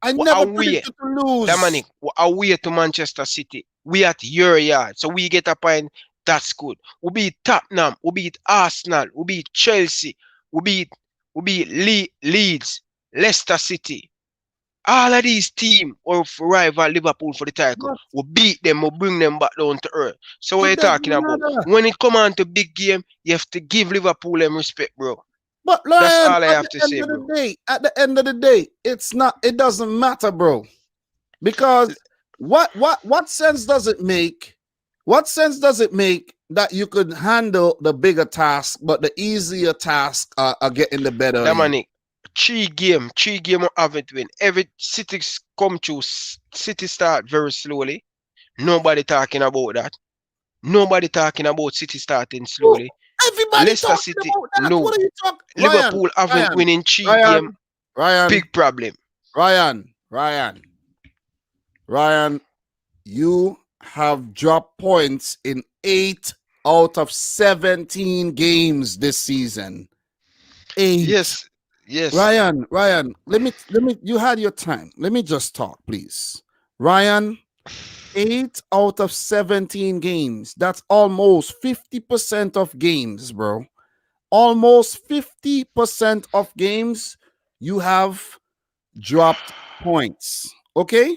I never predicted to lose. Dominic, we're aware to Manchester City. We at your yard. So we get a point. That's good. We beat Tottenham. We beat Arsenal. We beat Chelsea. We beat Leeds. Leicester City. All of these teams are rival Liverpool for the title. We beat them, we bring them back down to earth. So what are you talking about? When it come on to big game, you have to give Liverpool them respect, bro. But Lion, that's all I have to say, bro. At the end of the day, it doesn't matter, bro. Because what sense does it make? What sense does it make that you could handle the bigger task, but the easier task are getting the better? Dominic, 3 game of haven't win. Every City come through. City start very slowly. Nobody talking about that. Nobody talking about City starting slowly. Everybody Leicester City, about that. no. What are you talking? Liverpool haven't winning 3 game. Ryan, big problem. Ryan, you have dropped points in 8 out of 17 games this season. 8. Yes. Ryan, let me, you had your time. Let me just talk, please. Ryan, 8 out of 17 games. That's almost 50% of games, bro. Almost 50% of games you have dropped points. Okay?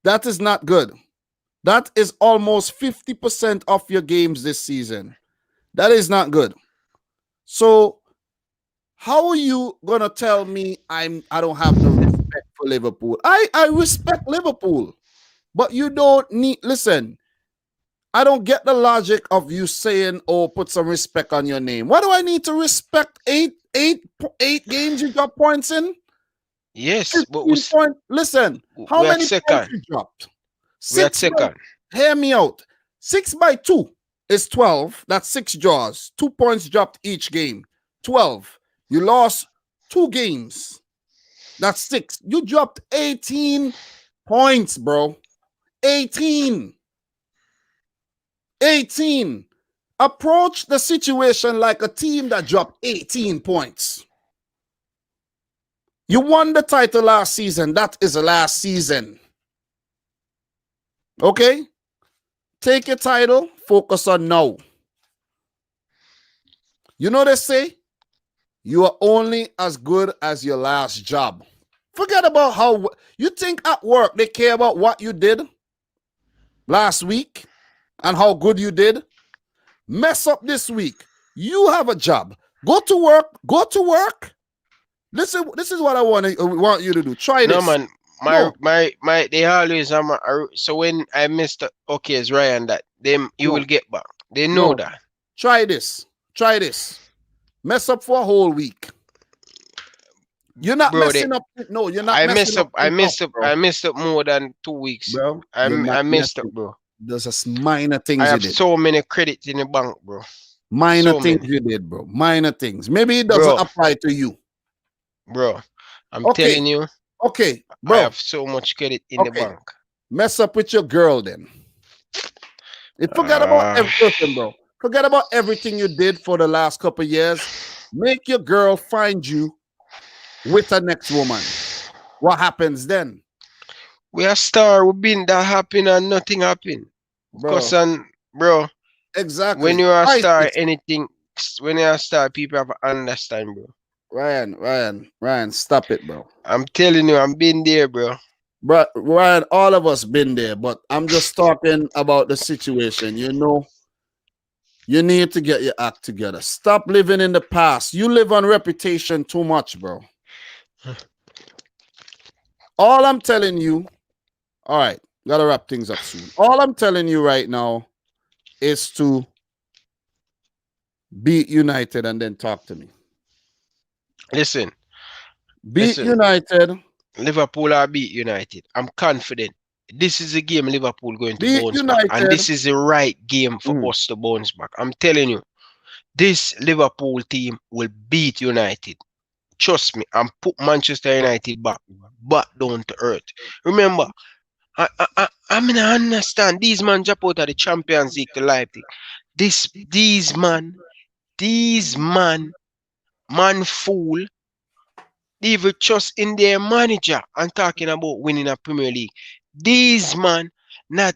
That is not good. That is almost 50% of your games this season. That is not good. So how are you gonna tell me I don't have no respect for Liverpool? I respect Liverpool, but you don't need listen. I don't get the logic of you saying, "Oh, put some respect on your name." Why do I need to respect eight games you got points in? Yes, but 15 point. Listen, how we at many points second. you dropped? We at 6 by, second. hear me out. 6 by 2 is 12. That's 6 draws. 2 points dropped each game. 12. You lost 2 games. That's 6. You dropped 18 points, bro. 18. 18. Approach the situation like a team that dropped 18 points. You won the title last season. That is the last season. Okay? Take your title, focus on now. You know they say, you are only as good as your last job. Forget about how you think at work they care about what you did last week and how good you did. Mess up this week. You have a job. Go to work. Go to work. This is what I want you to do. Try this. No man, my they always so when I missed okay, it's Ryan that them you will get back. They know that. Try this. Try this. Mess up for a whole week. You're not messing up. No, you're not. I messed up. I messed up more than 2 weeks, bro. I messed up, bro. There's just minor things I you have did. so many credits in the bank, bro. Minor things you did, bro. Minor things. Maybe it doesn't apply to you, bro. I'm telling you. Okay, bro. I have so much credit in the bank. Mess up with your girl then. Forget about everything, bro. Forget about everything you did for the last couple of years. Make your girl find you with the next woman. What happens then? We are star. We've been that happen and nothing happened. Bro. Exactly. When you are a star, anything. When you are a star, people have to understand, bro. Ryan, stop it, bro. I'm telling you, I'm been there, bro. Bro, Ryan, all of us been there, but I'm just talking about the situation. You know, you need to get your act together. Stop living in the past. You live on reputation too much, bro. All I'm telling you, all right, gotta wrap things up soon. All I'm telling you right now is to beat United and then talk to me. Listen. United. Liverpool are beat United. I'm confident. This is a game Liverpool going to bounce back. And this is the right game for us to bounce back. I'm telling you, this Liverpool team will beat United. Trust me, and put Manchester United back down to earth. Remember, I mean, I understand these man jump out of the Champions League to Leipzig. These man fool. They even trust in their manager and talking about winning a Premier League. These man not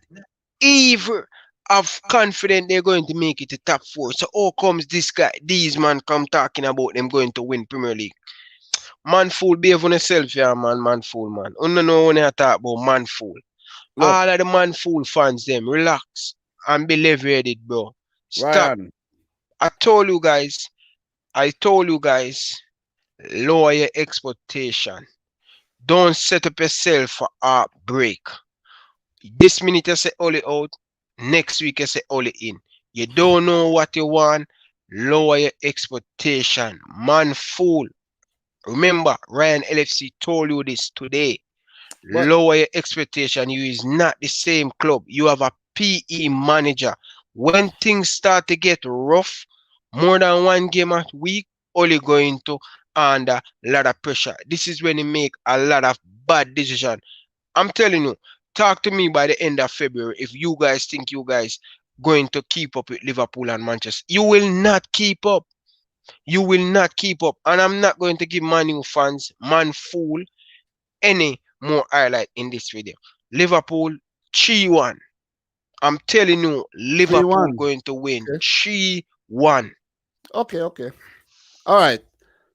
even have confidence they're going to make it to top 4. So how comes these man come talking about them going to win Premier League? Man fool, behave on yourself, yeah, man fool, man. You don't know when I talk about man fool. Look, all of the man fool fans, them, relax and be level-headed, bro. Stop. Ryan. I told you guys, lower your expectation. Don't set up yourself for a break. This minute you say Oli out, next week you say Oli in. You don't know what you want, lower your expectation. Man fool. Remember, Ryan LFC told you this today. Lower your expectation. You is not the same club. You have a PE manager. When things start to get rough, more than one game a week, only going to under a lot of pressure. This is when you make a lot of bad decisions. I'm telling you, talk to me by the end of February if you guys think you guys going to keep up with Liverpool and Manchester. You will not keep up. You will not keep up. And I'm not going to give Man U fans, man fool, any more highlight in this video. Liverpool 3-1. I'm telling you, Liverpool going to win 3-1. Okay. All right.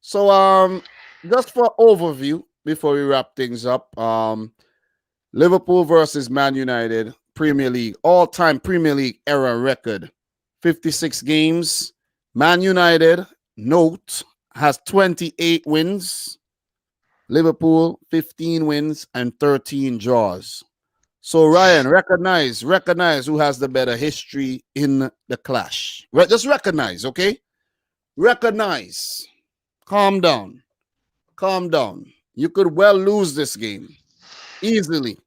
So just for overview before we wrap things up, Liverpool versus Man United Premier League, all-time Premier League era record. 56 games. Man United, note, has 28 wins. Liverpool, 15 wins and 13 draws. So, Ryan, recognize who has the better history in the clash. Just recognize, okay? Recognize. Calm down. You could well lose this game. Easily.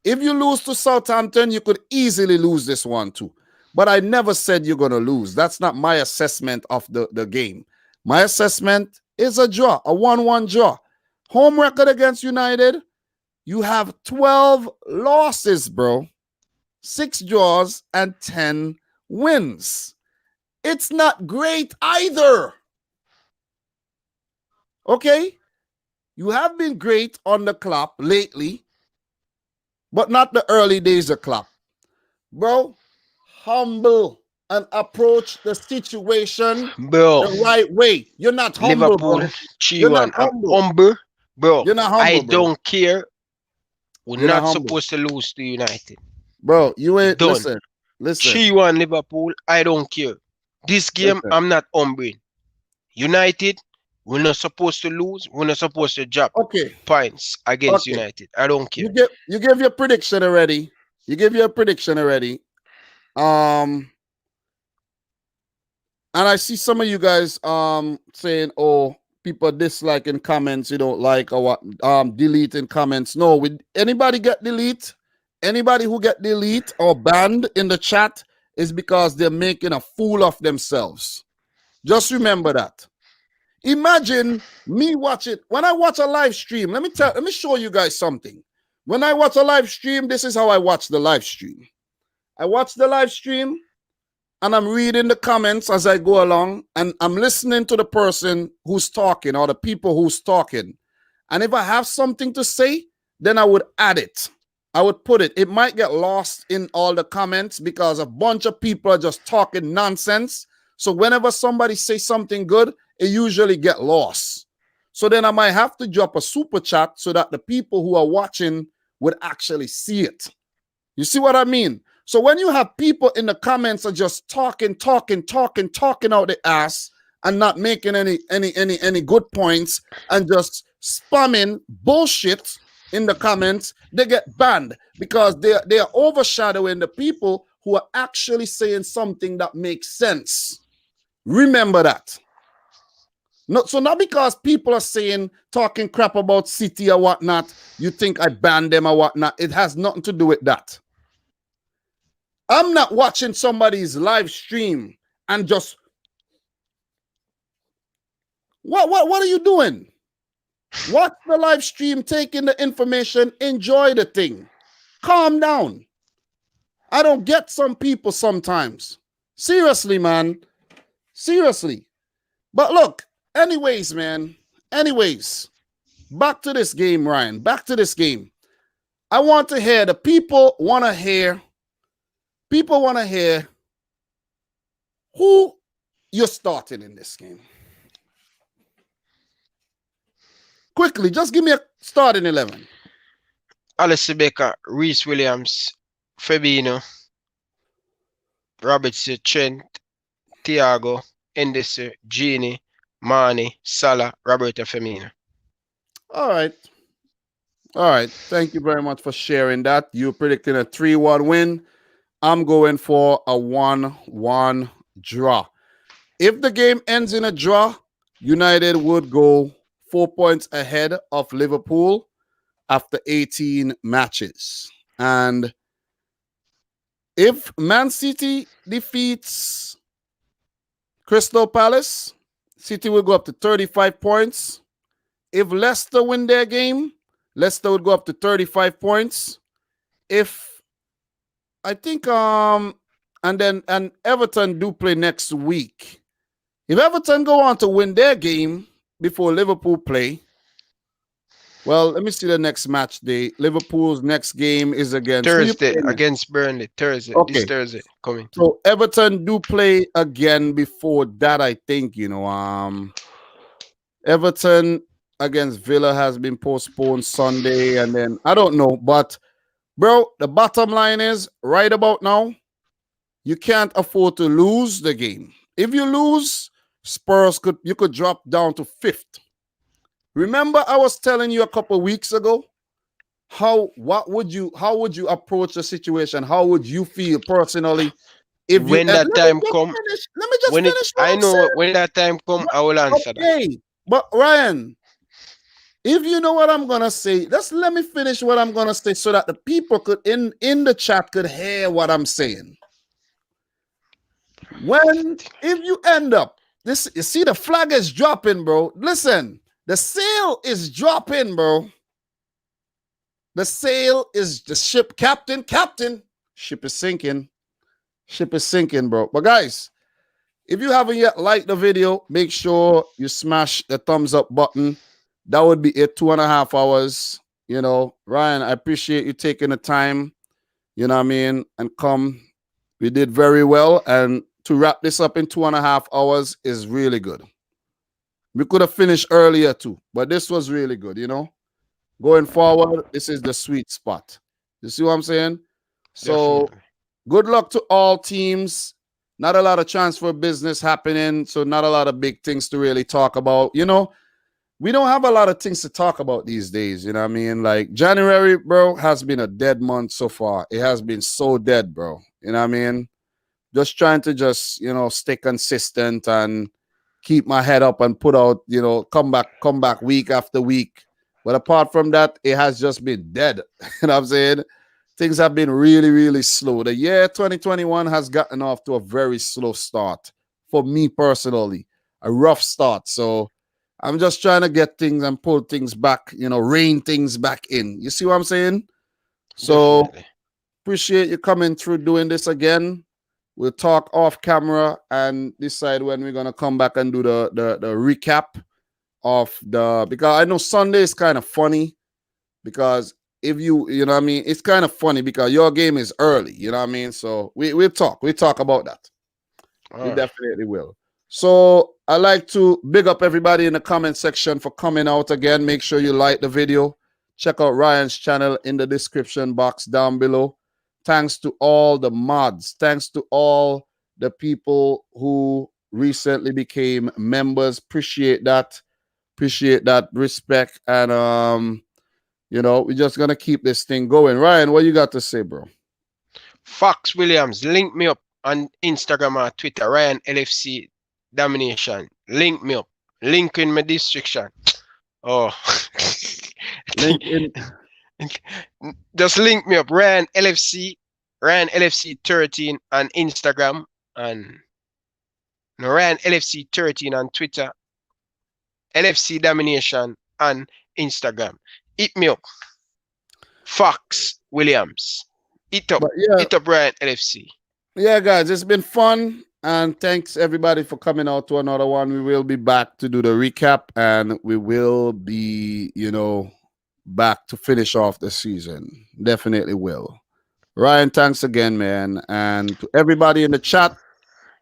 If you lose to Southampton, you could easily lose this one too. But I never said you're going to lose. That's not my assessment of the game. My assessment is a draw, a 1-1 draw. Home record against United, you have 12 losses, bro. 6 draws and 10 wins. It's not great either. Okay? You have been great on the Klopp lately, but not the early days of Klopp. Bro, humble and approach the situation the right way. You're not humble, Liverpool, bro. You're not humble. Bro, you're not humble, I bro. don't care. We're not supposed to lose to United. Bro, you ain't done. Listen. 3-1 Liverpool, I don't care. This game, I'm not humbling. United, we're not supposed to lose. We're not supposed to drop points against United. I don't care. You gave your prediction already. And I see some of you guys saying, oh, people disliking comments you don't like or what, deleting comments. No, anybody get delete? Anybody who get delete or banned in the chat is because they're making a fool of themselves. Just remember that. Imagine me watching, when I watch a live stream, let me show you guys something. When I watch a live stream, this is how I watch the live stream. I watch the live stream and I'm reading the comments as I go along and I'm listening to the person who's talking or the people who's talking. And if I have something to say, then I would add it. I would put it. It might get lost in all the comments because a bunch of people are just talking nonsense. So whenever somebody says something good, it usually get lost. So then I might have to drop a super chat so that the people who are watching would actually see it. You see what I mean? So when you have people in the comments are just talking out the ass and not making any good points and just spamming bullshit in the comments, they get banned because they are overshadowing the people who are actually saying something that makes sense. Remember that. So not because people are talking crap about City or whatnot, you think I banned them or whatnot. It has nothing to do with that. I'm not watching somebody's live stream and just what are you doing? Watch the live stream, take in the information, enjoy the thing. Calm down. I don't get some people sometimes. Seriously, man. Seriously. But look, anyways, man. Anyways, back to this game, Ryan. Back to this game. I want to hear, the people want to hear who you're starting in this game. Quickly, just give me a starting 11. Alisson Becker, Reece Williams, Fabinho, Robertson, Trent, Thiago, Henderson, Gini, Mane, Salah, Roberto Firmino. All right. Thank you very much for sharing that. You're predicting a 3-1 win. I'm going for a 1-1 draw. If the game ends in a draw, United would go 4 points ahead of Liverpool after 18 matches. And if Man City defeats Crystal Palace, City will go up to 35 points. If Leicester win their game, Leicester would go up to 35 points. If I think and Everton do play next week. If Everton go on to win their game before Liverpool play, well, let me see the next match day. Liverpool's next game is against Thursday against Burnley. Thursday. Okay. This Thursday coming. So Everton do play again before that, I think, Everton against Villa has been postponed Sunday, and then I don't know, but Bro, the bottom line is right about now, you can't afford to lose the game. If you lose, Spurs could drop down to 5th. Remember, I was telling you a couple weeks ago how would you approach the situation? How would you feel personally if you When that time come, let me just when it finish what I I'm know saying. when that time come, I will answer that. Okay, but Ryan, if you know what I'm gonna say, just let me finish what I'm gonna say so that the people could in the chat could hear what I'm saying. If you end up this, you see the flag is dropping, bro. Listen, the sail is dropping, bro. The sail is the ship, captain. Ship is sinking. Ship is sinking, bro. But guys, if you haven't yet liked the video, make sure you smash the thumbs up button. That would be it. 2.5 hours. You know, Ryan, I appreciate you taking the time, you know what I mean, and come. We did very well. And to wrap this up in 2.5 hours is really good. We could have finished earlier too, but this was really good, you know. Going forward, this is the sweet spot. You see what I'm saying? So Definitely. good luck to all teams. Not a lot of transfer business happening, so not a lot of big things to really talk about. You know, we don't have a lot of things to talk about these days. You know what I mean? Like January, bro, has been a dead month so far. It has been so dead, bro. You know what I mean? Just trying to you know, stay consistent and keep my head up and put out, you know, come back week after week. But apart from that, it has just been dead. You know what I'm saying? Things have been really, really slow. The year 2021 has gotten off to a very slow start for me personally, a rough start. So I'm just trying to get things and pull things back, you know, rein things back in. You see what I'm saying? So Definitely. appreciate you coming through doing this again. We'll talk off camera and decide when we're gonna come back and do the recap of because I know Sunday is kind of funny because if you know what I mean, it's kind of funny because your game is early, you know what I mean? So we'll talk about that. We definitely will. So I like to big up everybody in the comment section for coming out again. Make sure you like the video. Check out Ryan's channel in the description box down below. Thanks to all the mods. Thanks to all the people who recently became members. Appreciate that. Appreciate that. Respect. And you know, we're just gonna keep this thing going. Ryan, what you got to say, bro? Fox Williams, link me up on Instagram or Twitter. Ryan LFC Domination. Link me up. Link in my description. Oh. Link in. Just link me up. Ryan LFC 13 on Instagram and Ryan LFC 13 on Twitter. LFC Domination on Instagram. Hit me up. Fox Williams. Hit up. Hit up Ryan LFC. Yeah, guys, it's been fun. And thanks everybody for coming out to another one. We will be back to do the recap and we will be, you know, back to finish off the season. Definitely will. Ryan, thanks again, man. And to everybody in the chat,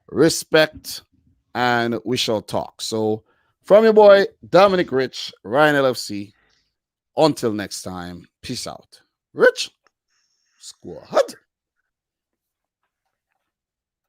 respect and we shall talk. So from your boy, Dominic Rich, Ryan LFC. Until next time, peace out. Rich Squad.